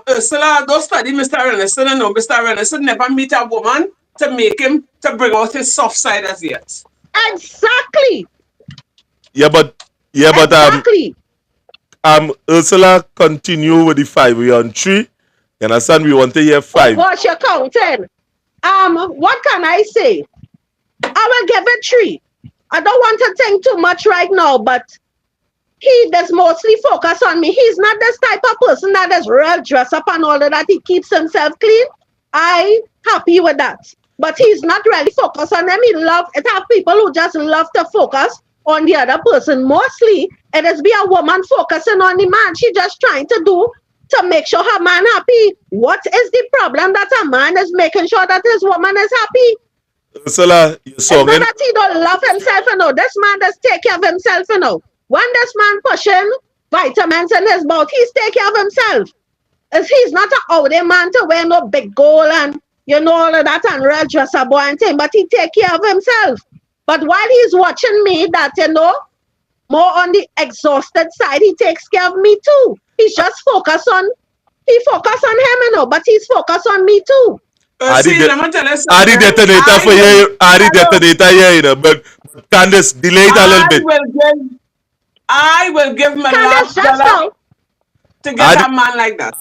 Ursula, don't study Mr. Renison. No, Mr. Renison never meet a woman to make him to bring out his soft side as yet. Exactly. Yeah, but Exactly. Ursula continue with the 5. We on 3. You understand? We want to hear 5. What's your counting? What can I say? I will give it 3. I don't want to think too much right now, but he does mostly focus on me. He's not this type of person that is real dress up and all of that. He keeps himself clean. I happy with that. But he's not really focused on them. It have people who just love to focus on the other person. Mostly it is be a woman focusing on the man. She just trying to make sure her man happy. What is the problem that a man is making sure that his woman is happy? Ursula, you're It's not songing. that he don't love himself, This man does take care of himself, When this man pushing vitamins in his mouth, he's taking care of himself. He's not an older man to wear no big gold and all of that and real dress up boy and thing, but he take care of himself. But while he's watching me, that more on the exhausted side, he takes care of me too. He's just focused on him, but he's focused on me too. See, let me tell you something. Are the detonator for you? Are the detonator here? But Candace, delay it a little bit. I will give my last Candace, just dollar now. to get a man like that.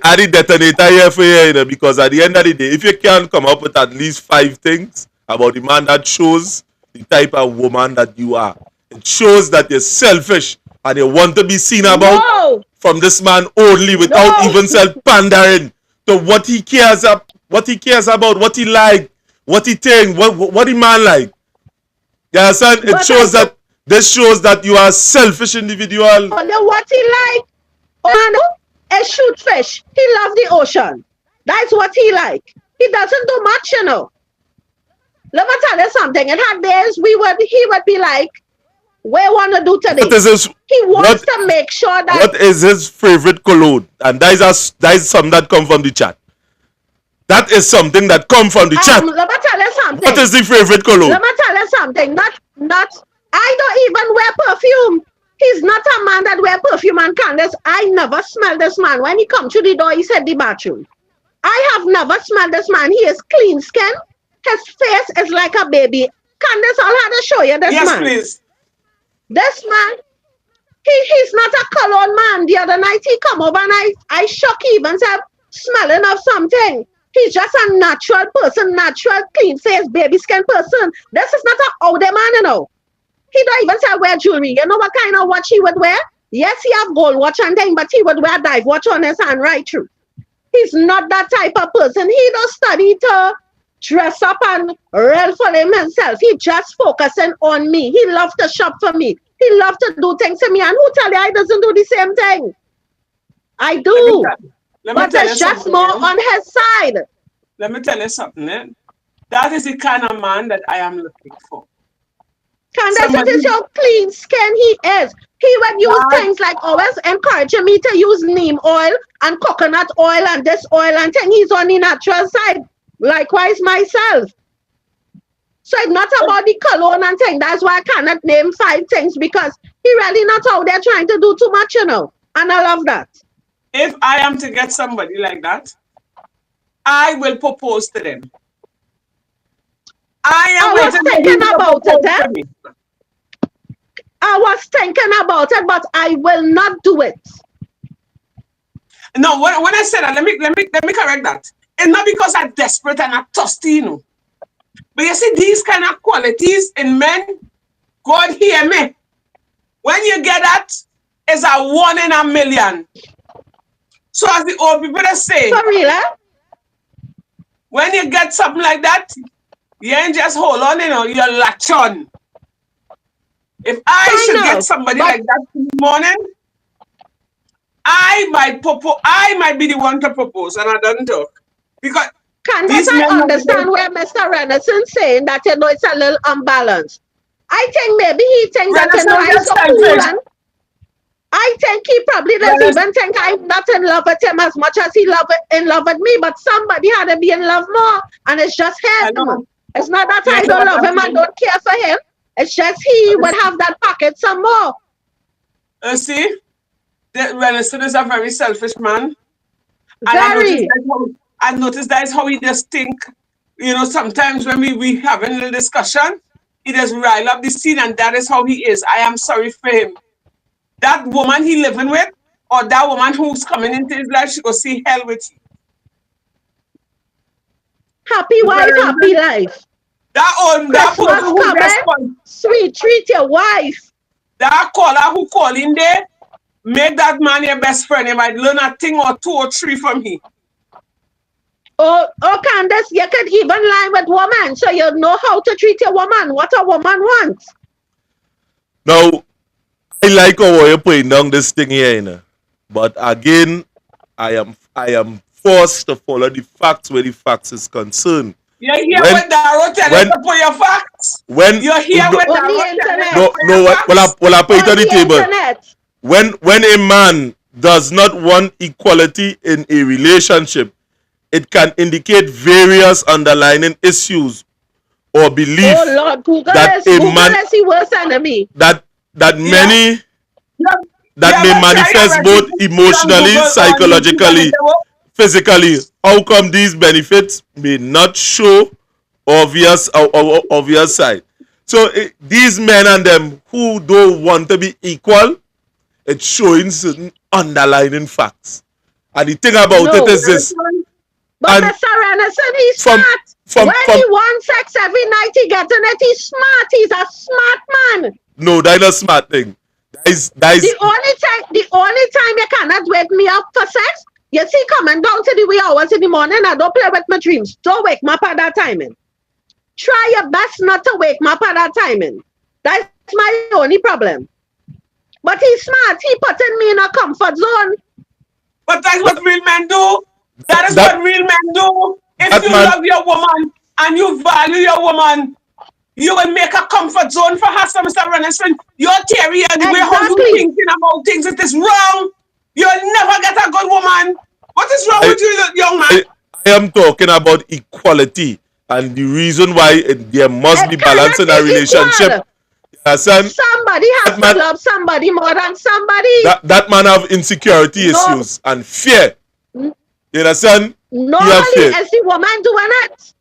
Are the detonator here for you? Because at the end of the day, if you can come up with at least 5 things about the man, that shows the type of woman that you are. It shows that you're selfish and you want to be seen about from this man only without even self-pandering to what he cares about, what he like, what he think, what the man like. You understand? This shows that you are a selfish individual. What he like? A shoot fish. He loves the ocean. That's what he like. He doesn't do much, Let me tell you something. In had days he would be like, what you want to do today? He wants to make sure that. What is his favorite cologne? And that is something that come from the chat. That is something that come from the chat. Let me tell you something. What is the favorite cologne? Let me tell you something. I don't even wear perfume. He's not a man that wear perfume and Candace. I never smell this man. When he come to the door, he said the bathroom. I have never smelled this man. He is clean skin. His face is like a baby. Candace, I'll have to show you this man. Yes, please. This man, he's not a cologne man. The other night he come over and I shook even said smelling of something. He's just a natural person, natural, clean face, baby skin person. This is not an older man, He don't even say wear jewelry. You know what kind of watch he would wear? Yes, he have gold watch and thing, but he would wear dive watch on his hand right through. He's not that type of person. He don't study to dress up and real for himself. He just focusing on me. He loves to shop for me. He loves to do things to me. And who tell you I doesn't do the same thing? I do. But it's just more on his side. Let me tell you something. That is the kind of man that I am looking for. Candace, it is your clean skin he is. He would use things like always encouraging me to use neem oil and coconut oil and this oil and thing. He's on the natural side. Likewise myself. So it's not about the cologne and thing. That's why I cannot name 5 things because he really not out there trying to do too much, you know. And I love that. If I am to get somebody like that, I will propose to them. I was thinking about it, me. I was thinking about it, but I will not do it. No, when I said that, let me correct that. It's not because I'm desperate and I'm thirsty, you know. But you see, these kind of qualities in men, God hear me. When you get that, it's a 1 in a million. So as the old people say, for real, when you get something like that, you ain't just hold on, you know, you latch on. If I should get somebody like that in the morning, I might be the one to propose, and I don't talk. Because Candace, I understand where Mr. Renison saying that, you know, it's a little unbalanced. I think maybe he thinks that, you know, I'm so cool, and I think he probably doesn't even think I'm not in love with him as much as he in love with me, but somebody had to be in love more, and it's just him. It's not that I don't love him and don't care for him. It's just he would have that pocket some more. See, Renison is a very selfish man. Very. And I noticed that is how he just think. You know, sometimes when we having a little discussion, he just rile up the scene, and that is how he is. I am sorry for him. That woman he living with, or that woman who's coming into his life, she go see hell with you. Happy wife, happy life. That person who coming, sweet, treat your wife. That caller who call in there, make that man your best friend. You might learn a thing or 2 or 3 from him. Oh, Candace, you can even lie with women, so you know how to treat a woman, what a woman wants. Now, I like how you're putting down this thing here, you know. But again, I am forced to follow the facts where the facts is concerned. You hear what Daro tell you to put your facts? You hear what Daro tell you? No, well, I put it on the table. Internet. When a man does not want equality in a relationship, it can indicate various underlying issues or belief. Oh Lord, Google that is the worst enemy. That many may manifest both emotionally, psychologically, physically. How come these benefits may not show obvious side? So these men and them who don't want to be equal, it's showing certain underlying facts. And the thing about it is this. But Mr. Renison, he's smart. When he wants sex every night, he gets in it. He's smart. He's a smart man. No, that's not smart thing. That is the only time you cannot wake me up for sex. You see, coming down to the wee hours in the morning, I don't play with my dreams. Don't wake me up at that timing. Try your best not to wake me up at that timing. That's my only problem. But he's smart. He putting me in a comfort zone. But that's what real men do. That is what real men do. If you love your woman and you value your woman, you will make a comfort zone for her, Mr. Renison. Your theory and the way how you thinking about things, it is wrong. You'll never get a good woman. What is wrong with you, young man? I am talking about equality and the reason why there must be balance in a relationship. Somebody has to love somebody more than somebody. That man have insecurity issues and fear. You understand? Normally, it's the woman doing it.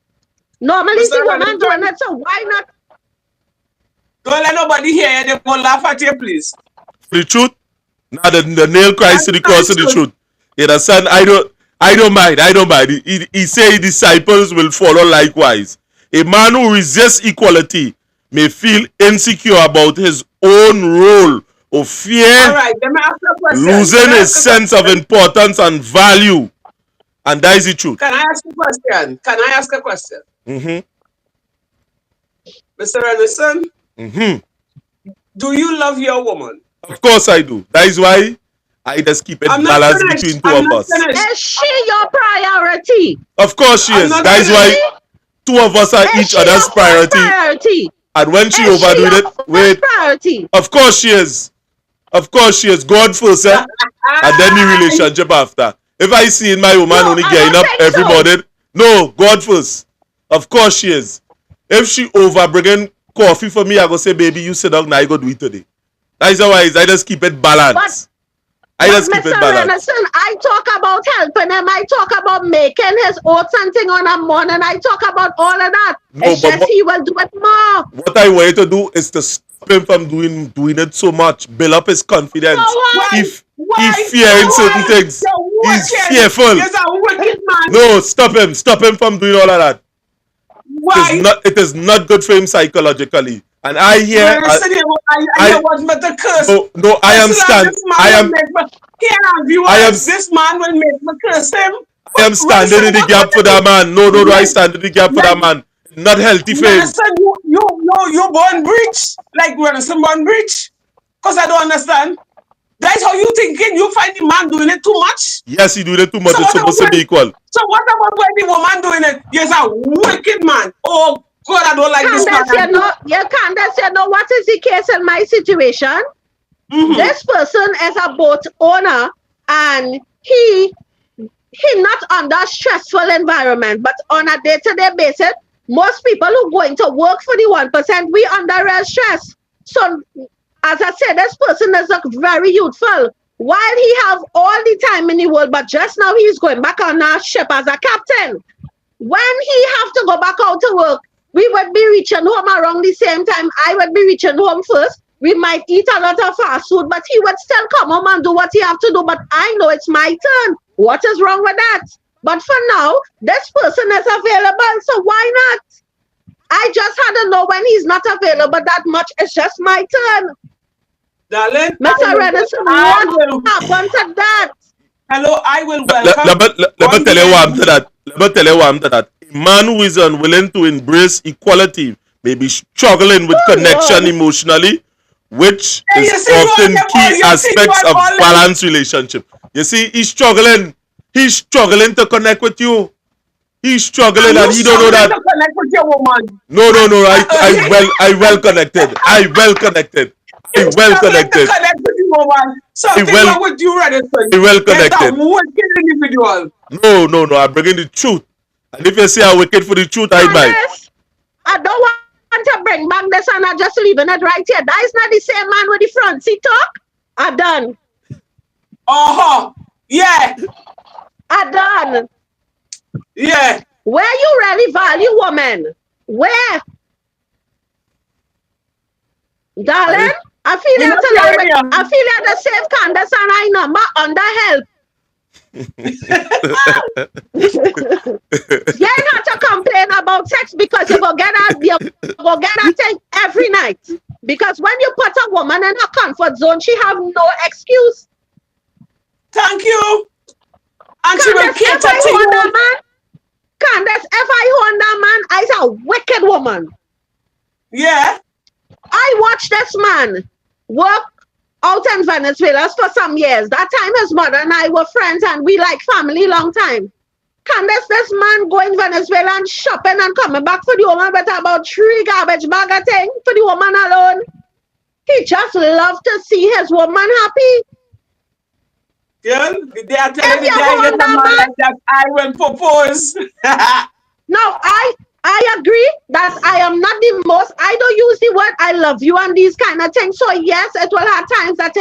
Normally, it's the woman doing it, so why not? Don't let nobody hear you. They will laugh at you, please. The truth? Now the nail cries to the cross of the truth. You understand? I don't mind. He say disciples will follow likewise. A man who resists equality may feel insecure about his own role or fear losing his sense of importance and value. And that is the truth. Can I ask a question? Mm-hmm. Mr. Renison? Mm-hmm. Do you love your woman? Of course I do. That is why I just keep it balanced between two of us. Is she your priority? Of course she is. That is why two of us are each other's priority. And when she overdoes it, wait. Priority. Of course she is. Of course she is. God first, and then the relationship after. If I see my woman only getting up every morning, no, God first. Of course she is. If she over bringing coffee for me, I go say, baby, you sit down now, you go do it today. That is how I just keep it balanced. I But just keep it Mr. balanced. Renison, I talk about helping him. I talk about making his oats and thing on a morning. I talk about all of that. No, It's but just he will do it more. what I want you to do is to stop him from doing it so much. Build up his confidence. So what? If Why? he's fearing certain things, You're he's wicked. fearful. You're a wicked man. No, stop him. Stop him from doing all of that. Why? It is not good for him psychologically. And I hear I want me to curse. no, I am stand This man will make me curse him. I am standing in the gap for that man. No, I stand in the gap for that man. Not healthy for him. Listen, you born breach like Renison born breach. Cause I don't understand. That's how you thinking. You find the man doing it too much. Yes, he doing it too much. So It's supposed to be equal. So what about when the woman doing it? He's a wicked man. Oh God, I don't like this man. Candace, you know what is the case in my situation? This person is a boat owner and he not under stressful environment, but on a day-to-day basis, most people who going to work for the 1%, we under real stress. So as I said, this person is very youthful. While he have all the time in the world, but just now he's going back on our ship as a captain. When he have to go back out to work, we would be reaching home around the same time. I would be reaching home first. We might eat a lot of fast food, but he would still come home and do what he have to do. But I know it's my turn. What is wrong with that? But for now, this person is available, so why not? I just had to know when he's not available that much. It's just my turn. Darling, Mr. Renison, what happened to that? Hello, I will welcome. Let me tell you why I'm to that. Let me tell you why I'm to that. A man who is unwilling to embrace equality may be struggling with connection emotionally, which is often key aspects of balanced relationship. You see, he's struggling. He's struggling to connect with you. He's struggling and he don't know that. To connect with your woman. No. I well connected. I well connected. I well connected. Connect with the woman. Something wrong with you, Renison. I well connected. You're a wicked individual. No. I'm bringing the truth. And if you say I'm wicked for the truth, I buy. I don't want to bring back this and I'm just leaving it right here. That is not the same man with the front seat talk. I done. Yeah. I done. Yeah. Where you really value women? Where? Darling, I feel like the save Candace and I number under help. You ain't have to complain about sex because you go get that thing every night. Because when you put a woman in her comfort zone, she have no excuse. Thank you. And Candace, she will cater to you. Candace, if I hold that man, I's a wicked woman. Yeah. I watched this man work out in Venezuela for some years. That time his mother and I were friends and we like family long time. Candace, this man going Venezuela and shopping and coming back for the woman with about 3 garbage bag of thing for the woman alone. He just loved to see his woman happy. Girl, they are telling the man like that I will propose. Now, I agree that I am not the most, I don't use the word I love you and these kind of things. So yes, it will have times that,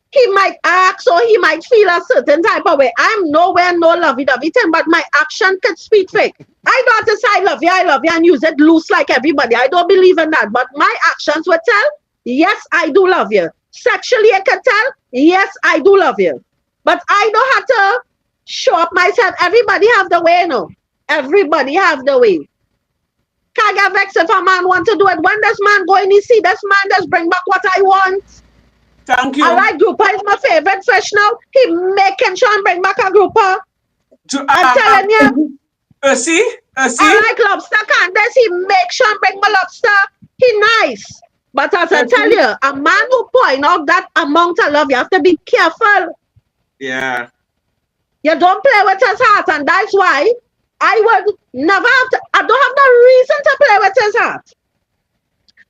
he might act or he might feel a certain type of way. I'm nowhere no lovey-dovey thing, but my action could speak fake. I don't have to say I love you and use it loose like everybody. I don't believe in that. But my actions would tell, yes, I do love you. Sexually, I can tell, yes, I do love you. But I don't have to show up myself. Everybody have the way, Everybody have the way. Can't get vexed if a man want to do it. When this man go in, he see this man just bring back what I want. Thank you. I like grouper. It's my favorite fish now. He making sure and bring back a grouper. I'm telling you. See? I like lobster, Candace. He make sure and bring my lobster. He nice. But as I tell you, a man who point out that amount of love, you have to be careful. Yeah. You don't play with his heart, and that's why I would never have to, I don't have no reason to play with his heart.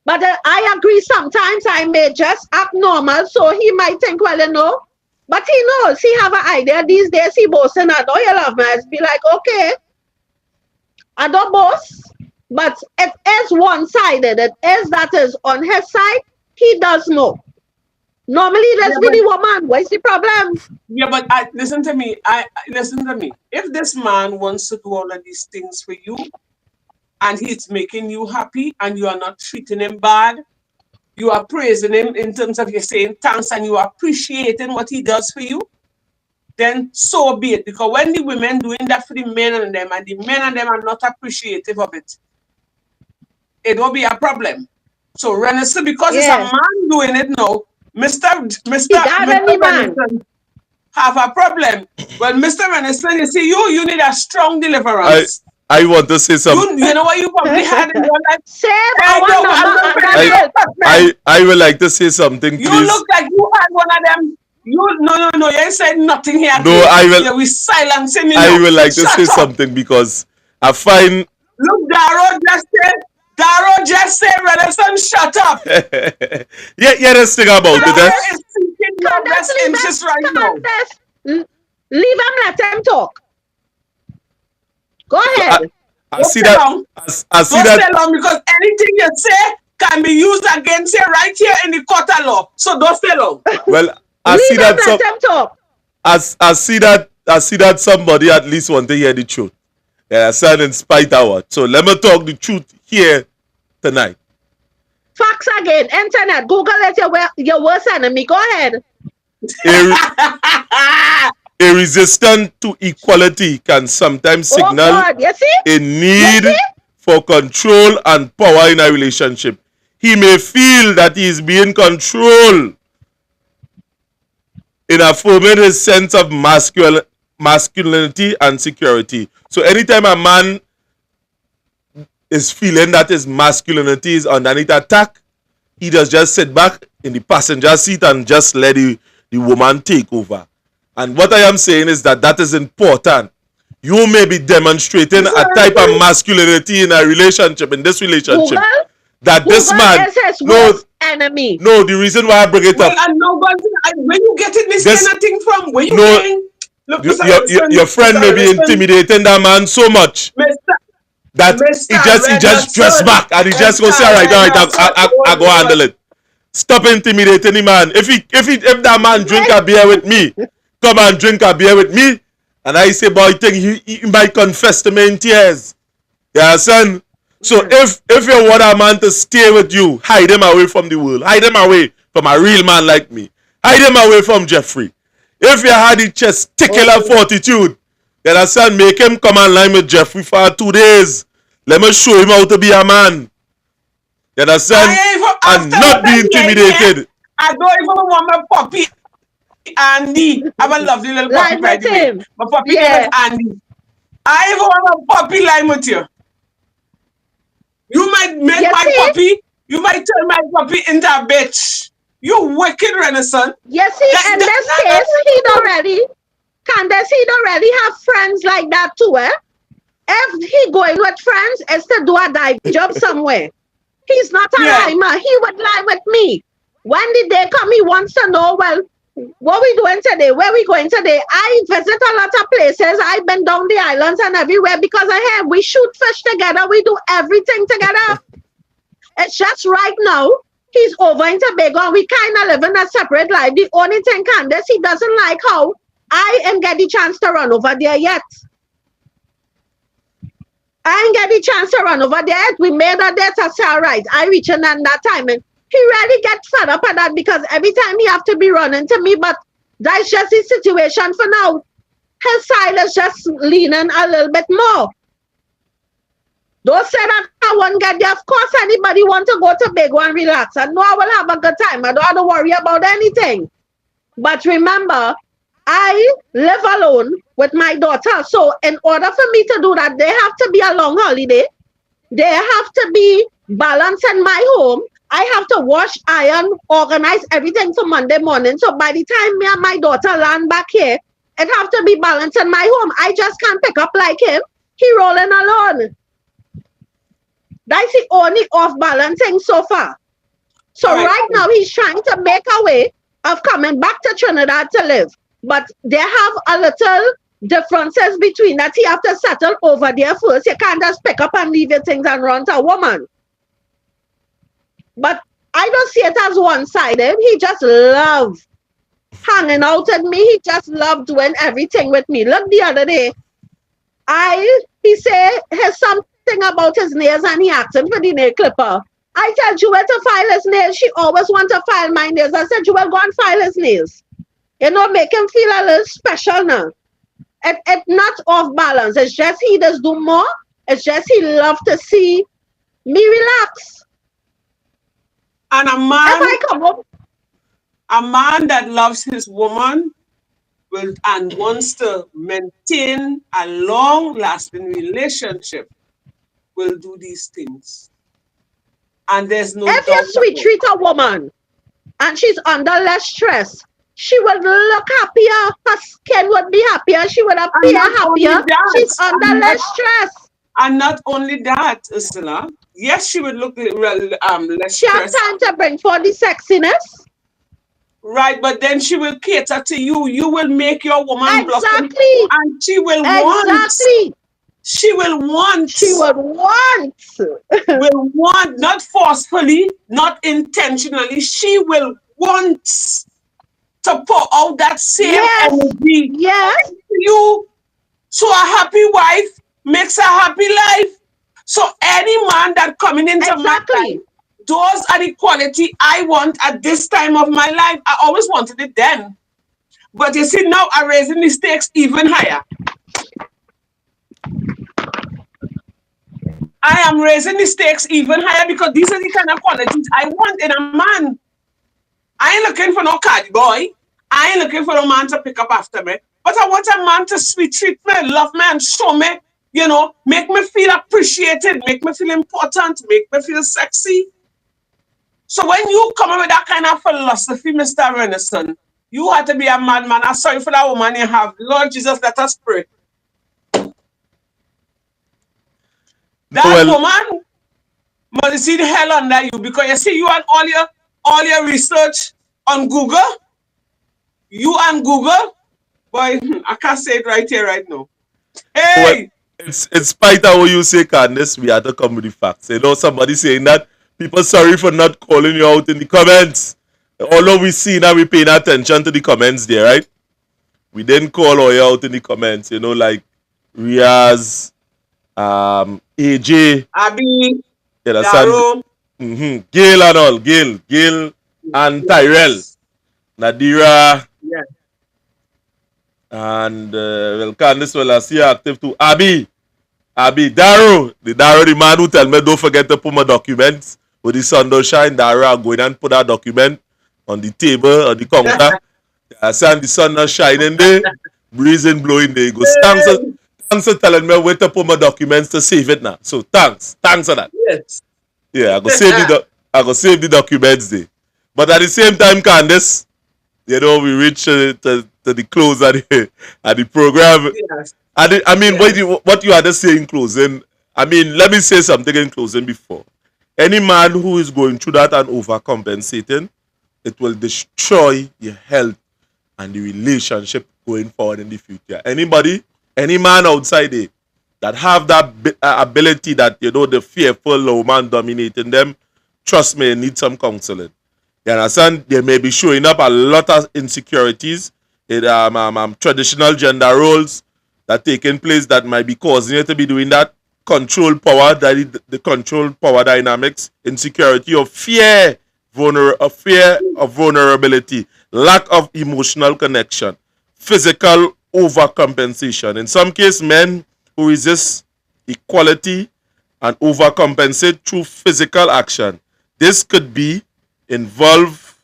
But I agree sometimes I may just act normal, so he might think, well, but he knows, he have an idea these days, he boasting, I know you love me. I be like, okay, I don't boast. But it is one-sided. It is that is on his side. He does know. Normally, Yeah, let's be the woman. What's the problem? but listen to me. Listen to me. If this man wants to do all of these things for you, and he's making you happy, and you are not treating him bad, you are praising him in terms of you saying thanks, and you are appreciating what he does for you, then so be it. Because when the women doing that for the men and them, and the men and them are not appreciative of it, it will be a problem. So Renison, because it's a Yeah. man doing it now, He got any man. Renison have a problem. Well, Mr. Renison, you see, you need a strong I deliverance. I want to say something. You know what you probably had in your life? Save Hey, our no, number I'm and not that's it. I would like to say something, You please. look like you had one of them. No, you ain't said nothing here. No, Again. I will. You we silencing me I now. would like to say Shut up. something because I find Look, Daro just said, Renaissance, shut up. yeah, let's think about it. Daro Eh? is seeking your Candace, best leave him. interest right now. Candace, leave him. Let him talk. Go So ahead. I Don't see stay that. long. I see Don't stay that. long because anything you say can be used against you right here in the court of law. So don't stay long. Well, I see Leave him. that. Let him talk. I see that. I see that somebody at least want to hear the truth. Yeah, I said in spite of what. So let me talk the truth here tonight. Facts again. Internet. Google it. Your worst enemy. Go ahead. A resistance to equality can sometimes Oh signal God. You see? a You need see? for control and power in a relationship. He may feel that he is being controlled in affirming his sense of masculinity and security. So anytime a man is feeling that his masculinity is underneath attack, he does just sit back in the passenger seat and just let the woman take over. And what I am saying is that is important. You may be demonstrating a type of masculinity in a relationship, in this relationship, Google. that this Google man, is his no, worst enemy. no, the reason why I bring it Well, up, and nobody, where you getting this this, kind of thing from? Where you no, getting? Look, your friend may be intimidating that man so much that he just dress back and he just go say, all right, I go handle it. Stop intimidating the man. If that man drink a beer with me, come and drink a beer with me, and I say, boy, think he might confess to me in tears. You understand? So if you want a man to stay with you, hide him away from the world. Hide him away from a real man like me. Hide him away from Jeffrey. If you had the testicular fortitude, you understand? Make him come online with Jeffrey for 2 days. Let me show him how to be a man. You understand? And not be intimidated. I don't even want my puppy Andy. I have a lovely little puppy, Live by with the way. him. My puppy name Yeah. is Andy. I even want a puppy line with you. You might make You my see? puppy, you might turn my puppy into a bitch. You wicked Renaissance. You see, in this case, Candace, he'd already have friends like that too, eh? If he going with friends, it's to do a dive job somewhere. He's not a limer. He would lie with me. When the day come, he wants to know, well, what we doing today? Where we going today? I visit a lot of places. I've been down the islands and everywhere because I have. We shoot fish together. We do everything together. It's just right now, he's over in Tobago and we kind of live in a separate life. The only thing, Candace, he doesn't like how I ain't get the chance to run over there yet. I ain't get the chance to run over there. We made a date. I say, all right, I reach in at that time. And he really gets fed up at that because every time he have to be running to me, but that's just the situation for now. His side is just leaning a little bit more. Don't say that I won't get there. Of course, anybody want to go to Tobago and relax. I know I will have a good time. I don't have to worry about anything. But remember, I live alone with my daughter. So in order for me to do that, they have to be a long holiday. They have to be balanced in my home. I have to wash, iron, organize everything for Monday morning. So by the time me and my daughter land back here, it have to be balanced in my home. I just can't pick up like him. He rolling alone. That's the only off-balancing so far. So right now, he's trying to make a way of coming back to Trinidad to live. But they have a little differences between that. He have to settle over there first. You can't just pick up and leave your things and run to a woman. But I don't see it as one-sided. He just loved hanging out with me. He just loved doing everything with me. Look, the other day, he said there's something about his nails and he asked him for the nail clipper. I tell Jewel to file his nails. She always want to file my nails. I said, Jewel, go and file his nails. You know, make him feel a little special now. It not off balance. It's just he does do more. It's just he love to see me relax. And a If I come home, man that loves his woman will and wants to maintain a long-lasting relationship will do these things. And there's no if doubt you sweet about it. treat a woman and she's under less stress, she would look happier. Her skin would be happier. She would appear not only happier. that, She's under less stress. And not only that, Ursula, yes, she would look less She has stressed. time to bring forth the sexiness. Right, but then she will cater to you. You will make your woman blossom, Exactly. and she will want. Exactly. She will want. She would want. Will want, not forcefully, not intentionally. She will want to pour out that same Yes. energy Yes. to you. So a happy wife makes a happy life. So any man that coming into my life, Exactly. those are the quality I want at this time of my life. I always wanted it then. But you see, now I'm raising the stakes even higher. I am raising the stakes even higher because these are the kind of qualities I want in a man. I ain't looking for no card boy. I ain't looking for no man to pick up after me. But I want a man to sweet treat me, love me, and show me, you know, make me feel appreciated, make me feel important, make me feel sexy. So when you come up with that kind of philosophy, Mr. Renison, you have to be a madman. I'm sorry for that woman you have. Lord Jesus, let us pray. That woman must see the hell under you because you see you and all your research on Google. You and Google, boy, I can't say it right here, right now. Hey! It's in spite of what you say, Candice, we have to come with the facts. You know, somebody saying that people sorry for not calling you out in the comments. Although we see now we paying attention to the comments there, right? We didn't call all you out in the comments, you know, like Riaz, AJ, Abby, Daro, Gail and all, Gail and Tyrell, Nadira, yeah. and well, Candice will I see active too. Abby, Daro, the man who tell me don't forget to put my documents with the sun don't shine. Daro, I go in and put that document on the table or the counter. I see the sun not shining there, breezing blowing there. He goes, thanks for telling me where to put my documents to save it now. So thanks for that. Yes. Yeah, I go save the documents there. But at the same time, Candice, you know, we reach to the close at the program. Yes. I mean, yes. What you had to say in closing, I mean, let me say something in closing before. Any man who is going through that and overcompensating, it will destroy your health and the relationship going forward in the future. Any man outside there that have that ability that, you know, the fearful low man dominating them, trust me, need some counseling. You understand? They may be showing up a lot of insecurities in traditional gender roles that taking place that might be causing you to be doing that. Control power, that is the control power dynamics, insecurity of fear, of vulnerability, lack of emotional connection, physical overcompensation. In some cases, men who resist equality and overcompensate through physical action. This could involve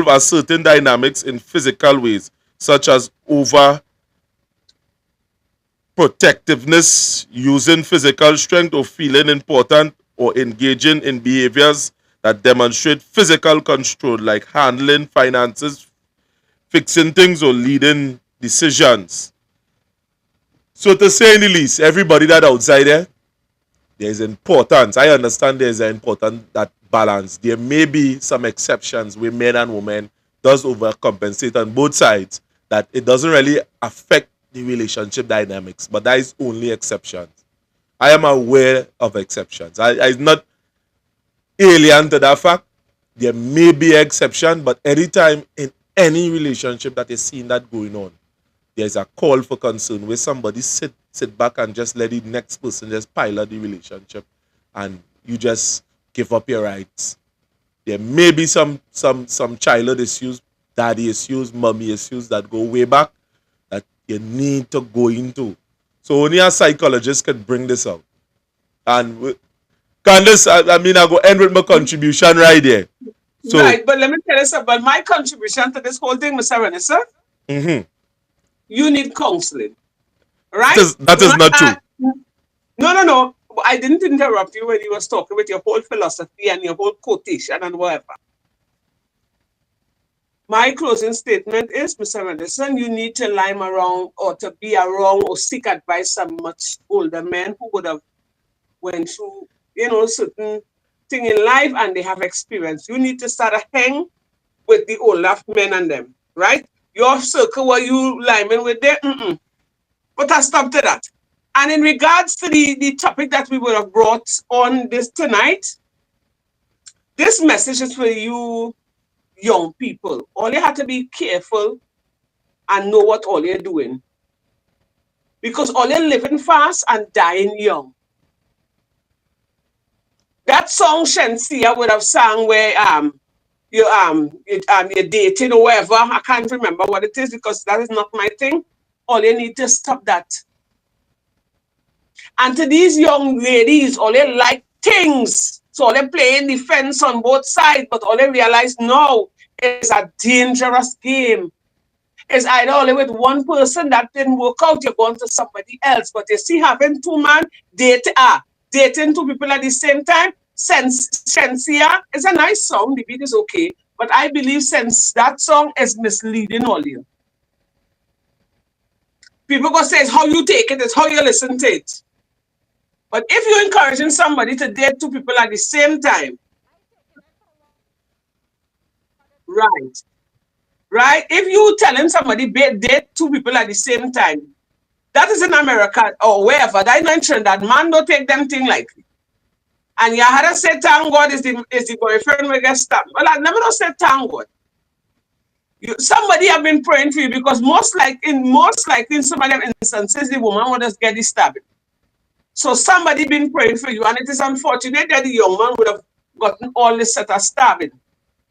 a certain dynamics in physical ways, such as over protectiveness, using physical strength or feeling important, or engaging in behaviors that demonstrate physical control, like handling finances, fixing things, or leading decisions. So to say the least, everybody that outside there's importance. I understand there's an important that balance. There may be some exceptions where men and women does overcompensate on both sides, that it doesn't really affect the relationship dynamics, but that is only exceptions. I am aware of exceptions. I'm not alien to that fact. There may be exception, but anytime in any relationship that is seen that going on, there's a call for concern where somebody sit back and just let the next person just pilot the relationship, and you just give up your rights. There may be some childhood issues, daddy issues, mommy issues that go way back that you need to go into. So only a psychologist can bring this out. And Candace, I mean, I go end with my contribution right there. So, Right, but let me tell you something. But my contribution to this whole thing, Mr. Renessa, you need counseling. Right? that is not true. No. I didn't interrupt you when you was talking with your whole philosophy and your whole quotation and whatever. My closing statement is, Mr. Anderson, you need to lime around or to be around or seek advice from much older men who would have went through, certain thing in life and they have experience. You need to start a hang with the older men and them, right? Your circle where you liming with them, But I stop to that. And in regards to the topic that we would have brought on this tonight, this message is for you young people. All you have to be careful and know what all you're doing. Because all you're living fast and dying young. That song Shensia would have sang where you're dating or whatever. I can't remember what it is because that is not my thing. All you need to stop that. And to these young ladies, all they like things. So all they playing defense on both sides, but all they realize now is a dangerous game. It's either only with one person that didn't work out, you're going to somebody else. But you see, having two men dating two people at the same time, Sensia is a nice song, the beat is okay. But I believe since that song is misleading all you. People go say it's how you take it, it's how you listen to it. But if you're encouraging somebody to date two people at the same time, right? If you telling somebody date two people at the same time, that is in America or wherever. That mentioned that man don't take them thing lightly. And you had to say thank God is the boyfriend will get stabbed. Well, I never don't say thank God. Somebody have been praying for you because most likely in some of them instances the woman will just get the stabbing. So somebody been praying for you, and it is unfortunate that the young man would have gotten all this set of stabbing.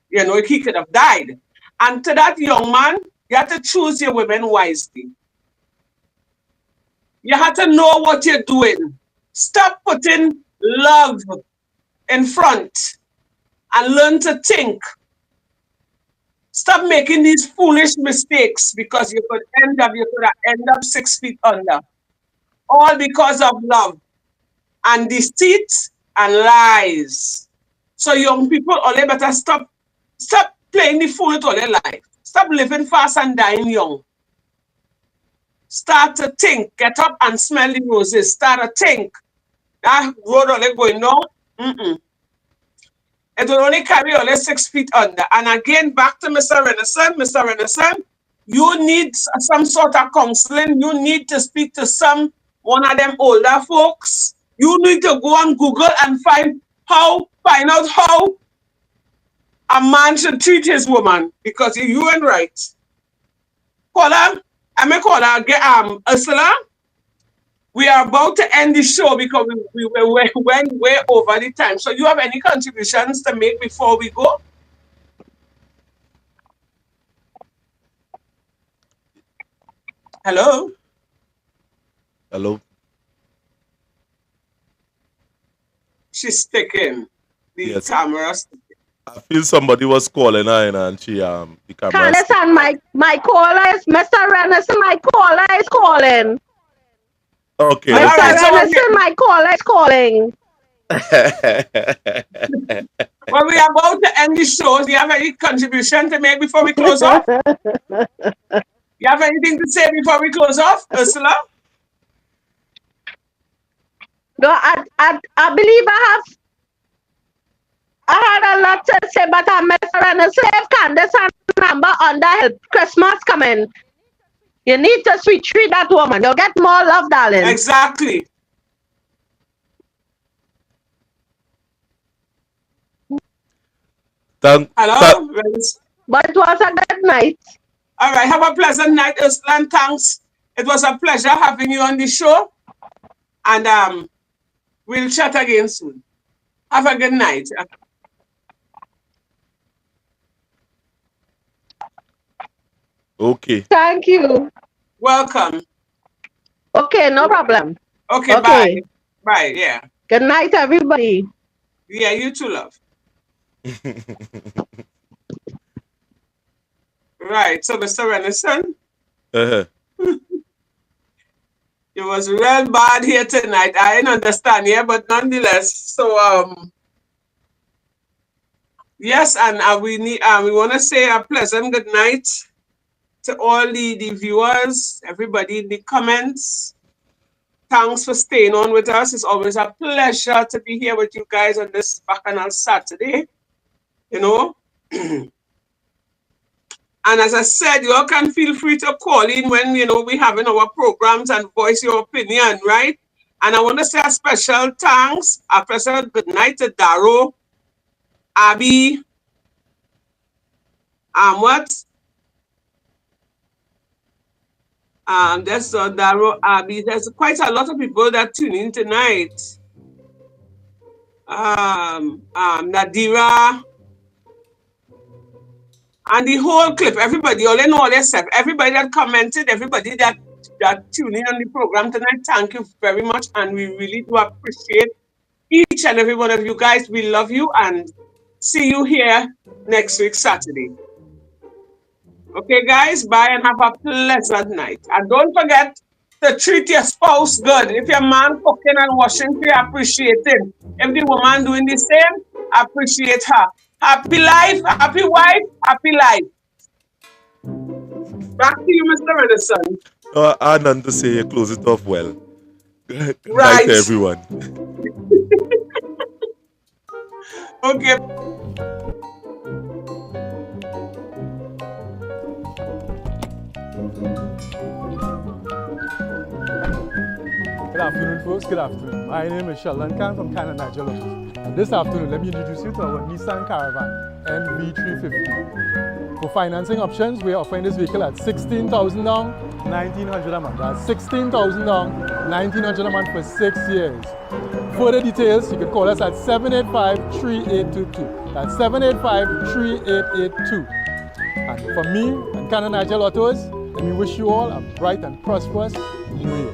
He could have died. And to that young man, you have to choose your women wisely. You have to know what you're doing. Stop putting love in front and learn to think. Stop making these foolish mistakes because you could end up 6 feet under. All because of love and deceit and lies. So young people, all they better stop playing the fool all their life. Stop living fast and dying young. Start to think. Get up and smell the roses. Start to think. That road all they going now, it will only carry only 6 feet under. And again, back to Mr. Renison, you need some sort of counseling. You need to speak to one of them older folks. You need to go on Google and find out how a man should treat his woman because you ain't right. Call her Ursula. We are about to end the show because we went way over the time. So you have any contributions to make before we go? Hello? She's sticking. The camera. I feel somebody was calling her and she the camera. Candace and my caller is Mr. Renison. My caller is calling. Okay. Mr. Renison, my caller is calling. Well, we are about to end the show. Do you have any contribution to make before we close off? You have anything to say before we close off, Ursula? No, I believe I had a lot to say, but I'm Mr. Renison. If Candace and number under help. Christmas coming. You need to sweet treat that woman. You'll get more love, darling. Exactly. Hello? But it was a good night. All right. Have a pleasant night, Ursula. Thanks. It was a pleasure having you on the show. And we'll chat again soon. Have a good night. Okay. Thank you. Welcome. Okay, no problem. Okay, bye. Bye, yeah. Good night, everybody. Yeah, you too, love. Right, so Mr. Renison, Uh-huh. it was real bad here tonight. I didn't understand, yeah, but nonetheless, so yes, and we want to say a pleasant good night to all the viewers, everybody in the comments. Thanks for staying on with us. It's always a pleasure to be here with you guys on this Bacchanal Saturday. You know. And as I said, you all can feel free to call in when, we having our programs and voice your opinion, right? And I want to say a special thanks, a special good night to Daro, Abby, there's Daro, Abby. There's quite a lot of people that tune in tonight. Nadira, and the whole clip, everybody, all in all yourself, everybody that commented, everybody that tuned in on the program tonight, thank you very much. And we really do appreciate each and every one of you guys. We love you and see you here next week, Saturday. Okay, guys, bye and have a pleasant night. And don't forget to treat your spouse good. If your man cooking and washing for you, appreciate him. If the woman doing the same, appreciate her. Happy life, happy wife, happy life. Back to you, Mr. Edison. I had nothing to say. You close it off well. Good Right. night to everyone. Okay. Good afternoon, folks. Good afternoon. My name is Sheldon Khan from Canada, Nigeria. And this afternoon, let me introduce you to our Nissan Caravan NV350. For financing options, we are offering this vehicle at $16,000 down, $1,900 a month. That's $16,000 down, $1,900 a month for 6 years. Further details, you can call us at 785-3822. That's 785-3882. And for me and Canada Nigeria Autos, let me wish you all a bright and prosperous New Year.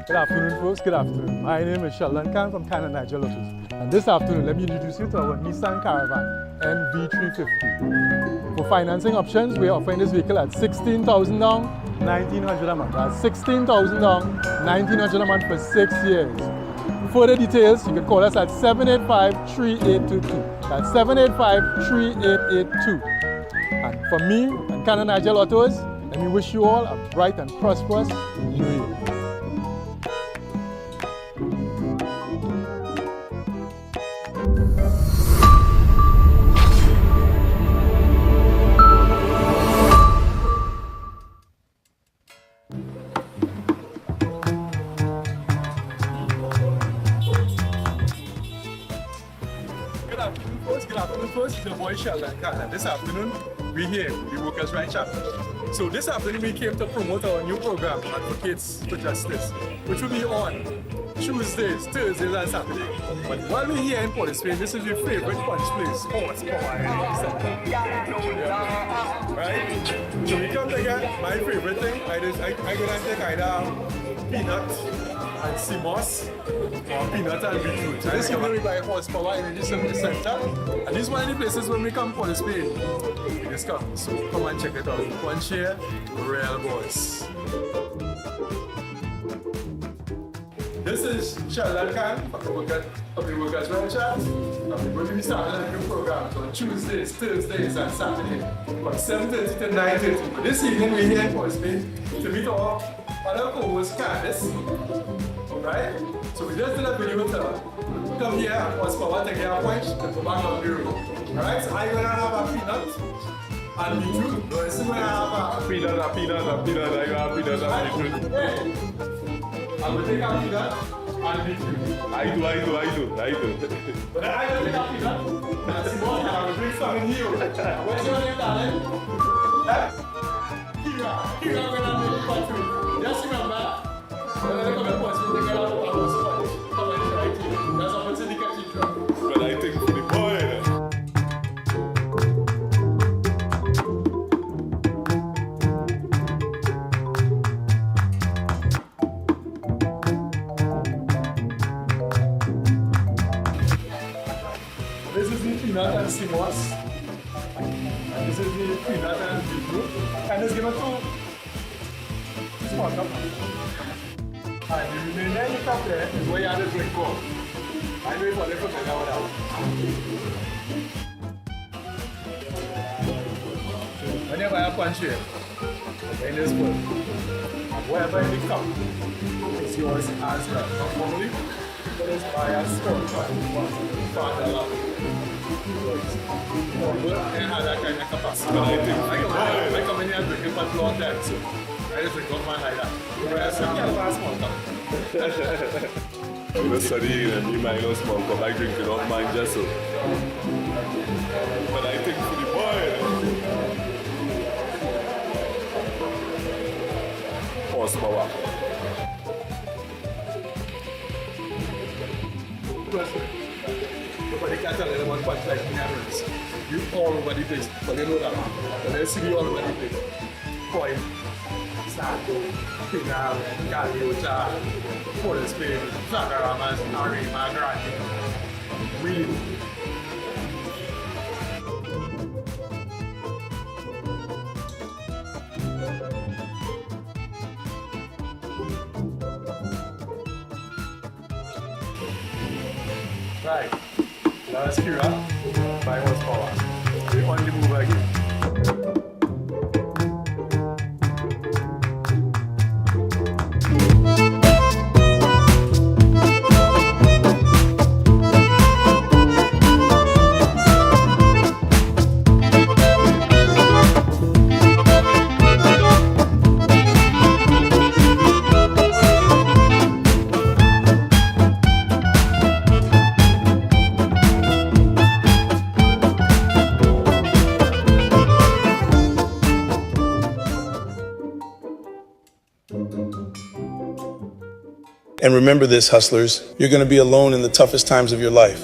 Good afternoon, folks. Good afternoon. My name is Sheldon Khan from Canada, Nigeria Autos. And this afternoon, let me introduce you to our Nissan Caravan NV350. For financing options, we are offering this vehicle at $16,000 down, $1,900 a month. That's $16,000 down, $1,900 a month for 6 years. Further details, you can call us at 785-3822. That's 785-3882. And for me and Canada Nigeria Autos, let me wish you all a bright and prosperous New Year. Good afternoon, folks. It's your boy Sheldon Khan. And this afternoon, we're here, the Workers' Right Chapter. So this afternoon, we came to promote our new program, Advocates for Justice, which will be on Tuesdays, Thursdays, and Saturdays. But while we're here in Port of Spain, this is your favorite punch place, Sports Power. Right? So we come to get my favorite thing. I go and take either peanut and CMOS or peanut and beetroot. So this evening we buy horsepower energy service center. And this is one of the places when we come for Spain, we just come. So come and check it out. One share, real boys. This This is Sheldon Khan of the Workers' Franchise. We're going to be starting a new program on Tuesdays, Thursdays, and Saturdays from 7:30 to 9:30. But this evening we're here in Portsmouth to meet our other co-host Candice. Right? So we just did a video with her. Come here and Horsepower, take your punch, and go back on the road. Alright? So I'm gonna have a peanut. And beetroot. No, this is gonna have a peanut, a peanut, a peanut, I got a peanut, and beetroot. I'm gonna take a peanut and beetroot. I do. But then I'm gonna take a peanut and see what I'm gonna bring something new. What's your name, darling? Kira, we're gonna make fun food. Just remember, when I come and watch you, they get out of the house. Come and try it. That's how much you can teach you. But I think for the boy. This is the peanut and CMOS. And this is the peanut and beetroot. And it's given to small cup. And the remainder in the cup there is where you have to drink for. I wait for them to take out that. When you buy a punch here, in this bowl, whatever in the cup is yours as well. Normally, but it's by a small cup. And have that kind of capacity. But I come in here and drink it for long time, so I just drink one man like that. Whereas some girl buy a small cup. You know, studying and you might know small cup, I drink it off mine just so. But I think for the boy, Horsepower. Nobody can tell anyone what like ignorance. You all over the place, but they know that. But they see you all over the place. Point, Sato, Pinal, Galiocha, Pole Spain, Flagaramas, Arima, Grande. Really. Right. Now let's cue up by Horsepower. We're on the move again. And remember this, hustlers, you're going to be alone in the toughest times of your life.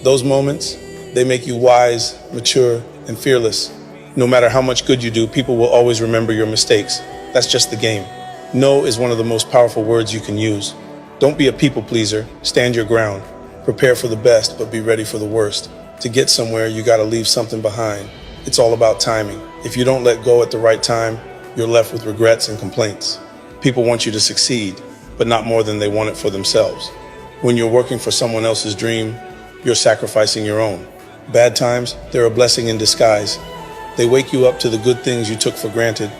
Those moments, they make you wise, mature, and fearless. No matter how much good you do, people will always remember your mistakes. That's just the game. No is one of the most powerful words you can use. Don't be a people pleaser. Stand your ground. Prepare for the best, but be ready for the worst. To get somewhere, you got to leave something behind. It's all about timing. If you don't let go at the right time, you're left with regrets and complaints. People want you to succeed, but not more than they want it for themselves. When you're working for someone else's dream, you're sacrificing your own. Bad times, they're a blessing in disguise. They wake you up to the good things you took for granted.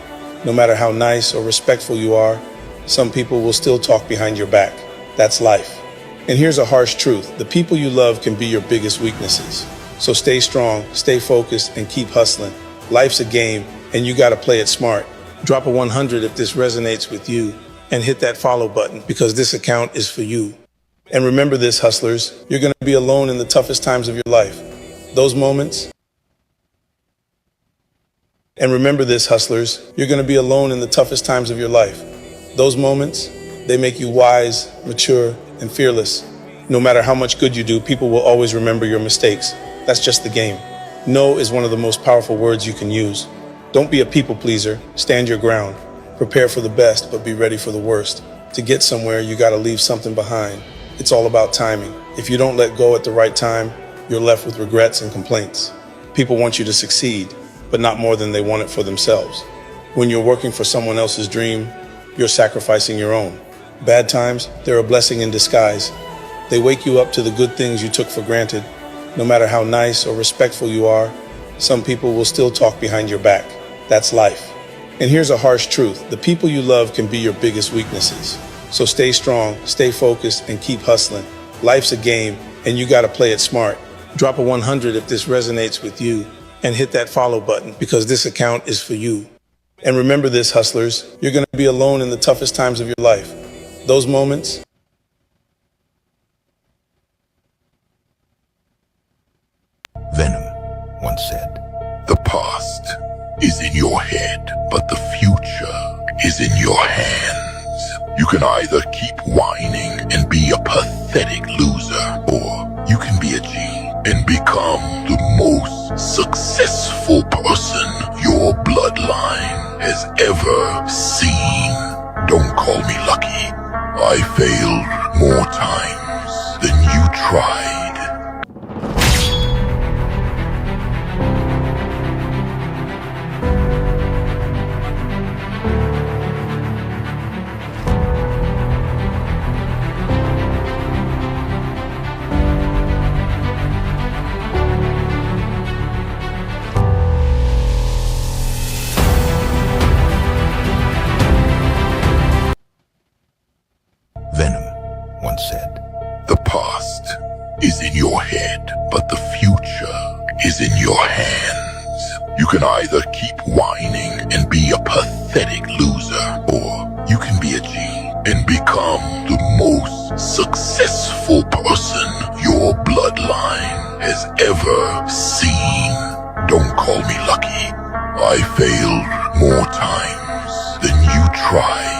No matter how nice or respectful you are, some people will still talk behind your back. That's life. And here's a harsh truth. The people you love can be your biggest weaknesses. So stay strong, stay focused, and keep hustling. Life's a game, and you gotta play it smart. Drop a 100 if this resonates with you, and hit that follow button because this account is for you. And remember this, hustlers, you're gonna be alone in the toughest times of your life. Those moments. And remember this, hustlers, you're gonna be alone in the toughest times of your life. Those moments, they make you wise, mature, and fearless. No matter how much good you do, people will always remember your mistakes. That's just the game. No is one of the most powerful words you can use. Don't be a people pleaser. Stand your ground. Prepare for the best, but be ready for the worst. To get somewhere, you gotta leave something behind. It's all about timing. If you don't let go at the right time, you're left with regrets and complaints. People want you to succeed, but not more than they want it for themselves. When you're working for someone else's dream, you're sacrificing your own. Bad times, they're a blessing in disguise. They wake you up to the good things you took for granted. No matter how nice or respectful you are, some people will still talk behind your back. That's life. And here's a harsh truth. The people you love can be your biggest weaknesses. So stay strong, stay focused, and keep hustling. Life's a game, and you gotta play it smart. Drop a 100 if this resonates with you, and hit that follow button because this account is for you. And remember this, hustlers, you're gonna be alone in the toughest times of your life. Those moments, Venom once said, "The past is in your head, but the future is in your hands. You can either keep whining and be a pathetic loser, or you can be a G and become the most successful person your bloodline has ever seen. Don't call me lucky. I failed more times than you tried." Venom once said, "The past is in your head, but the future is in your hands. You can either keep whining and be a pathetic loser, or you can be a G and become the most successful person your bloodline has ever seen. Don't call me lucky. I failed more times than you tried."